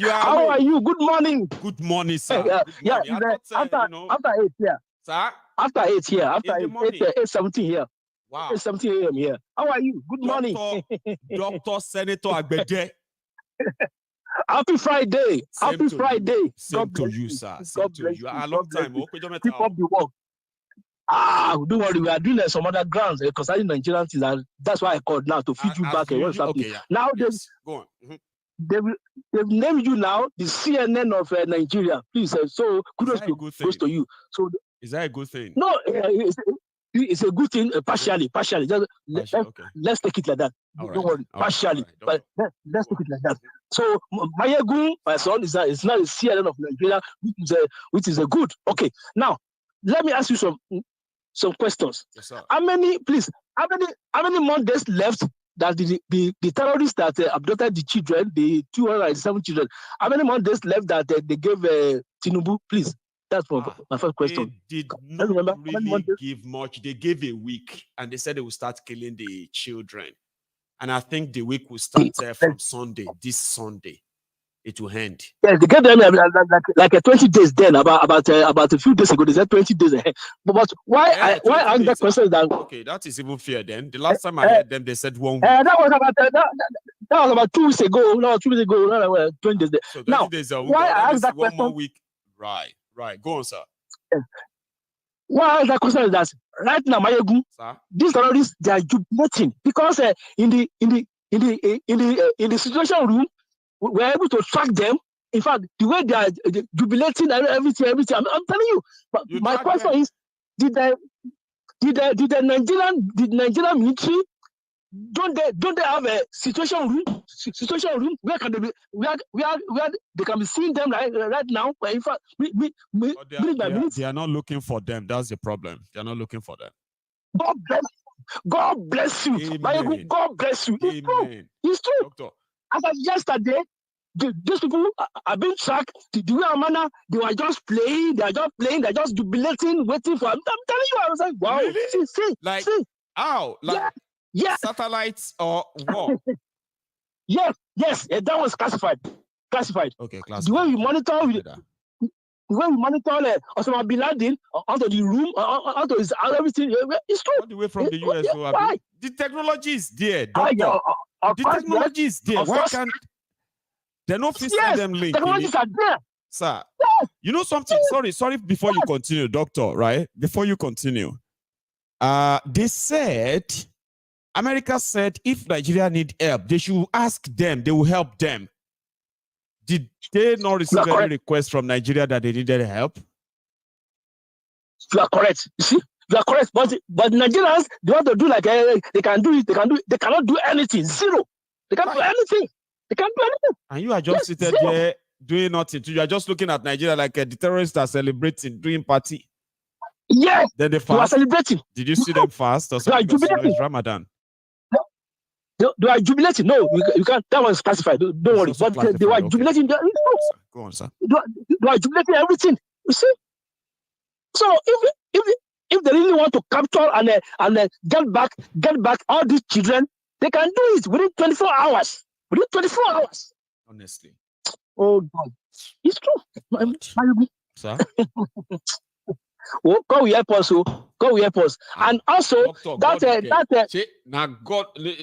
How are you? Good morning. Good morning, sir. Yeah, Good morning. after 8 here. Sir? After 8 here. After 8:17 here. Wow. 8:17 a.m. here. How are you? Good morning. Dr. Senator Agbede. Happy Friday. Happy Friday. Same to you, sir. Same to you. A long time. Keep up the work. Don't worry, we are doing some other grounds concerning Nigerian things, and that's why I called now to feed you back. Okay, yeah. Now go on. They've named you now the CNN of Nigeria. Please, so kudos to you. So is that a good thing? No, it's a good thing. Partially. Just let's take it like that. Don't worry, partially. But let's take it like that. So Maiyegun, my son, is now the CNN of Nigeria, which is a good. Okay, now let me ask you some questions. Yes, sir. How many more days left that the terrorists that abducted the children, the 207 children, how many more days left that they gave Tinubu? Please, that's my first question. They did not really give much. They gave a week, and they said they will start killing the children. And I think the week will start from Sunday, this Sunday. It will end. Yeah, they gave them like 20 days then, about a few days ago. They said 20 days ahead. But why ask that question? Okay, that is even fair then. The last time I heard them, they said 1 week. That was about 2 weeks ago. No, 2 weeks ago. No, 20 days. So 20 days a week. Why I asked that 1 question? more week. Right. Go on, sir. Yeah. Why I asked that question is that right now, Maiyegun, these terrorists, they are jubilating because in the situation room, we're able to track them. In fact, the way they are jubilating and everything, I'm telling you. But my question is, did the Nigerian military don't they have a situation room where can they be, where they can be seeing them right now? In fact, they are not looking for them. That's the problem. They are not looking for them. God bless you. Amen. God bless you. It's Amen. true. It's true. Doctor. As of yesterday, these people are being tracked. The way manner, they were just playing. They're just jubilating, waiting for. I'm telling you, I was like, wow. Really? See. How? Like satellites or what? Yes. That was classified. Okay, classified. The way we monitor Osama bin Laden onto the room, onto his everything. It's true. All the way from the US. Why? The technology is there, doctor. The technology is there. Why can't they not send them link? Technologies are there. Sir, you know something? Sorry, before you continue, doctor, right? Before you continue. They said, America said if Nigeria need help, they should ask them, they will help them. Did they not receive any request from Nigeria that they needed help? You are correct. You see, you are correct. But Nigerians, they want to do like they can do it. They can do it. They cannot do anything. Zero. They can't do anything. They can't do anything. And you are just seated there doing nothing. You are just looking at Nigeria like the terrorists are celebrating, doing party. Yeah. Then they fast. You are celebrating. Did you see them fast or something? It's Ramadan. They are jubilating. No, you can't. That one's classified. Don't worry. But they were jubilating. Go on, sir. They are jubilating everything. You see. So if they really want to capture and get back all these children, they can do it within 24 hours. Within 24 hours. Honestly. Oh God, it's true. Sir. Oh, God will help us. God will help us. And also, Doctor, now God, do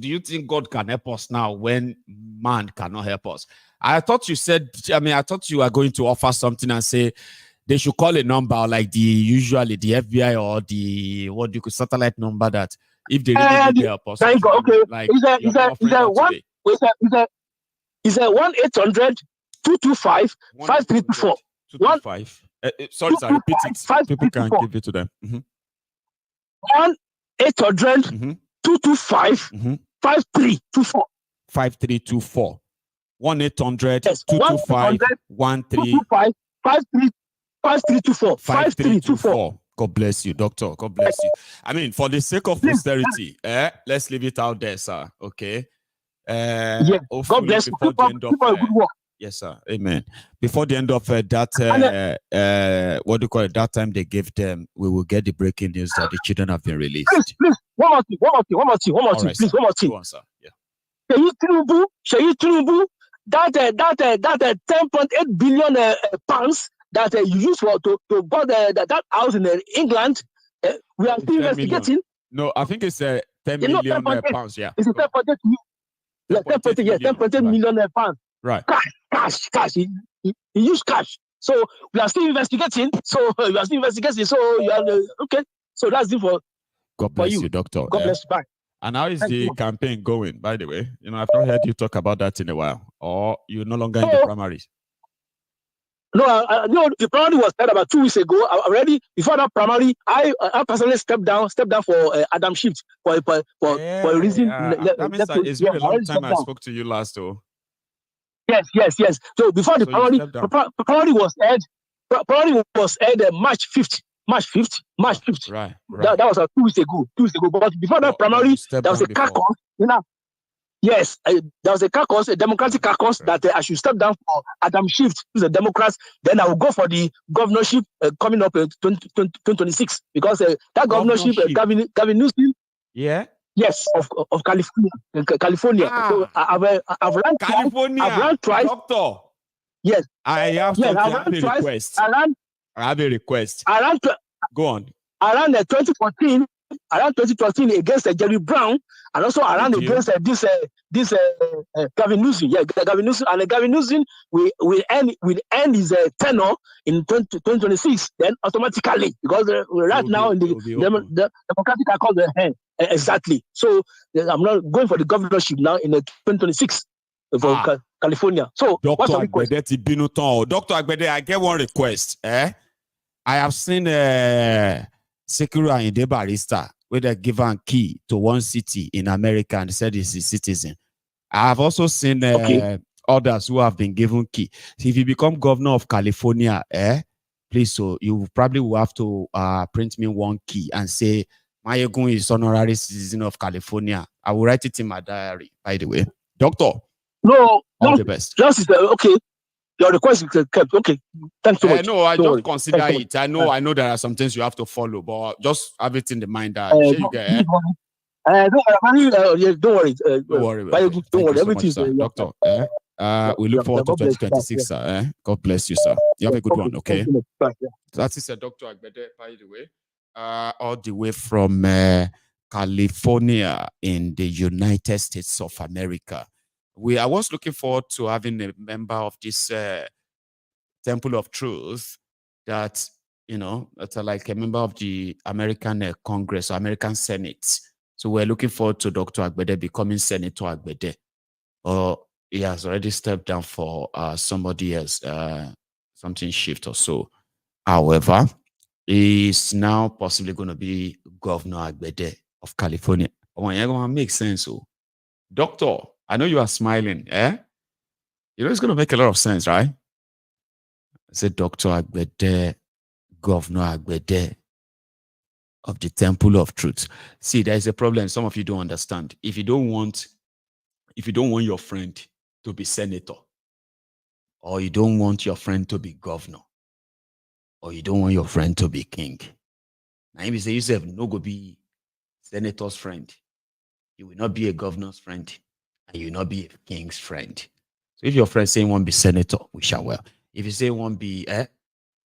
you think God can help us now when man cannot help us? I thought you were going to offer something and say they should call a number like usually the FBI or the satellite number that if they really need help us. Thank God. Okay. Like, is a 1-800-225-5324. 225. Sorry, sir, repeat it. People can give it to them. 1-800-225-5324. 5324. 1-800-225-5324. 5324. God bless you, doctor. God bless you. I mean, for the sake of posterity, let's leave it out there, sir. Okay. God bless you. People good work. Yes, sir. Amen. Before the end of that, what do you call it? That time they gave them, we will get the breaking news that the children have been released. Please. One more thing. Please, one more thing. Go on, sir. Yeah. Tinubu, that 10.8 billion pounds that you use to buy that house in England, we are still investigating. No, I think it's 10 million pounds. Yeah. It's 10.8 million pounds. Right. Cash. He used cash. So we are still investigating. So you are okay. So that's it for. God bless you, doctor. God bless you. Bye. And how is the campaign going, by the way? I've not heard you talk about that in a while. Or you're no longer in the primaries? No, the primary was held about 2 weeks ago. Already before that primary, I personally stepped down for Adam Shift for a reason. That means it's been a long time I spoke to you last, though. Yes. So before the primary was held. Primary was held March 5th. Right. That was 2 weeks ago. But before that primary, there was a caucus. Yes, there was a caucus, a democratic caucus that I should step down for Adam Shift, who's a Democrat. Then I will go for the governorship coming up in 2026 because that governorship, Gavin Newsom. Yeah. Yes, of California. So I've run California. I've run twice. Doctor. Yes. I have a request. I have a request. Go on. I ran 2014. Around 2013 against Jerry Brown, and also around against this Gavin Newsom. Yeah, Gavin Newsom, and Gavin Newsom will end his tenure in 2026. Then automatically, because right now in the Democratic caucus, exactly. So I'm not going for the governorship now in 2026 for California. So Dr. Agbede, I get one request. I have seen Sekura in the barista, where they give a key to one city in America and said he's a citizen. I have also seen others who have been given key. So if you become governor of California, please, so you probably will have to print me one key and say, Maiyegun is honorary citizen of California. I will write it in my diary, by the way. Doctor. No, all the best. Just okay. Your request is kept. Okay. Thanks so much. No, I just consider it. I know there are some things you have to follow, but just have it in the mind that don't worry. Don't worry. Everything's Doctor. We look forward to 2026, sir. God bless you, sir. You have a good one, okay? That is Dr. Agbede, by the way. All the way from California in the United States of America. I was looking forward to having a member of this Temple of Truth that's like a member of the American Congress or American Senate. So we're looking forward to Dr. Agbede becoming Senator Agbede. he has already stepped down for somebody else, something shift or so. However, he's now possibly going to be Governor Agbede of California. Oh, yeah, going to make sense. So, Doctor, I know you are smiling. Eh? You know, it's going to make a lot of sense, right? I said, Dr. Agbede, Governor Agbede of the Temple of Truth. See, there is a problem some of you don't understand. If you don't want your friend to be senator, or you don't want your friend to be governor, or you don't want your friend to be king, now if you say yourself no go be senator's friend, you will not be a governor's friend, and you will not be a king's friend. So if your friend saying one be senator, we shall well. If you say one be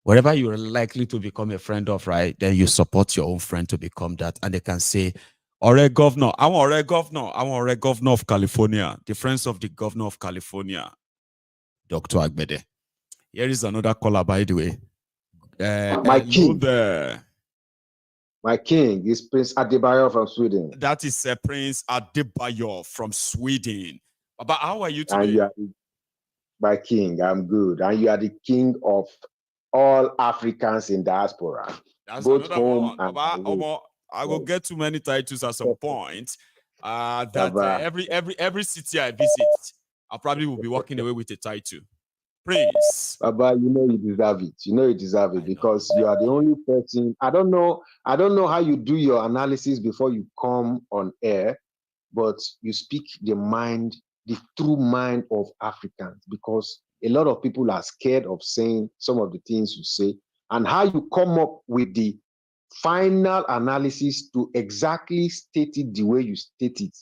whatever you're likely to become a friend of, right, then you support your own friend to become that, and they can say, "Alright, governor, I want alright governor of California, the friends of the governor of California, Dr. Agbede." Here is another caller, by the way. My king. There. My king is Prince Adebayo from Sweden. That is Prince Adebayo from Sweden. But how are you today? And you are my king. I'm good. And you are the king of all Africans in diaspora. That's both another home one. and Baba, I will get too many titles at some point. Every city I visit, I probably will be walking away with a title. Prince. Baba, you know you deserve it. You know you deserve it because you are the only person. I don't know how you do your analysis before you come on air, but you speak the true mind of Africans, because a lot of people are scared of saying some of the things you say, and how you come up with the final analysis to exactly state it the way you state it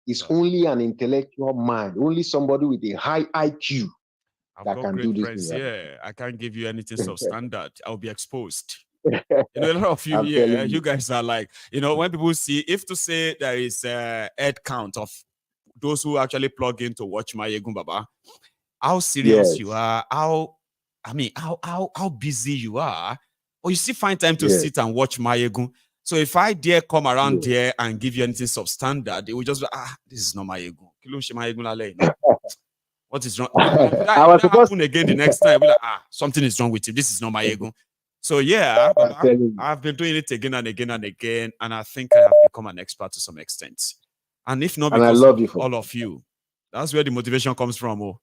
is only an intellectual mind, only somebody with a high IQ. I've got great friends here. I can't give you anything substandard. I'll be exposed. You know, a lot of you here, you guys are like, you know, when people see, if to say there is a head count of those who actually plug in to watch Maiyegun Baba, how serious you are, how busy you are, or you still find time to sit and watch Maiyegun. So if I dare come around there and give you anything substandard, they will just be, this is not Maiyegun. What is wrong? If that happen again the next time, we'll like, something is wrong with you. This is not Maiyegun. So yeah, I've been doing it again and again and again, and I think I have become an expert to some extent. And if not because of all of you, that's where the motivation comes from. Oh,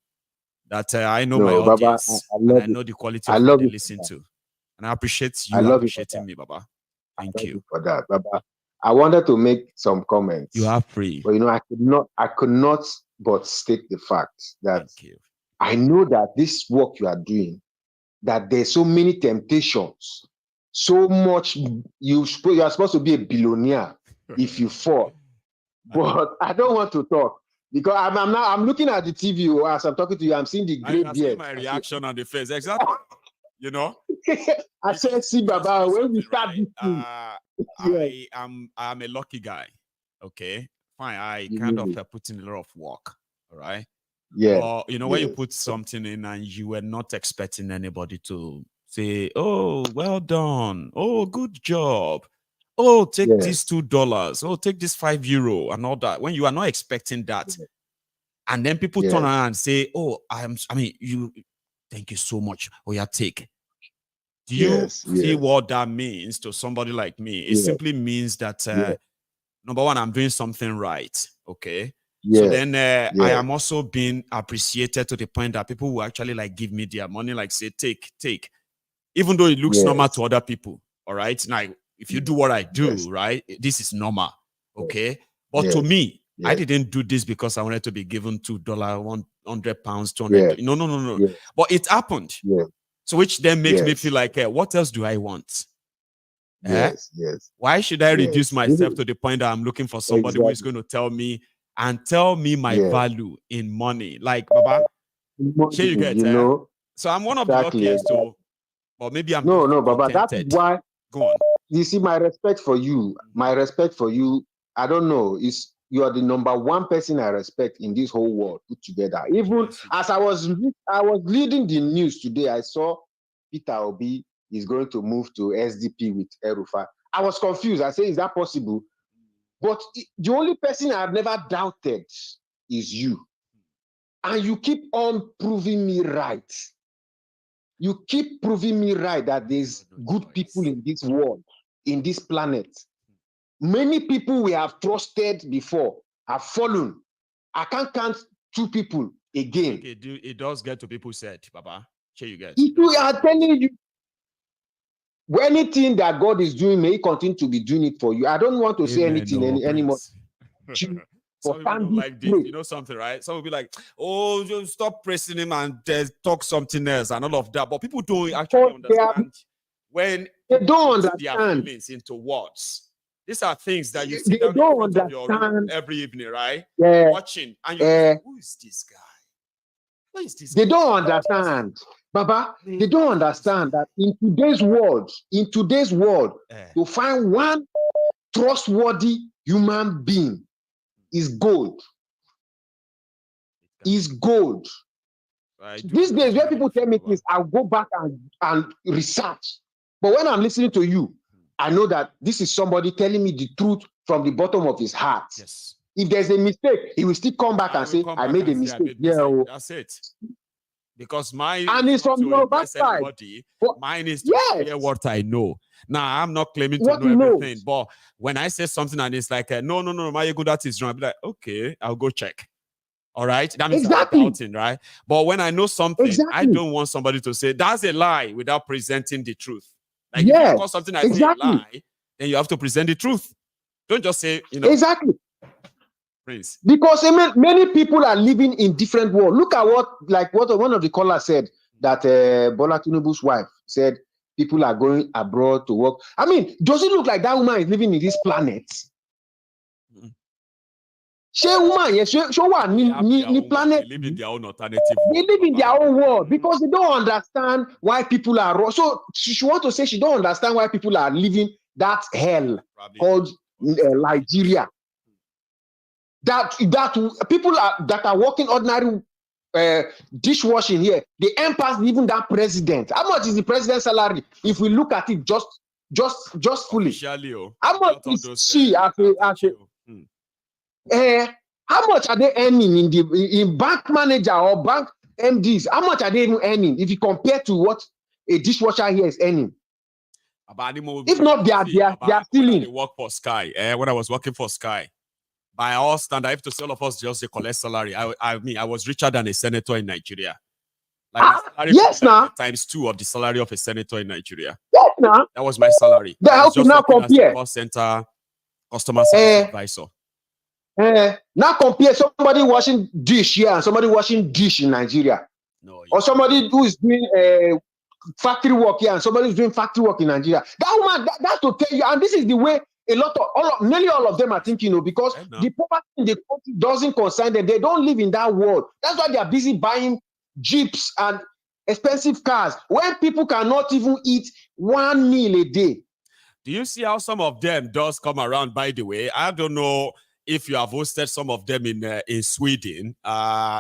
that I know my audience, Baba, I know the quality of what they listen to, and I appreciate you appreciating me, Baba. Thank you for that, Baba. I wanted to make some comments. You are free, but you know, I could not but state the fact that I know that this work you are doing, that there's so many temptations, so much. You are supposed to be a billionaire if you fall, but I don't want to talk because I'm looking at the TV as I'm talking to you. I'm seeing the great beard. My reaction on the face, exactly. You know, I said, "See, Baba, when we start this thing, I'm a lucky guy. Okay, fine. I kind of put in a lot of work. All right. Yeah. But you know, when you put something in and you were not expecting anybody to say, "Oh, well done. Oh, good job. Oh, take this $2. Oh, take this €5 and all that." When you are not expecting that, and then people turn around and say, "Oh, you. Thank you so much. Oh, yeah, take." Do you see what that means to somebody like me? It simply means that number one, I'm doing something right. Okay. So then I am also being appreciated to the point that people will actually like give me their money, like say, take. Even though it looks normal to other people. All right. Now, if you do what I do, right, this is normal. Okay. But to me, I didn't do this because I wanted to be given $2, £100, 200. No. But it happened. So which then makes me feel like, what else do I want? Why should I reduce myself to the point that I'm looking for somebody who is going to tell me my value in money? Like, Baba, here you get so I'm one of the luckiest too. But maybe I'm no, Baba. That's why. Go on. You see, my respect for you. I don't know. You are the number one person I respect in this whole world put together. Even as I was reading the news today, I saw Peter Obi is going to move to SDP with El-Rufai. I was confused. I said, is that possible? But the only person I've never doubted is you. And you keep on proving me right. You keep proving me right that there's good people in this world, in this planet. Many people we have trusted before have fallen. I can't count 2 people again. Okay, it does get to people said, Baba. Sure you get. If we are telling you, anything that God is doing, may He continue to be doing it for you. I don't want to say anything anymore. Some people don't like this. You know something, right? Some will be like, oh, just stop pressing him and talk something else and all of that. But people don't actually understand when they don't understand their feelings into words. These are things that you see down in front of your room every evening, right? Yeah. Watching. And you're like, who is this guy? Who is this guy? They don't understand. Baba, they don't understand that in today's world, to find one trustworthy human being is gold. Is gold. These days, when people tell me things, I'll go back and research. But when I'm listening to you, I know that this is somebody telling me the truth from the bottom of his heart. Yes. If there's a mistake, he will still come back and say, I made a mistake. Yeah, that's it. Because mine and it's from your backside. Mine is to share what I know. Now, I'm not claiming to know everything, but when I say something and it's like, no, Maiyegun, that is wrong, I'll be like, okay, I'll go check. All right? That means I'm doubting, right? But when I know something, I don't want somebody to say, that's a lie without presenting the truth. Like, if you call something I say a lie, then you have to present the truth. Don't just say, Exactly. Prince. Because many people are living in different worlds. Look at what one of the callers said, that Bola Tinubu's wife said people are going abroad to work. I mean, does it look like that woman is living in this planet? She woman, yes, she planet. They live in their own alternative world. They live in their own world because they don't understand why people are. So she want to say she don't understand why people are living that hell called Nigeria. That people that are working ordinary dishwashing here, they earn past even that president. How much is the president's salary? If we look at it just fully, how much is she how much are they earning in bank manager or bank MDs? How much are they even earning if you compare to what a dishwasher here is earning? If not, they are stealing. When I work for Sky, when I was working for Sky, by all standards, I have to say all of us just collect salary. I mean, I was richer than a senator in Nigeria. Yes, now times 2 of the salary of a senator in Nigeria. Yes, now that was my salary. I was just now compare. Call center customer service advisor. Now compare somebody washing dish here and somebody washing dish in Nigeria, or somebody who is doing factory work here and somebody who's doing factory work in Nigeria. That woman, that's to tell you, and this is the way nearly all of them are thinking, because the poverty in the country doesn't concern them. They don't live in that world. That's why they are busy buying jeeps and expensive cars when people cannot even eat one meal a day. Do you see how some of them does come around? By the way, I don't know if you have hosted some of them in Sweden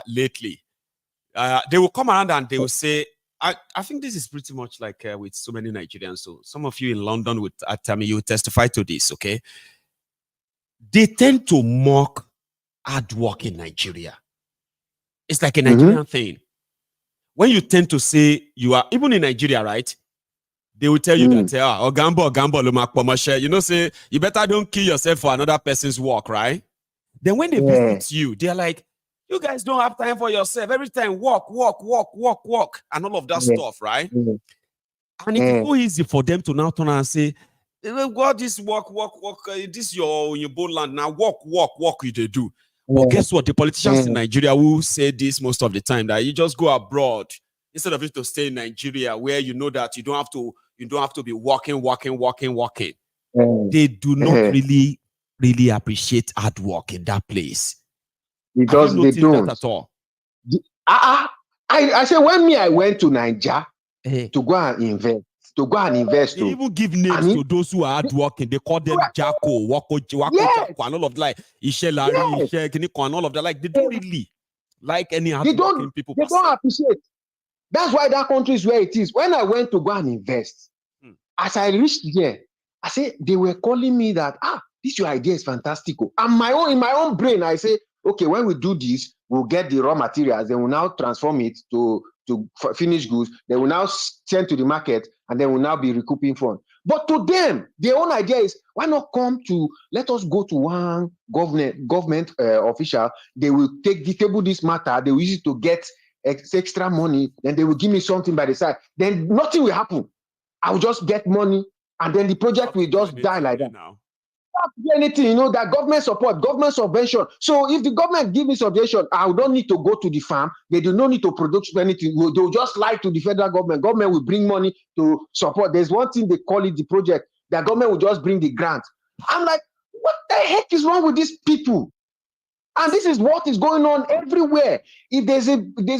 lately. They will come around and they will say, I think this is pretty much like with so many Nigerians. So some of you in London would tell me, you testify to this, okay? They tend to mock hard work in Nigeria. It's like a Nigerian thing. When you tend to say you are, even in Nigeria, right? They will tell you that, gamble, you know, say, you better don't kill yourself for another person's work, right? Then when they visit you, they're like, you guys don't have time for yourself. Every time, walk, and all of that stuff, right? And it's so easy for them to now turn and say, "God, this walk, this your boat land now. Walk, you they do." But guess what? The politicians in Nigeria will say this most of the time, that you just go abroad instead of you to stay in Nigeria, where you know that you don't have to be walking. They do not really appreciate hard work in that place. Because they don't at all. I say when I went to Niger to go and invest. They even give names to those who are hard working. They call them Jacko, Wako, and all of that. Like Ishelari, and all of that. Like they don't really like any hard working people. They don't appreciate. That's why that country is where it is. When I went to go and invest, as I reached there, I say they were calling me that this your idea is fantastic. And in my own brain, I say, okay, when we do this, will get the raw materials, they will now transform it to finished goods, they will now send to the market, and they will now be recouping funds. But to them, their own idea is, why not let us go to one government official, they will table this matter, they will use it to get extra money, then they will give me something by the side. Then nothing will happen. I will just get money, and then the project will just die like that. Now. Not do anything, that government support, government subvention. So if the government give me subvention, I don't need to go to the farm. They do not need to produce anything. They'll just lie to the federal government. Government will bring money to support. There's one thing they call it the project. The government will just bring the grant. I'm like, what the heck is wrong with these people? And this is what is going on everywhere. If there's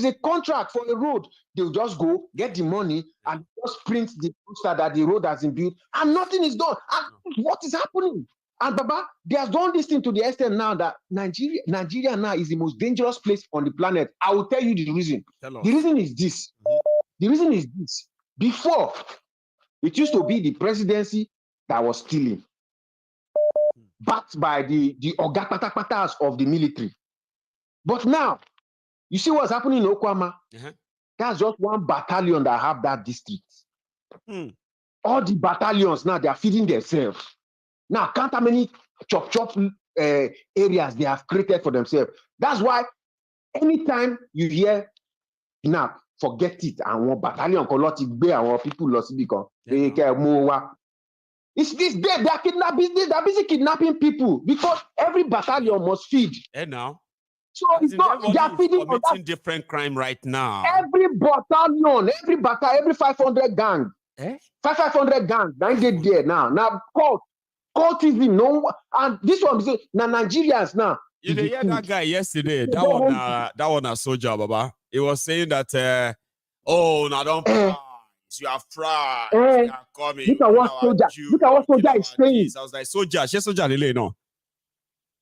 a contract for a road, they'll just go get the money and just print the poster that the road has been built, and nothing is done. And what is happening? And Baba, they have done this thing to the extent now that Nigeria now is the most dangerous place on the planet. I will tell you the reason. The reason is this. The reason is this. Before, it used to be the presidency that was stealing, backed by the Oga Patapatas of the military. But now, you see what's happening in Okwama? That's just one battalion that have that district. All the battalions now, they are feeding themselves. Now, count how many chop areas they have created for themselves. That's why anytime you hear, now, forget it, and one battalion, people lost because they care more. It's this, they are kidnapping, they are busy kidnapping people because every battalion must feed. And now, so it's not, they are feeding on that different crime right now. Every battalion, every 500 gang, 500 gang, don't get there now. Now, cultism, no, and this one is now Nigerians now. You hear that guy yesterday? That one a soldier, Baba. He was saying that, oh, now don't. You are fried. You are coming. Look at what soldier is saying. I was like, soldier, really, no.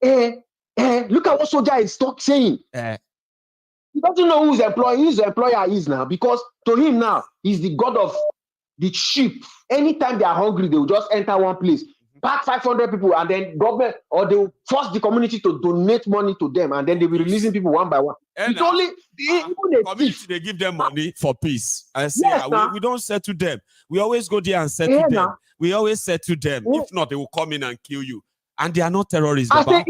Look at what soldier is saying. He doesn't know whose employer is now, because to him now, he's the god of the sheep. Anytime they are hungry, they will just enter one place, pack 500 people, and then government, or they will force the community to donate money to them, and then they will be releasing people one by one. It's only community, they give them money for peace. I say, we don't settle them. We always go there and settle them. We always settle them. If not, they will come in and kill you. And they are not terrorists. I say,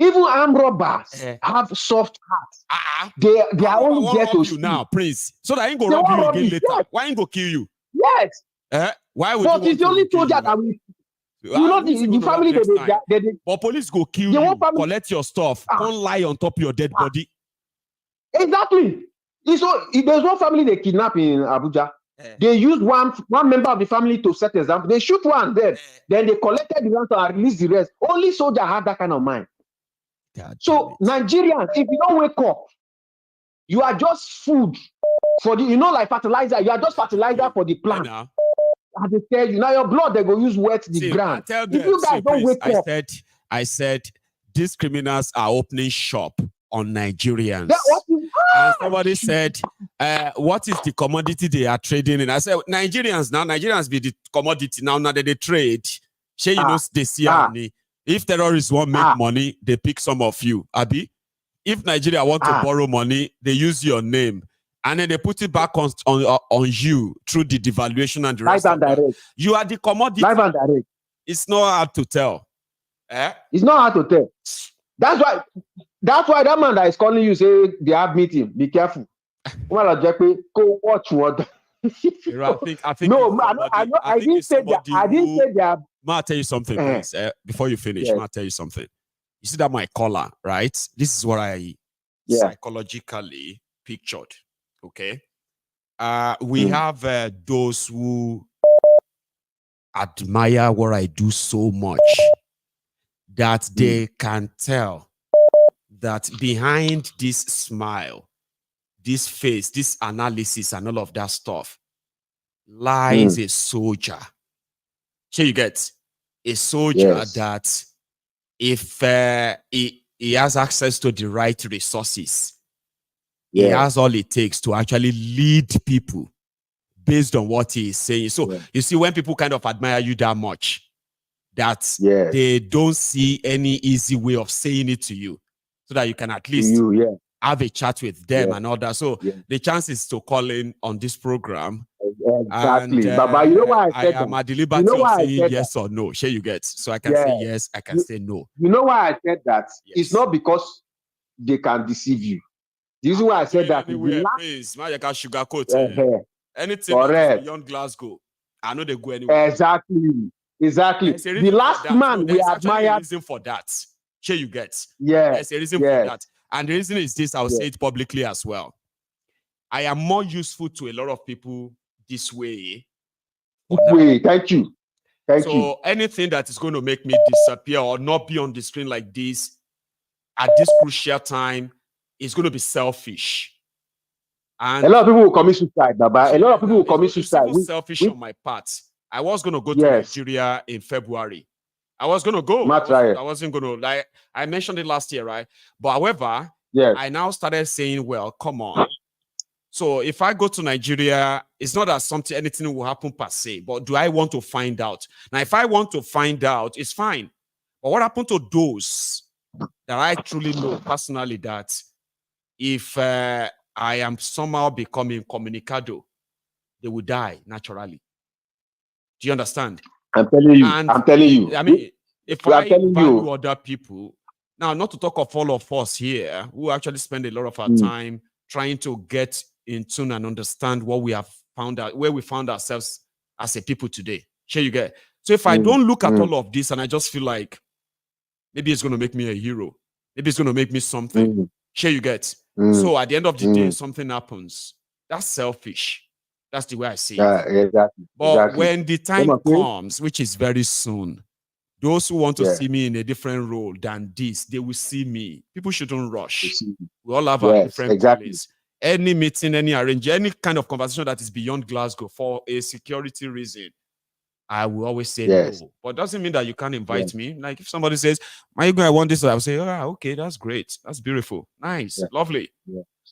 even armed robbers have soft hearts. They are only there to you now, Prince. So that I ain't go rob you again later. Yes. Why ain't go kill you? Yes. Why would but it's the only soldier that we, the family they but police go kill you, collect your stuff, don't lie on top of your dead body. Exactly. There's one family they kidnap in Abuja. They used one member of the family to set example. They shoot one dead. Then they collected the ransom and released the rest. Only soldier have that kind of mind. So Nigerians, if you don't wake up, you are just food for the, like fertilizer. You are just fertilizer for the plant. And they tell you now your blood they go use wet the ground. If you guys don't wake up, I said these criminals are opening shop on Nigerians. And somebody said, what is the commodity they are trading in? I said, Nigerians be the commodity now that they trade. They see if terrorists want make money, they pick some of you. Abi, if Nigeria want to borrow money, they use your name. And then they put it back on you through the devaluation and the rest of that. You are the commodity. Live and direct. It's not hard to tell. It's not hard to tell. That's why that man that is calling you say they have meeting. Be careful. Go watch what. I think no, I didn't say that. I didn't say that. I'll tell you something, please. Before you finish, I'll tell you something. You see that my collar, right? This is what I psychologically pictured. Okay. We have those who admire what I do so much that they can tell that behind this smile, this face, this analysis and all of that stuff lies a soldier. So you get a soldier that if he has access to the right resources, he has all it takes to actually lead people based on what he is saying. So you see, when people kind of admire you that much, that they don't see any easy way of saying it to you. so that you can at least have a chat with them and all that. So the chances to call in on this program. Exactly. And, but you know why I said am that? at the liberty of saying yes or no. Sure, you get. So I can say yes, I can say no. You know why I said that? Yes. It's not because they can deceive you. This is why I said that. Anywhere, please, Mayaka sugarcoat. Anything that is beyond Glasgow, I know they go anywhere. Exactly. The last man we admired. A reason for that. Sure, you get. Yeah. There's a reason for that. And the reason is this, I'll say it publicly as well. I am more useful to a lot of people this way. Thank you. So anything that is going to make me disappear or not be on the screen like this at this crucial time is going to be selfish. And a lot of people will commit suicide, Baba. A lot of people will commit suicide. Selfish on my part. I was going to go to Nigeria in February. I was going to go. I wasn't going to, like, I mentioned it last year, right? But however, I now started saying, well, come on. So if I go to Nigeria, it's not that anything will happen per se, but do I want to find out? Now, if I want to find out, it's fine. But what happened to those that I truly know personally that if I am somehow becoming communicado, they will die naturally. Do you understand? I'm telling you. I mean, if I value other people, now not to talk of all of us here who actually spend a lot of our time trying to get in tune and understand what we have found out, where we found ourselves as a people today. Sure, you get. So if I don't look at all of this and I just feel like maybe it's going to make me a hero, maybe it's going to make me something. Sure, you get. So at the end of the day, something happens. That's selfish. That's the way I see it. But when the time comes, which is very soon, those who want to see me in a different role than this, they will see me. People shouldn't rush. We all have our different callings. Any meeting, any arrangement, any kind of conversation that is beyond Glasgow for a security reason, I will always say no. But it doesn't mean that you can't invite me. Like if somebody says, Maiyegun, I want this, I will say, okay, that's great. That's beautiful. Nice. Lovely.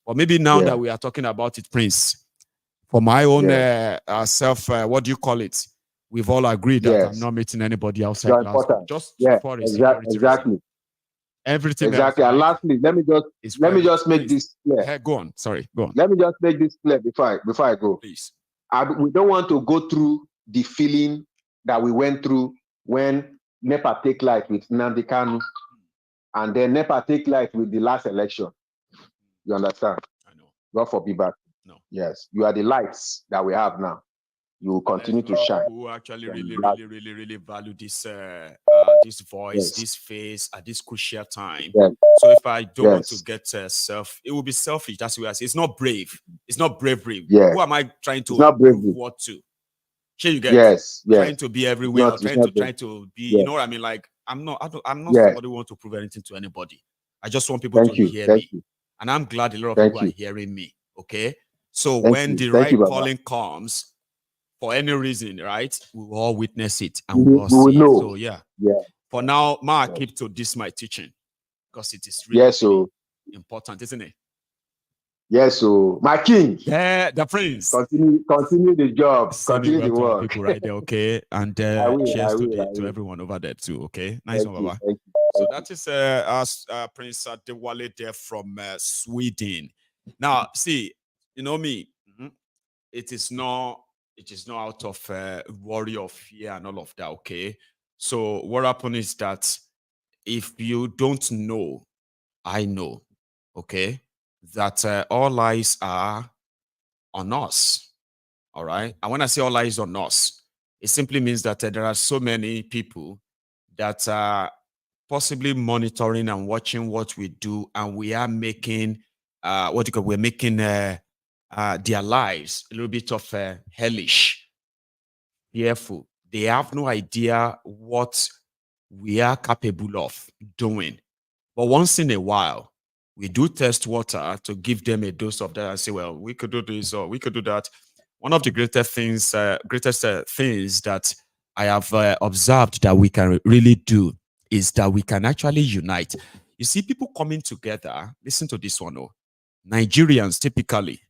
But maybe now that we are talking about it, Prince, for my own what do you call it? We've all agreed that I'm not meeting anybody outside Glasgow. Just for a security reason. Everything else, and lastly, let me just make this clear. Go on. Sorry, go on. Let me just make this clear before I go. Please. We don't want to go through the feeling that we went through when NEPA take light with Nnamdi Kanu, and then NEPA take light with the last election. You understand? I know. God forbid back. No. Yes, you are the lights that we have now. You will continue to shine. Who actually really value this this voice, this face at this crucial time. So if I don't want to get it will be selfish. That's what I say. It's not brave. It's not bravery. Who am I trying to prove what to? Sure, you get trying to be everywhere, trying to be, you know what I mean? Like I'm not somebody who wants to prove anything to anybody. I just want people to hear me. And I'm glad a lot of people are hearing me. Okay. So when the right calling comes, for any reason, right, we will all witness it and we will see it. So for now, I keep to this my teaching because it is really important, isn't it? Yes, so my king. Yeah, the prince. Continue the job. Continue the work. People right there, okay. And cheers to everyone over there too. Okay, nice one, Baba. So that is Prince Dele Alake there from Sweden. Now, see, you know me, it is not out of worry or fear and all of that, okay? So what happened is that if you don't know, I know, okay, that all eyes are on us, all right? And when I say all eyes on us, it simply means that there are so many people that are possibly monitoring and watching what we do, and we are making, we're making their lives a little bit of hellish, fearful. They have no idea what we are capable of doing. But once in a while, we do test water to give them a dose of that and say, well, we could do this or we could do that. One of the greatest things that I have observed that we can really do is that we can actually unite. You see people coming together. Listen to this one. Nigerians typically,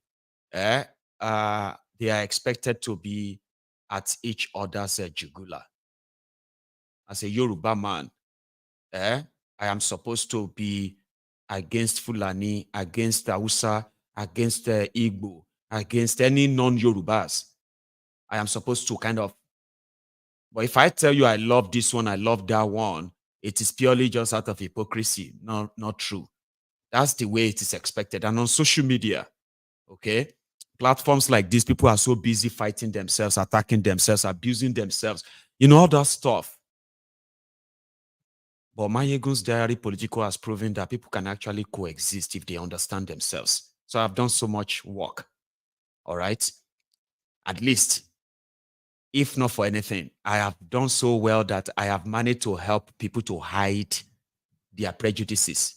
they are expected to be at each other's jugular. As a Yoruba man, I am supposed to be against Fulani, against Hausa, against Igbo, against any non-Yorubas. I am supposed to kind of, but if I tell you I love this one, I love that one, it is purely just out of hypocrisy. Not true. That's the way it is expected. And on social media, okay, platforms like these, people are so busy fighting themselves, attacking themselves, abusing themselves, all that stuff. But Maiyegun's diary political has proven that people can actually coexist if they understand themselves. So I've done so much work. All right. At least, if not for anything, I have done so well that I have managed to help people to hide their prejudices.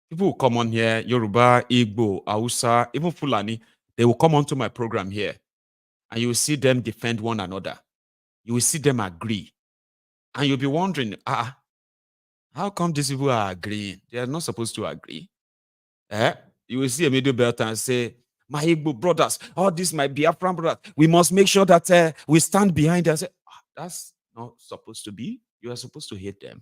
People will come on here, Yoruba, Igbo, Hausa, even Fulani, they will come onto my program here, and you will see them defend one another. You will see them agree. And you'll be wondering, how come these people are agreeing? They are not supposed to agree. You will see a middle belt and say, my Igbo brothers, all this might be Biafran brothers. We must make sure that we stand behind them. That's not supposed to be. You are supposed to hate them.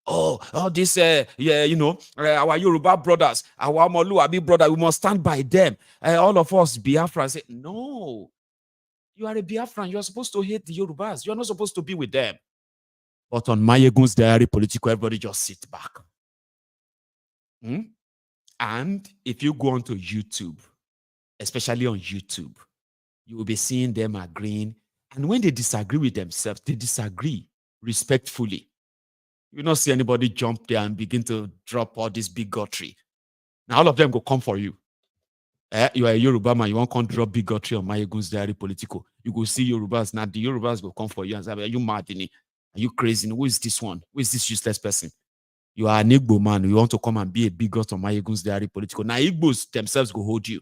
All this, our Yoruba brothers, our Moluabi brothers, we must stand by them. All of us, Biafran, say, no. You are a Biafran. You are supposed to hate the Yorubas. You are not supposed to be with them. But on Maiyegun's diary political, everybody just sit back. And if you go onto YouTube, especially on YouTube, you will be seeing them agreeing. And when they disagree with themselves, they disagree respectfully. You will not see anybody jump there and begin to drop all this bigotry. Now all of them will come for you. You are a Yoruba man, you won't come drop bigotry on Maiyegun's diary political. You go see Yorubas, now the Yorubas will come for you and say, are you mad? Are you crazy? Who is this one? Who is this useless person? You are an Igbo man. You want to come and be a bigot on Maiyegun's diary political. Now Igbos themselves go hold you.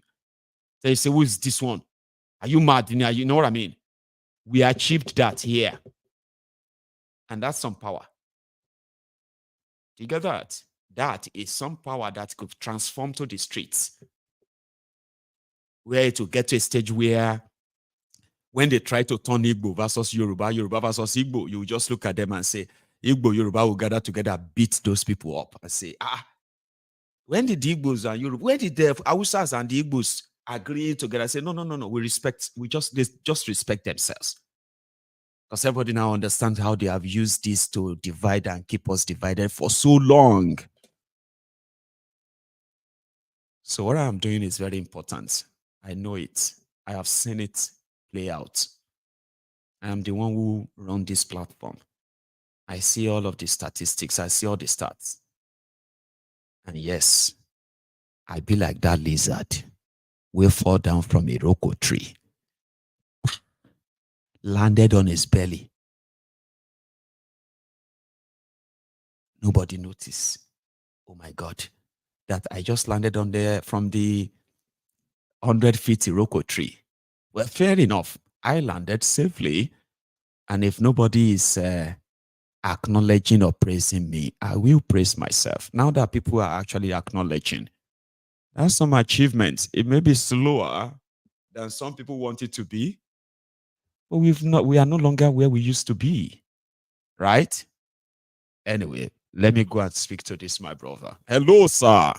So you say, who is this one? Are you mad? You know what I mean? We achieved that here. And that's some power. You get that? That is some power that could transform to the streets. Where it will get to a stage where when they try to turn Igbo versus Yoruba, Yoruba versus Igbo, you just look at them and say, Igbo, Yoruba will gather together, beat those people up and say, when did the Igbos and Yoruba, where did the Hausas and the Igbos agree together? Say, no, we just respect themselves. Because everybody now understands how they have used this to divide and keep us divided for so long. So what I'm doing is very important. I know it. I have seen it play out. I am the one who runs this platform. I see all of the statistics. I see all the stats. And yes, I be like that lizard will fall down from a roko tree, landed on his belly. Nobody noticed. Oh my God, that I just landed on there from the 100 feet Iroko tree. Well, fair enough. I landed safely. And if nobody is acknowledging or praising me, I will praise myself. Now that people are actually acknowledging, that's some achievements. It may be slower than some people want it to be, but we are no longer where we used to be. Right? Anyway, let me go and speak to this, my brother. Hello, sir.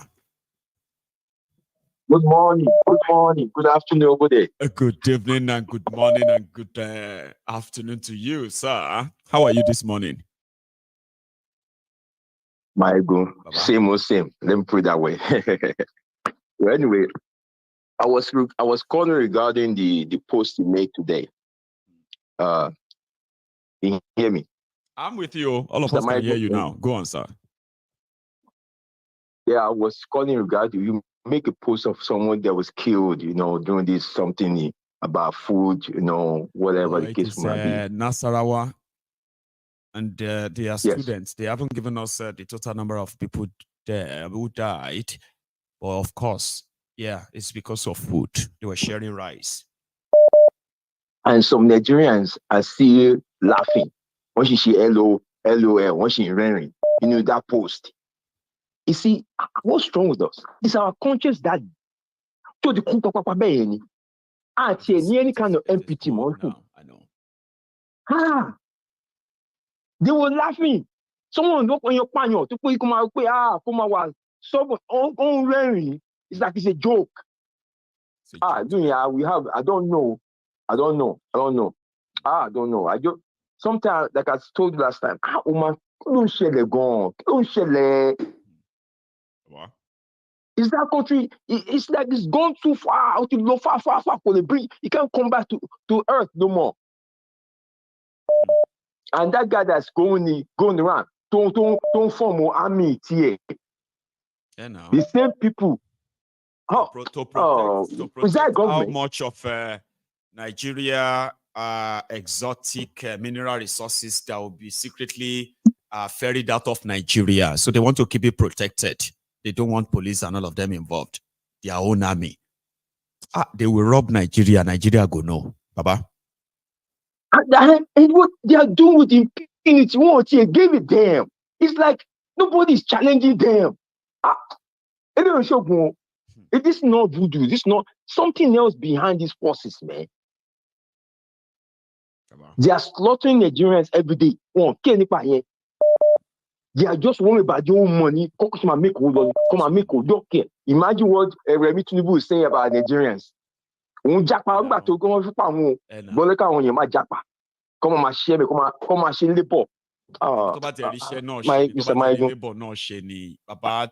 Good morning, good afternoon over there. Good evening and good morning and good afternoon to you, sir. How are you this morning? Maiyegun, same old same. Let me put it that way. Well, anyway, I was calling regarding the post you made today. Can you hear me? I'm with you. All of us can hear you now. Go on, sir. Yeah, I was calling regarding you make a post of someone that was killed, doing this something about food, whatever the case might be. Nassarawa, and they are students. They haven't given us the total number of people there who died, but of course, it's because of food. They were sharing rice. And some Nigerians are still laughing when she see LOL, when she raring, that post. You see, what's wrong with us? It's our conscience that to the any kind of empathy. I know. They were laughing. Someone look on your panel to put come out, someone on wearing. It's like it's a joke. Yeah, we have. I don't know. I don't know. I just sometimes, like I told you last time, man, don't share the gun. Don't share. What? Is that country? It's like it's gone too far. Out to far for the bridge. You can't come back to earth no more. And that guy that's going around, don't form an army here. Yeah, no. The same people. To protect is that government? How much of Nigeria exotic mineral resources that will be secretly ferried out of Nigeria? So they want to keep it protected. They don't want police and all of them involved. Their own army. They will rob Nigeria. Nigeria go no, Baba. And what they are doing with impunity, what they gave it them. It's like nobody's challenging them. It is not voodoo. This is not something else behind these forces, man. They are slaughtering Nigerians every day. They are just worried about their own money. Come and make don't care. Imagine what Rafi Tinubu is saying about Nigerians. Come on, share me. Come on, share labor. About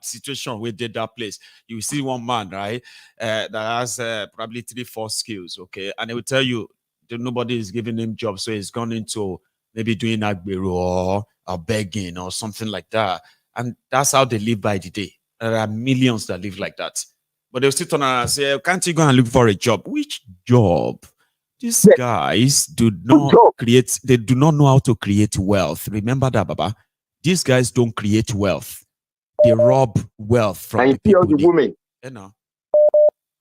situation we did that place. You see one man, right? That has probably 3-4 skills, okay, and they will tell you that nobody is giving him jobs, so he's gone into maybe doing agberu or begging or something like that, and that's how they live by the day. There are millions that live like that, but they'll sit on and say, "Can't you go and look for a job?" Which job? These guys do not create, they do not know how to create wealth. Remember that, Baba. These guys don't create wealth. They rob wealth from the people. The women. You know.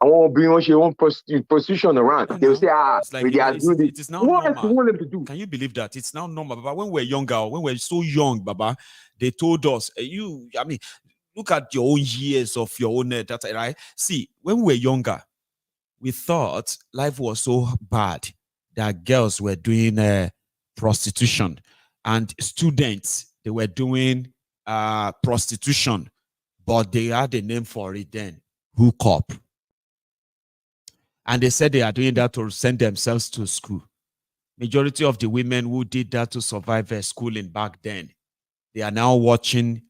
I want to bring your own prostitution around. They will say, it is now normal. Can you believe that? It's now normal. Baba, when we're younger, when we're so young, Baba, they told us, look at your own years of your own data, right? See, when we were younger, we thought life was so bad that girls were doing prostitution and students, they were doing prostitution, but they had a name for it then, hookup. And they said they are doing that to send themselves to school. Majority of the women who did that to survive schooling back then, they are now watching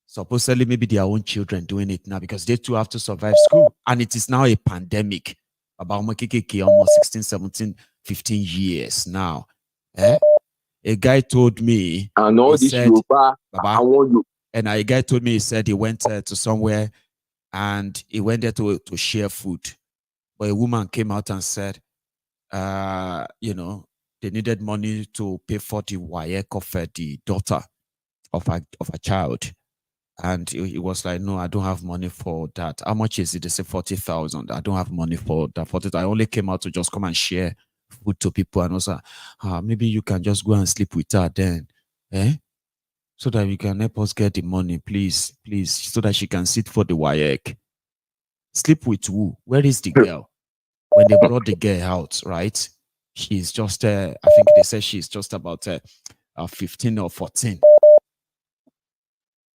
supposedly maybe their own children doing it now because they too have to survive school. And it is now a pandemic. About almost 16, 17, 15 years now. A guy told me, I know this said, Baba, I want you. And a guy told me, he said he went to somewhere and he went there to share food. But a woman came out and said, they needed money to pay for the WAEC of the daughter of a child. And he was like, no, I don't have money for that. How much is it? They say 40,000. I don't have money for that. 40,000. I only came out to just come and share food to people. And also, maybe you can just go and sleep with her then. So that we can help us get the money, please, so that she can sit for the WAEC. Sleep with who? Where is the girl? When they brought the girl out, right? She's just, I think they said she's just about 15 or 14.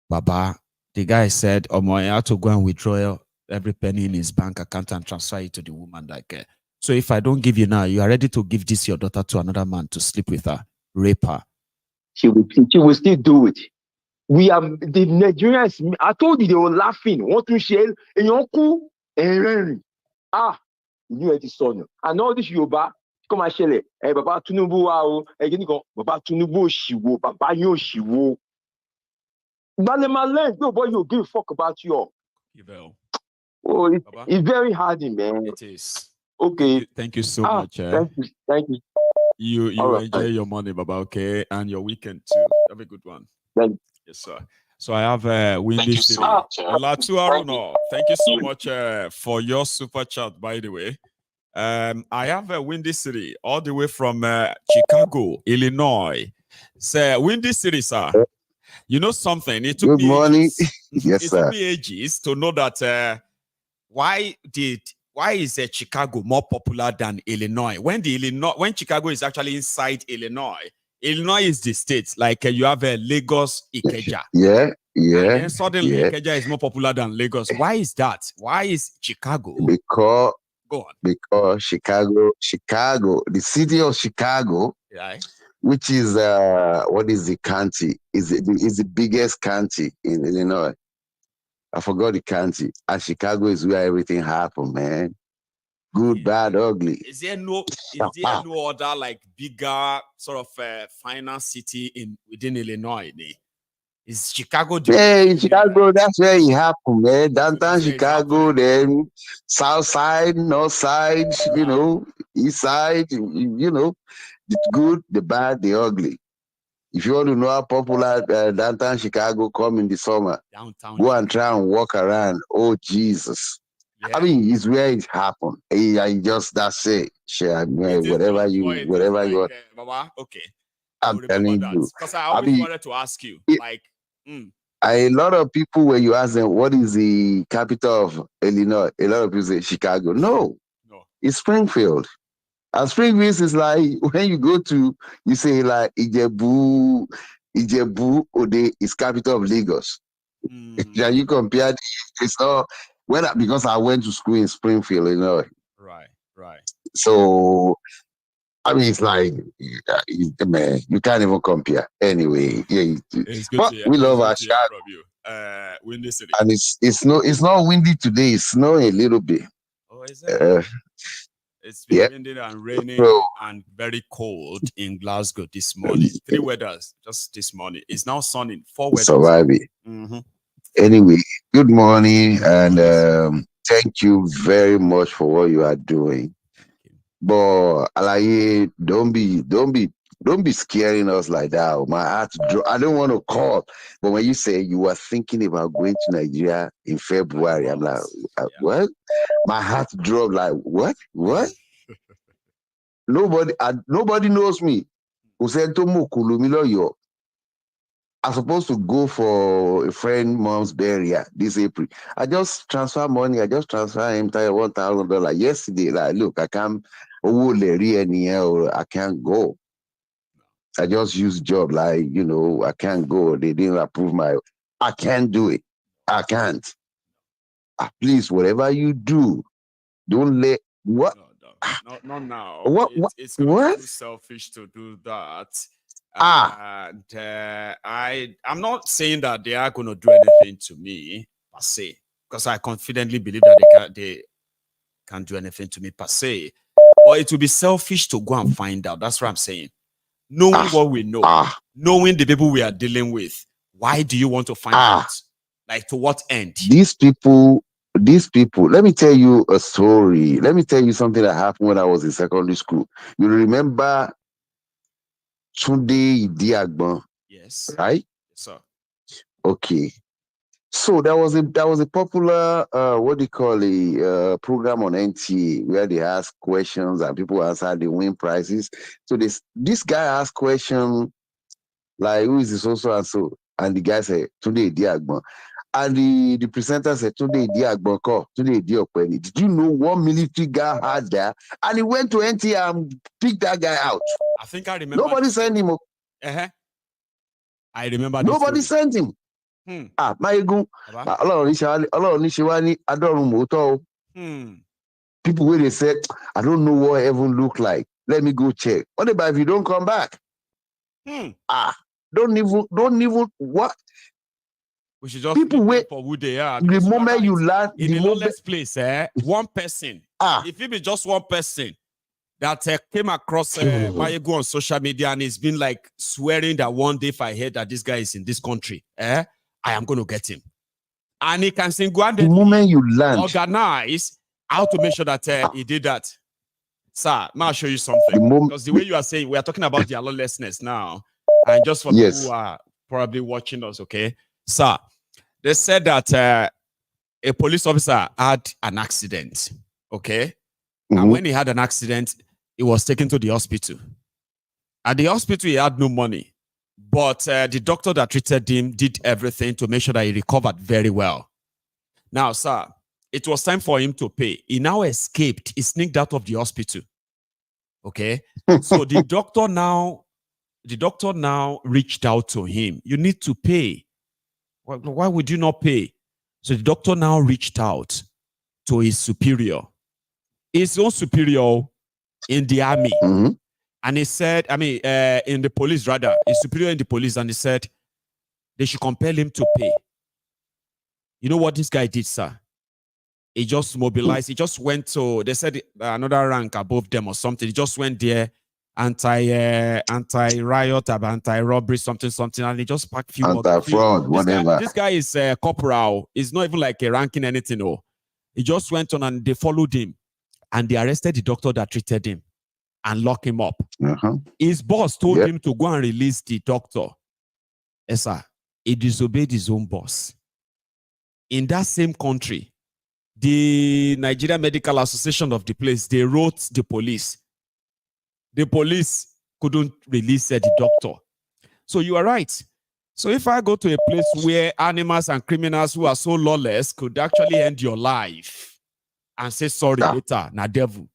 Baba, the guy said, I had to go and withdraw every penny in his bank account and transfer it to the woman. So if I don't give you now, you are ready to give this your daughter to another man to sleep with her, rape her. She will still do it. We are the Nigerians. I told you they were laughing. Want to share and your cool and you had the son. And all this Yoruba come and share it. Baba Tinubu, Baba Tinubu, Shiwo, Baba Yo Shiwo. Nobody will give a fuck about you. It's very hard, man. It is. Okay. Thank you so much. Thank you. You enjoy your money, Baba, okay? And your weekend too. Have a good one. Thank you. Yes, sir. So I have Windy City. Thank you so much for your super chat, by the way. I have a Windy City all the way from Chicago, Illinois. So Windy City, sir. You know something? It took me ages. Yes, sir. It took me ages to know that why is Chicago more popular than Illinois? When Chicago is actually inside Illinois, Illinois is the state. Like you have a Lagos, Ikeja. Yeah. And then suddenly Ikeja is more popular than Lagos. Why is that? Why is Chicago? Because go on. Because Chicago, the city of Chicago, right, which is what is the county? Is the biggest county in Illinois. I forgot the county. And Chicago is where everything happened, man. Good, bad, ugly. Is there no other like bigger sort of finance city within Illinois? Is Chicago? Yeah, in Chicago, that's where it happened, man. Downtown Chicago, then South Side, North Side, you know, East Side, you know, the good, the bad, the ugly. If you want to know how popular downtown Chicago come in the summer, go and try and walk around. Oh, Jesus. Yeah. I mean, it's where it happened. I just, that's it. Sure, whatever you want. Baba, okay. I'm telling you. Because I always wanted to ask you, a lot of people, when you ask them, what is the capital of Illinois? A lot of people say Chicago. No. It's Springfield. And Springfield is like, when you go to, you say like, Ijebu Ode is capital of Lagos. Can you compare? It's all, because I went to school in Springfield, Illinois. Right. So, I mean, it's like, man, you can't even compare. Anyway, yeah. It's good to hear. We love our Chicago. Windy city. And it's not windy today. It's snowing a little bit. Oh, is it? It's been windy and raining and very cold in Glasgow this morning. 3 weathers just this morning. It's now sunny. 4 weathers. Surviving. Anyway, good morning and thank you very much for what you are doing. But Alaye, don't be scaring us like that. My heart I don't want to call. But when you say you were thinking about going to Nigeria in February, I'm like, what? My heart dropped like, what? Nobody knows me. I'm supposed to go for a friend's mom's burial this April. I just transfer money. I just transfer him $1,000 yesterday. Like, look, I can't go. I just use job, like, you know, I can't go. They didn't approve I can't do it. I can't. Please, whatever you do, don't let what? Not now. It's what? Too selfish to do that. And I'm not saying that they are going to do anything to me per se, because I confidently believe that they can't do anything to me per se. Or it will be selfish to go and find out. That's what I'm saying. Knowing what we know, knowing the people we are dealing with, why do you want to find out? Like, to what end? These people, let me tell you a story. Let me tell you something that happened when I was in secondary school. You remember Tunde Idiagbon? Yes. Right? Yes, sir. Okay. So there was a popular program on NTA where they ask questions and people answer, they win prizes. So this guy asked question like, who is this also and so? And the guy said, Tunde Idiagbon. And the presenter said, Tunde Idiagbon, Tunde Idiokweni. Did you know one military guy had that? And he went to NTA and picked that guy out. I think I remember. Nobody sent him. I remember. Nobody sent him. Maiyegun, people where they said, I don't know what heaven look like. Let me go check. What about if you don't come back? Don't even what? We should just people wait for who they are. The moment you land in the lawless place, one person. If it be just one person that came across Maiyegun on social media and he's been like swearing that one day if I hear that this guy is in this country, I am going to get him. And he can single-handedly the moment you land, organize how to make sure that he did that. Sir, I'll show you something. Because the way you are saying, we are talking about their lawlessness now. And just for people who are probably watching us, okay? Sir, they said that a police officer had an accident, okay? And when he had an accident, he was taken to the hospital. At the hospital, he had no money. But the doctor that treated him did everything to make sure that he recovered very well. Now, sir, it was time for him to pay. He now escaped. He sneaked out of the hospital. Okay? So the doctor now the doctor now reached out to him. You need to pay. Why would you not pay? So the doctor now reached out to his superior. His own superior in the army. And he said, in the police rather, his superior in the police, and he said they should compel him to pay. You know what this guy did, sir? He just mobilized. He just went to, they said another rank above them or something. He just went there, anti-riot, anti-robbery, something, and he just packed few anti-fraud, whatever. This guy is corporal. He's not even like a ranking anything. No. He just went on and they followed him. And they arrested the doctor that treated him and locked him up. His boss told him to go and release the doctor. Yes, sir. He disobeyed his own boss. In that same country, the Nigerian Medical Association of the place, they wrote the police. The police couldn't release the doctor. So you are right. So if I go to a place where animals and criminals who are so lawless could actually end your life, and say sorry later, na devil.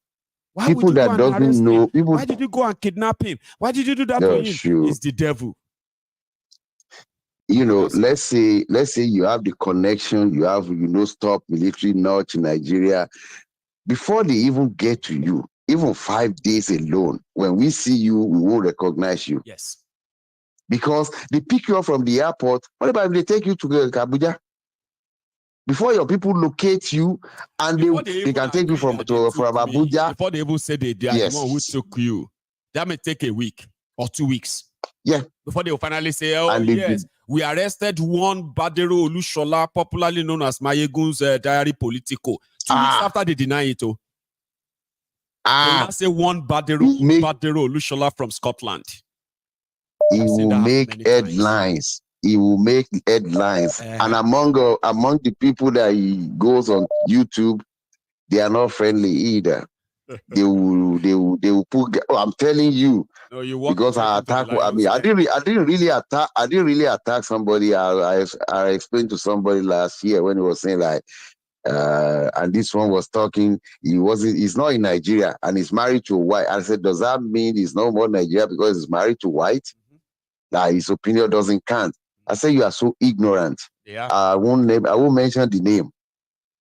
Why people would you that doesn't know people. Why did you go and kidnap him? Why did you do that to him? Sure. It's the devil. You know, let's say you have the connection, you have, stop military notch in Nigeria. Before they even get to you, even 5 days alone, when we see you, we won't recognize you. Yes. Because they pick you up from the airport. What about if they take you to Abuja? Before your people locate you, and they can take you from Abuja. Before they even say they are the one who took you, that may take a week or 2 weeks. Yeah. Before they will finally say, oh, yes, we arrested one Badero Olushola, popularly known as Maiyegun's diary politico. 2 weeks after they deny it. They will say one Badero Olushola from Scotland. He will make headlines. He will make headlines, and among the people that he goes on YouTube, they are not friendly either. they will put. Oh, I'm telling you, because I attack. I didn't really attack somebody. I explained to somebody last year when he was saying like, and this one was talking. He's not in Nigeria and he's married to a white. I said, does that mean he's no more Nigeria because he's married to white? That his opinion doesn't count. I say you are so ignorant. Yeah. I won't mention the name.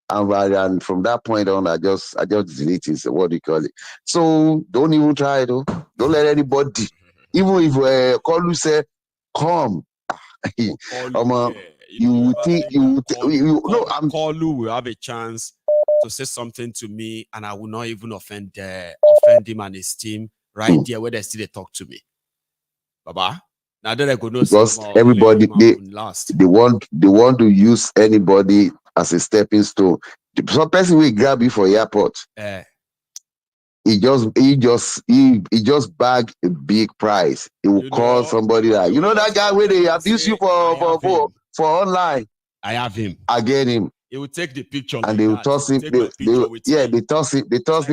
And from that point on, I just delete it. What do you call it? So don't even try it. Don't let anybody, even if Kolu say, come. Kolu will have a chance to say something to me, and I will not even offend him and his team right there where they still talk to me. Baba. Because everybody they want to use anybody as a stepping stone. Some person will grab you for airport. He just bag a big price. He will call somebody that that guy where they abuse you for online. I have him. I get him. He will take the picture and they will toss him. They toss him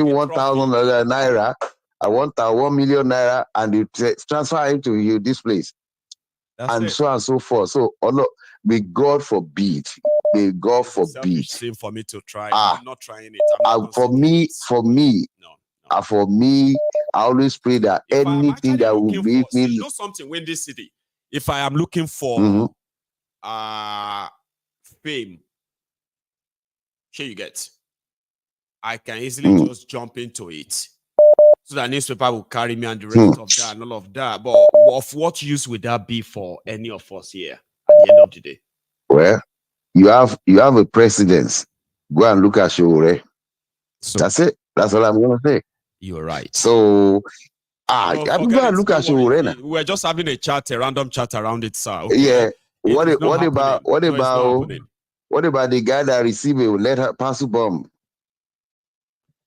1,000 naira. I want 1 million naira, and they transfer him to you this place. And so on and so forth. So, may God forbid. May God forbid. For me to try. I'm not trying it. For me, I always pray that anything that will make me. You know something in this city. If I am looking for fame, sure you get. I can easily just jump into it. So that newspaper will carry me and the rest of that and all of that. But of what use would that be for any of us here at the end of the day? Well, you have a precedence. Go and look at Shore. So, that's it. That's all I'm gonna say. You're right. So go and look at Shore. We're just having a chat, a random chat around it, sir. Okay? Yeah. What about the guy that received a letter parcel bomb?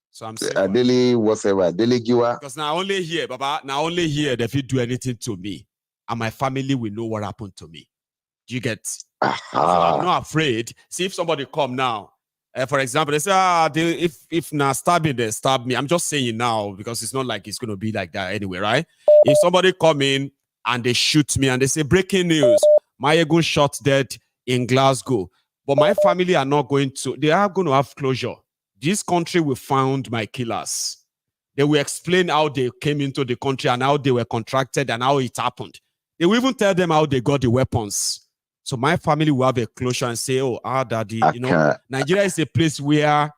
So I'm saying Dele Giwa. Because now only here, Baba, if you do anything to me, and my family will know what happened to me. Do you get? So I'm not afraid. See, if somebody come now, for example, they say, if now stabbing, they stab me. I'm just saying now because it's not like it's going to be like that anyway, right? If somebody come in and they shoot me and they say, breaking news, Maiyegun shot dead in Glasgow. But my family are not going to, they are going to have closure. This country will find my killers. They will explain how they came into the country and how they were contracted and how it happened. They will even tell them how they got the weapons. So my family will have a closure and say, oh, daddy, you know, Nigeria is a place where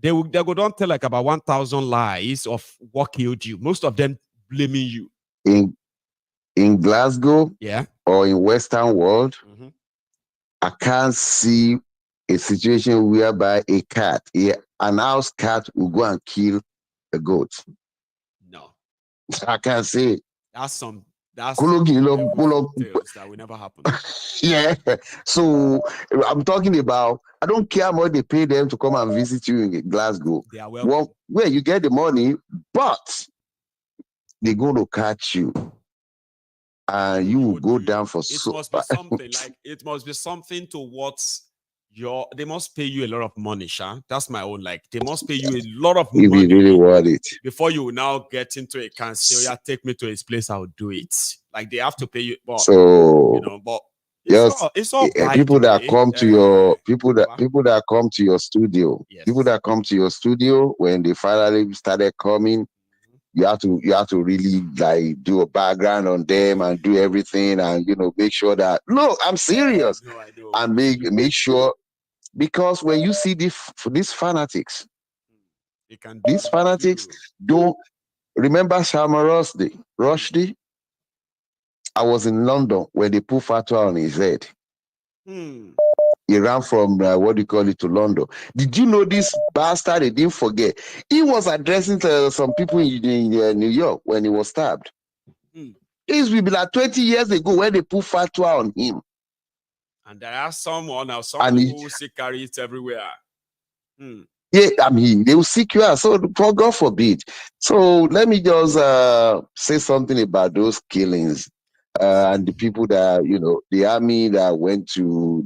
they go don't tell like about 1,000 lies of what killed you. Most of them blaming you. In Glasgow, yeah, or in Western world, I can't see a situation whereby an house cat will go and kill a goat. No, I can't say it. That's tales that will never happen. Yeah. So I'm talking about, I don't care how much they pay them to come and visit you in Glasgow. They are welcome. Where you get the money, but they're going to catch you. And you will go down for must be something like it must be something to what they must pay you a lot of money, Sha. That's my own. Like they must pay you a lot of money. If you really want it. Before you now get into a can say, oh, yeah, take me to his place, I'll do it. Like they have to pay you. But, so you know, but it's all people that come to your people that come to your studio. Yes. People that come to your studio when they finally started coming. You have to really like do a background on them and do everything and make sure that I'm serious. No, I know. And make sure, because when you see these fanatics, don't remember Salman Rushdie. I was in London when they put fatwa on his head. He ran from to London. Did you know this bastard? They didn't forget. He was addressing some people in New York when he was stabbed. This will be like 20 years ago when they put fatwa on him. And there are some people who still carry it everywhere. Yeah, I mean, they will seek you out. So, for God forbid. So, let me just say something about those killings. And the people that, the army that went to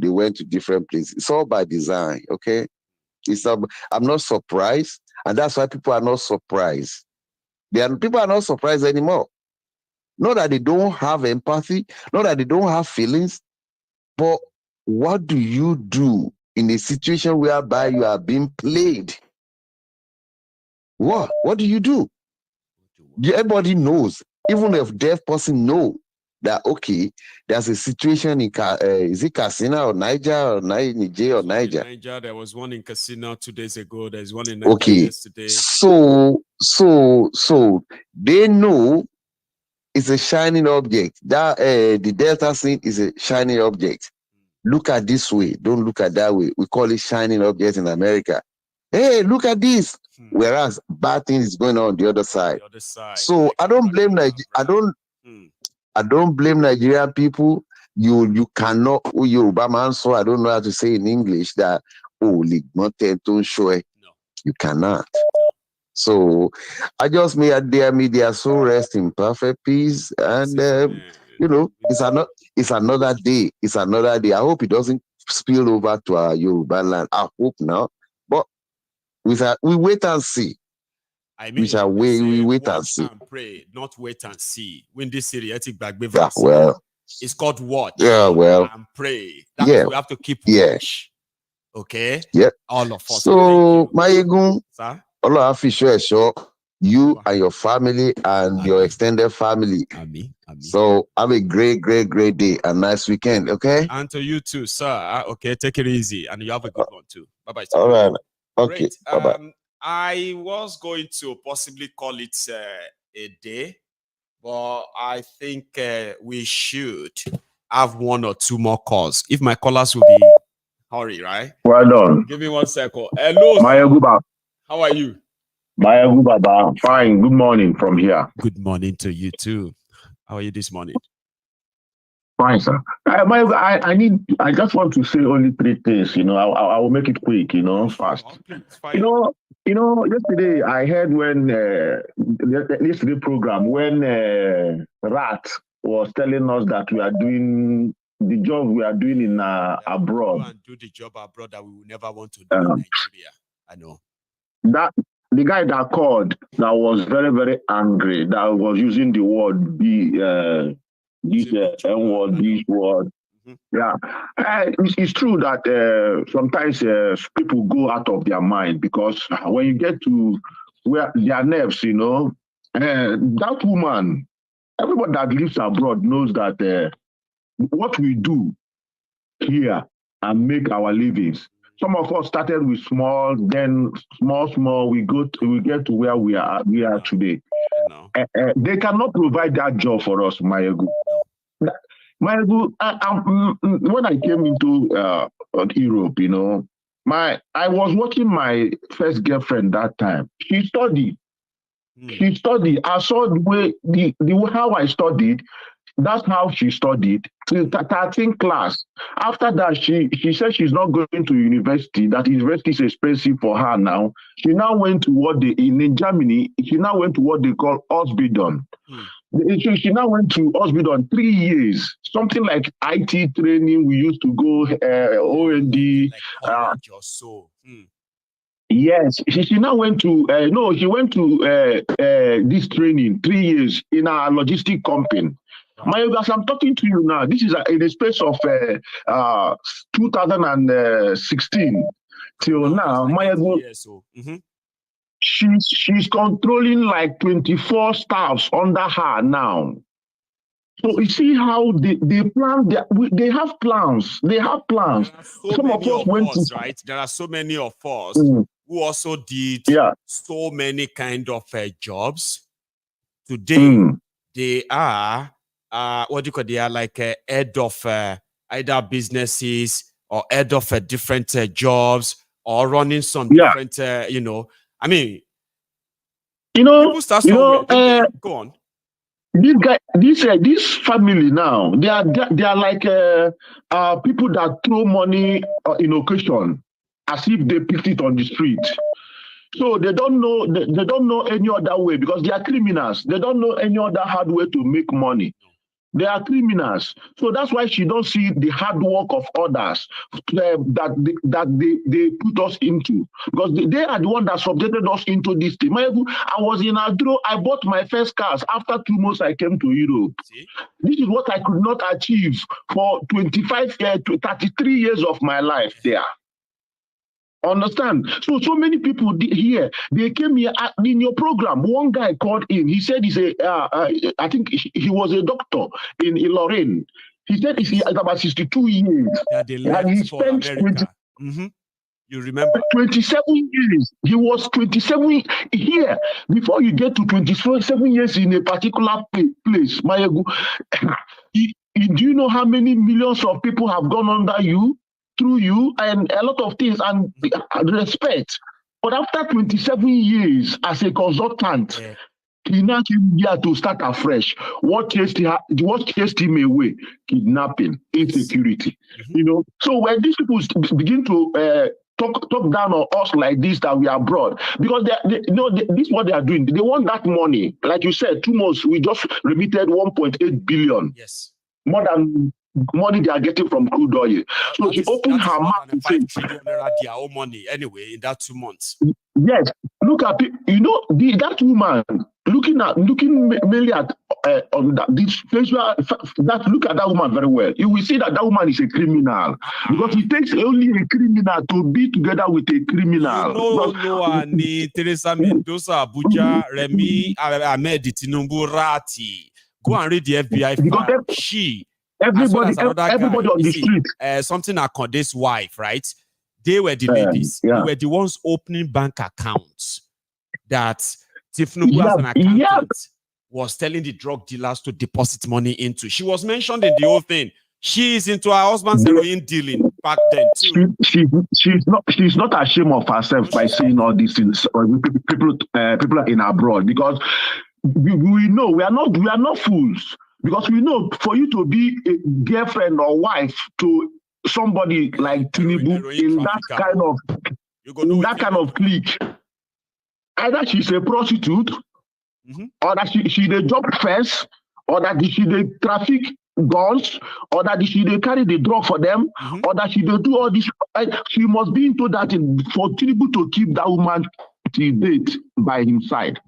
different places. It's all by design, okay? I'm not surprised. And that's why people are not surprised. People are not surprised anymore. Not that they don't have empathy, not that they don't have feelings, but what do you do in a situation whereby you are being played? What do you do? Everybody knows, even if deaf person know that, okay, there's a situation in is it Katsina or Niger or Niger or Niger? Niger, there was one in Katsina 2 days ago. There's one in Niger yesterday. So they know it's a shining object. That the Delta scene is a shining object. Look at this way. Don't look at that way. We call it shining object in America. Hey, look at this. Whereas bad things is going on the other side. So I don't blame I don't blame Nigerian people. You cannot, Yoruba man, so I don't know how to say in English that, you cannot. So I just may their soul rest in perfect peace. And, it's another day. It's another day. I hope it doesn't spill over to our Yoruba land. I hope not. But we wait and see. I mean, we wait and see. And pray, not wait and see. When this seriatic back it's called watch. Yeah, well, and pray. That's we have to keep watch. Okay. Yeah. All of us. So, Maiyegun, you and your family and your extended family. So have a great, great, great day and nice weekend. Okay. And to you too, sir. Okay, take it easy, and you have a good one too. Bye bye. All right. Okay. Bye-bye. I was going to possibly call it a day, but I think we should have 1 or 2 more calls. If my callers will be hurry, right? Well done. Give me 1 second. Hello. Maiyegun. How are you? Maiyegun Baba. Fine. Good morning from here. Good morning to you too. How are you this morning? Fine, sir. I just want to say only 3 things. I will make it quick. Fast. Yesterday I heard when yesterday program when Rat was telling us that we are doing the job we are doing in abroad. And do the job abroad that we will never want to do in Nigeria. I know. That the guy that called that was very, very angry, that was using the word this N-word, this word. Yeah, it's true that sometimes people go out of their mind, because when you get to their nerves, you know. That woman, everybody that lives abroad knows that what we do here and make our livings. Some of us started with small, then small. We get to where we are today. They cannot provide that job for us, Maiyegun. Maiyegun, when I came into Europe, you know, I was watching my first girlfriend that time. She studied. She studied. I saw the way how I studied. That's how she studied till 13th class. After that, she said she's not going to university. That university is expensive for her now. She now went to in Germany. She now went to what they call Ausbildung. She now went to Ausbildung 3 years. Something like IT training. We used to go OND. Like or so. Yes, she now went to she went to this training 3 years in a logistic company. Maiyegun, as I'm talking to you now, this is in the space of 2016 till now. Maiyegun, she's controlling like 24 staffs under her now. So you see how they plan. They have plans. They have plans. Some of us went to right. There are so many of us who also did so many kind of jobs. Today they are what do you call? They are like head of either businesses or head of different jobs or running some different. You know, I mean, people start somewhere. Go on. This guy, this family now, they are like people that throw money in occasion as if they picked it on the street. So they don't know any other way because they are criminals. They don't know any other hard way to make money. They are criminals. So that's why she don't see the hard work of others that they put us into. Because they are the one that subjected us into this thing. I was in Adro. I bought my first cars. After 2 months, I came to Europe. See? This is what I could not achieve for 25 years to 33 years of my life there. Understand? So many people here, they came here in your program. One guy called in. He said he's I think he was a doctor in Lorraine. He said he's about 62 years. And he spent 20, you remember 27 years. He was 27 here. Before you get to 27 years in a particular place, Maiyegun, do you know how many millions of people have gone under you? Through you and a lot of things and respect. But after 27 years as a consultant, he now came here to start afresh. What chased him away? Kidnapping, insecurity. You know. So when these people begin to talk down on us like this, that we are abroad, because this is what they are doing. They want that money. Like you said, 2 months, we just remitted 1.8 billion. Yes. More than money they are getting from crude oil. So she opened her mouth to say, 5 trillion naira their own money anyway in that 2 months. Yes, look at it. You know, that woman looking mainly at this facial. Look at that woman very well. You will see that woman is a criminal because it takes only a criminal to be together with a criminal. No, Teresa Mendoza, Abuja, Remi, Ahmed, Tinubu, Rati. Go and read the FBI file. Everybody on the street. Something Akonde's wife, right? They were the ladies. They were the ones opening bank accounts that Tinubu as an accountant was telling the drug dealers to deposit money into. She was mentioned in the whole thing. She is into her husband's heroin dealing back then too. She's not ashamed of herself by saying all these things. People in abroad, because we know we are not fools. Because we know for you to be a girlfriend or wife to somebody like Tinubu in that kind of clique, either she's a prostitute, or that she they job first, or that she they traffic guns, or that she they carry the drug for them, or that she they do all this. She must be into that for Tinubu to keep that woman till date by his side.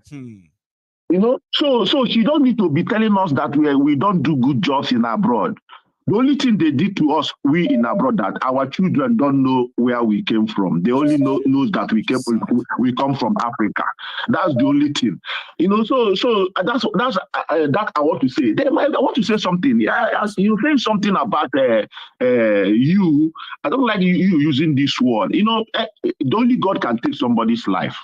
You know, so she don't need to be telling us that we don't do good jobs in abroad. The only thing they did to us, we in abroad, that our children don't know where we came from. They only knows that we come from Africa. That's the only thing. You know, so that's that I want to say. I want to say something. Yeah, you saying something about you. I don't like you using this word. You know, only God can take somebody's life.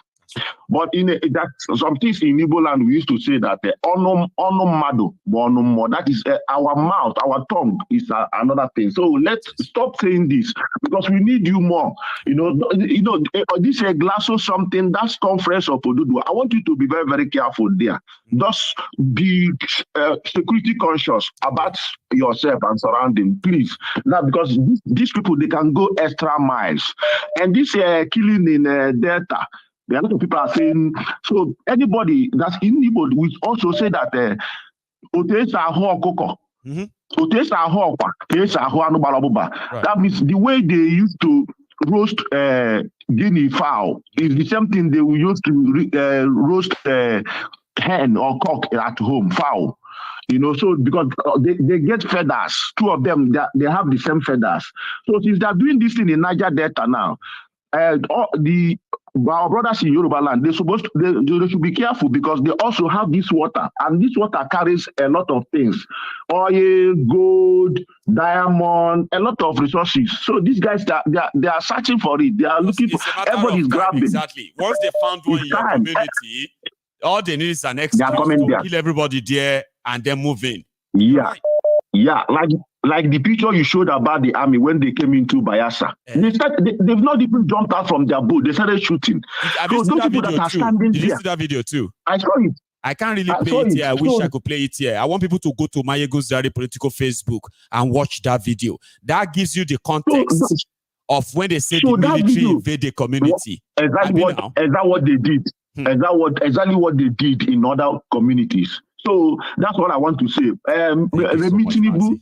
But that some things in Igbo land we used to say that that is our mouth, our tongue is another thing. So let's stop saying this because we need you more. You know this glass or something that's conference of Odudu. I want you to be very, very careful there. Just be security conscious about yourself and surrounding, please. Now because these people they can go extra miles, and this killing in Delta. A lot of people are saying, so anybody that's in Igbo will also say that that means the way they used to roast guinea fowl is the same thing they will use to roast hen or cock at home, fowl. You know, so because they get feathers, two of them, they have the same feathers. So since they're doing this thing in Niger Delta now, our brothers in Yoruba land, they should be careful because they also have this water, and this water carries a lot of things: oil, gold, diamond, a lot of resources. So these guys, they are searching for it. They are looking for. Everybody's grabbing. Exactly. Once they found one in your community, all they need is an excuse to kill everybody there and then move in. Yeah, right. Yeah, like the picture you showed about the army when they came into Bayelsa. They've not even jumped out from their boat. They started shooting. Have so you those people that are standing Did there. you see that video too? I saw it. I can't really play it here. I wish I could play it here. I want people to go to Maiyegun General political Facebook and watch that video. That gives you the context of when they say the military invade the community. Exactly what they did. Exactly what they did in other communities. So that's what I want to say. Tinubu,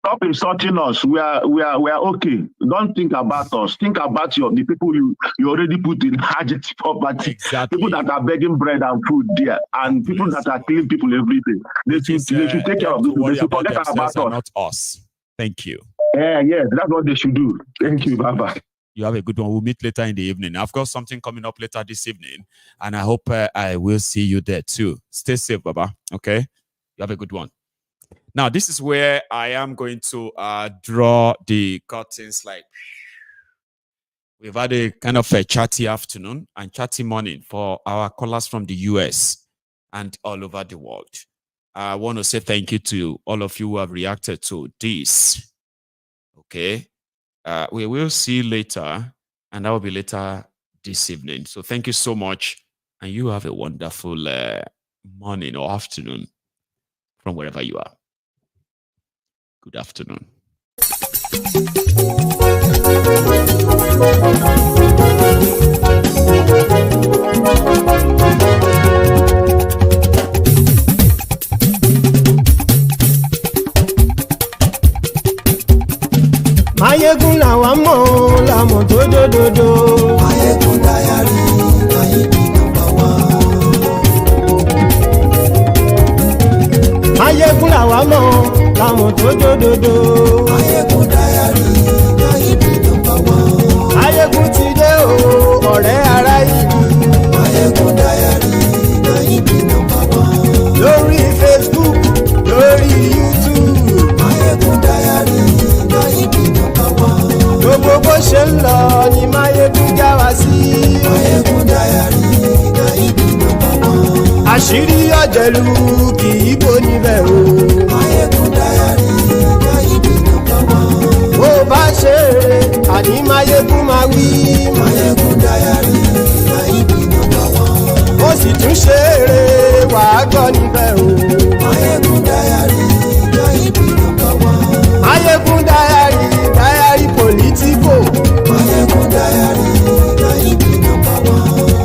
stop insulting us. We are okay. Don't think about us. Think about the people you already put in hardship poverty. Exactly. People that are begging bread and food there, and people that are killing people every day. They should take care of them. They should forget about us. Not us. Thank you. Yes, that's what they should do. Thank you. Bye-bye. You have a good one. We'll meet later in the evening. I've got something coming up later this evening, and I hope I will see you there too. Stay safe, Baba. Okay? You have a good one. Now, this is where I am going to draw the curtains. Like, we've had a kind of a chatty afternoon and chatty morning for our callers from the US and all over the world. I want to say thank you to all of you who have reacted to this. Okay? We will see later, and that will be later this evening. So thank you so much, and you have a wonderful morning or afternoon from wherever you are. Good afternoon. Maiyegun làwa mọ̀ làmọ̀ tó dòdòdò. Maiyegun Diary, Maiyegun #1. Maiyegun làwa mọ̀ làmọ̀ tó dòdòdò. Maiyegun Diary, Maiyegun #1. Maiyegun ti dé o, ọ̀rẹ́ ará ìlú. Maiyegun Diary, Maiyegun #1. Lórí Facebook, lórí YouTube. Maiyegun Diary, Maiyegun #1. Gbogbo bó ṣe ń lọ ni Maiyegun já wa sí. Maiyegun Diary, Maiyegun #1. Àṣírí ọ̀jẹ̀lú kì í bò níbẹ̀ o. Maiyegun Diary, Maiyegun #1. Bó bá ṣe eré àní Maiyegun máa wí. Maiyegun Diary, Maiyegun #1. Ó sì tún ṣe eré wàá gbọ́ níbẹ̀ o. Maiyegun Diary, Maiyegun #1. Maiyegun Diary, Diary politico. Maiyegun Diary, Maiyegun #1.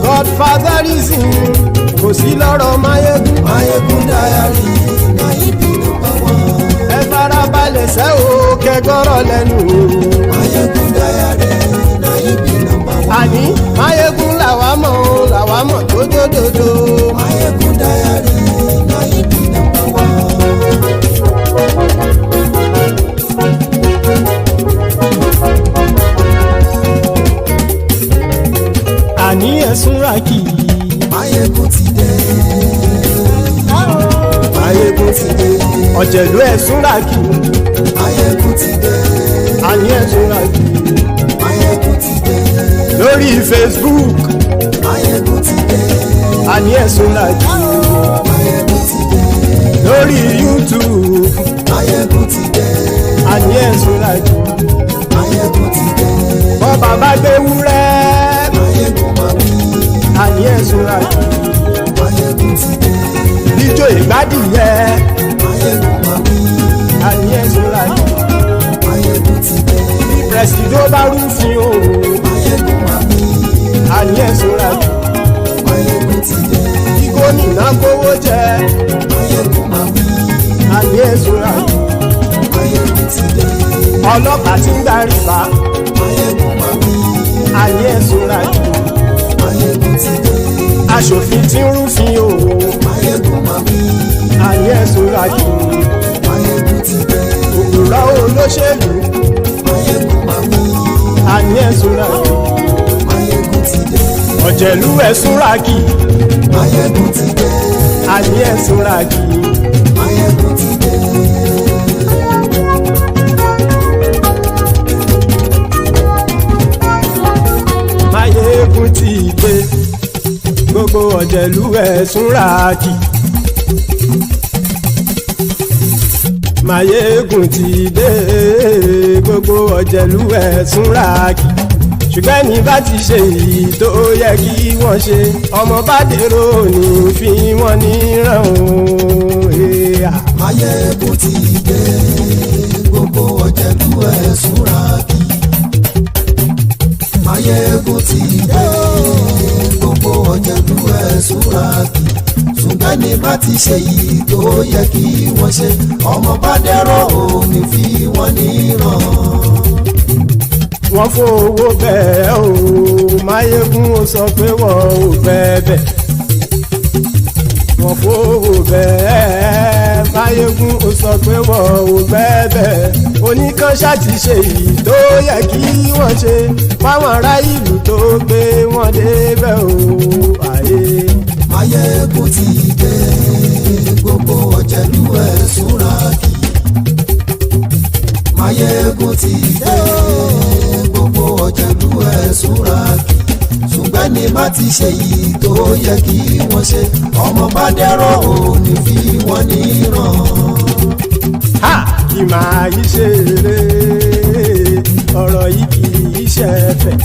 Godfatherism kò sí lọ́rọ̀ Maiyegun. Maiyegun Diary, Maiyegun #1. Ẹ farabalẹ̀ sẹ́ o kẹgọ́rọ̀ lẹ́nu o. Maiyegun Diary, Maiyegun #1. Àní Maiyegun làwa mọ̀ tó dòdòdò. Maiyegun Diary, Maiyegun #1. ọ̀jẹ̀lú ẹ̀sùn ràkì. Maiyegun ti dé. Àní ẹ̀sùn ràkì. Maiyegun ti dé. Lórí Facebook. Maiyegun ti dé. Àní ẹ̀sùn ràkì. Maiyegun ti dé. Lórí YouTube. Maiyegun ti dé. Àní ẹ̀sùn ràkì. Maiyegun ti dé. Bọ́ bàbá gbé wúrẹ́. Maiyegun máa wí. Àní ẹ̀sùn ràkì. Maiyegun ti dé. Jíjó ìgbádìyẹ. Maiyegun máa wí. Àní ẹ̀sùn ràkì. Maiyegun ti dé. Bí pẹ̀sìdó bá rúfin o. Maiyegun máa wí. Àní ẹ̀sùn ràkì. Maiyegun ti dé. Bí gómìnà kówó jẹ. Maiyegun máa wí. Àní ẹ̀sùn ràkì. Maiyegun ti dé. Ọlọ́pàá tí ń darí bá. Maiyegun máa wí. Àní ẹ̀sùn ràkì. Maiyegun ti dé. Aṣòfin tí ń rúfin o. Maiyegun máa wí. Àní ẹ̀sùn ràkì. Maiyegun ti dé. Òpùrọ́ olóṣèlú. Maiyegun máa wí. Àní ẹ̀sùn ràkì. Maiyegun ti dé. Ọ̀jẹ̀lú ẹ̀sùn ràkì. Maiyegun ti dé. Àní ẹ̀sùn ràkì. Maiyegun ti dé. Maiyegun ti dé. Gbogbo ọ̀jẹ̀lú ẹ̀sùn ràkì. Maiyegun ti dé. Gbogbo ọ̀jẹ̀lú ẹ̀sùn ràkì. Ṣùgbọ́n ní bá ti ṣe èyí tó yẹ kí wọ́n ṣe, ọmọ bá dèrò ní fi wọ́n níran o. Maiyegun ti dé. Gbogbo ọ̀jẹ̀lú ẹ̀sùn ràkì. Maiyegun ti dé. Gbogbo ọ̀jẹ̀lú ẹ̀sùn ràkì. Ṣùgbọ́n ní bá ti ṣe èyí tó yẹ kí wọ́n ṣe, ọmọ bá dèrò ní fi wọ́n níran. Wọ́n fowó bẹ́ẹ̀ o, Maiyegun ó sọ pé wọ́n ò fẹ́ bẹ̀. Wọ́n fowó bẹ́ẹ̀, Maiyegun ó sọ pé wọ́n ò fẹ́ bẹ̀. Oníkan ṣáàtì ṣe èyí tó yẹ kí wọ́n ṣe, fáwọn ará ìlú tó gbé wọn débẹ̀ o. Maiyegun ti dé. Gbogbo ọ̀jẹ̀lú ẹ̀sùn ràkì. Maiyegun ti dé. Gbogbo ọ̀jẹ̀lú ẹ̀sùn ràkì. Ṣùgbọ́n ní má ti ṣe yìí tó yẹ kí wọ́n ṣe, ọmọ bá dẹ́rọ̀ ò ní fi wọ́n níran. Ha! Kì máa yí ṣeré, ọ̀rọ̀ yìí kì í ṣẹ̀fẹ̀.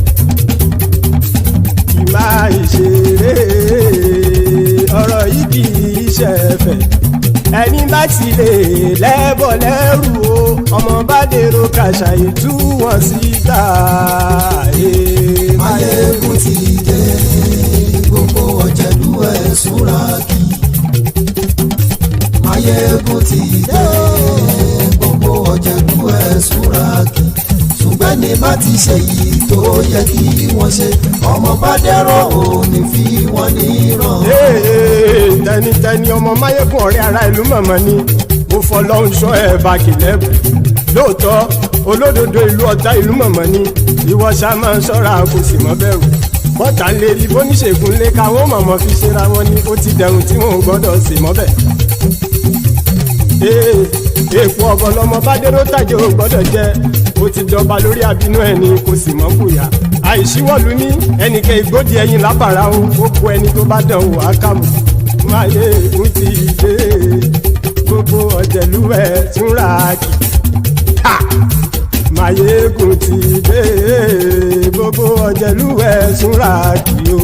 Kì máa yí ṣeré, ọ̀rọ̀ yìí kì í ṣẹ̀fẹ̀. Ẹni bá ti lè lẹ́bọ̀ lẹ́rù o, ọmọ bá dèrò kàṣàyè tú wọn síta. Maiyegun ti dé. Gbogbo ọ̀jẹ̀lú ẹ̀sùn ràkì. Maiyegun ti dé. Gbogbo ọ̀jẹ̀lú ẹ̀sùn ràkì. Ṣùgbọ́n ní bá ti ṣe yìí tó yẹ kí wọ́n ṣe, ọmọ bá dẹ́rọ̀ ò ní fi wọ́n níran. Tẹnitẹni ọmọ Maiyegun ọ̀rẹ́ ara ìlú mọ̀mọ́ ni mo fọlọ́hún ṣọ́ ẹ̀ bá kìlẹ́bù. Lóòótọ́ olódodo ìlú ọ̀tá ìlú mọ̀mọ́ ni ìwọ ṣá máa ń ṣọ́ra kò sì mọ́ bẹ̀rù. Bọ́tà ń lè rí bóníṣègùn lé káwọn mọ̀mọ́ fi ṣera wọn ni ó ti dẹrùn tí wọn ò gbọ́dọ̀ sì mọ́ bẹ̀. Èèpo ọ̀bọ lọmọ bá dérò tàjẹ́ ò gbọ́dọ̀ jẹ́, ó ti dọba lórí àbínú ẹni kò sì mọ́ fòyà. Àìsíwọ́lu ní ẹnìkẹ́ ìgbódì ẹyin lábàrá o, ó kó ẹni tó bá dán o àkàmù. Maiyegun ti dé. Gbogbo ọ̀jẹ̀lú ẹ̀sùn ràkì. Maiyegun ti dé. Gbogbo ọ̀jẹ̀lú ẹ̀sùn ràkì o.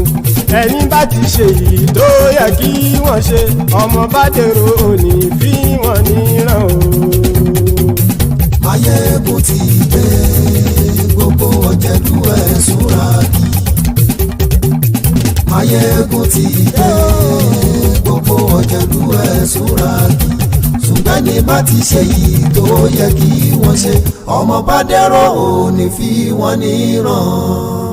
Ẹni bá ti ṣe yìí tó yẹ kí wọ́n ṣe, ọmọ bá dèrò òní fi wọ́n níran o. Maiyegun ti dé. Gbogbo ọ̀jẹ̀lú ẹ̀sùn ràkì. Maiyegun ti dé. Gbogbo ọ̀jẹ̀lú ẹ̀sùn ràkì. Ṣùgbọ́n ní bá ti ṣe yìí tó yẹ kí wọ́n ṣe, ọmọ bá dẹ́rọ̀ ò ní fi wọ́n níran.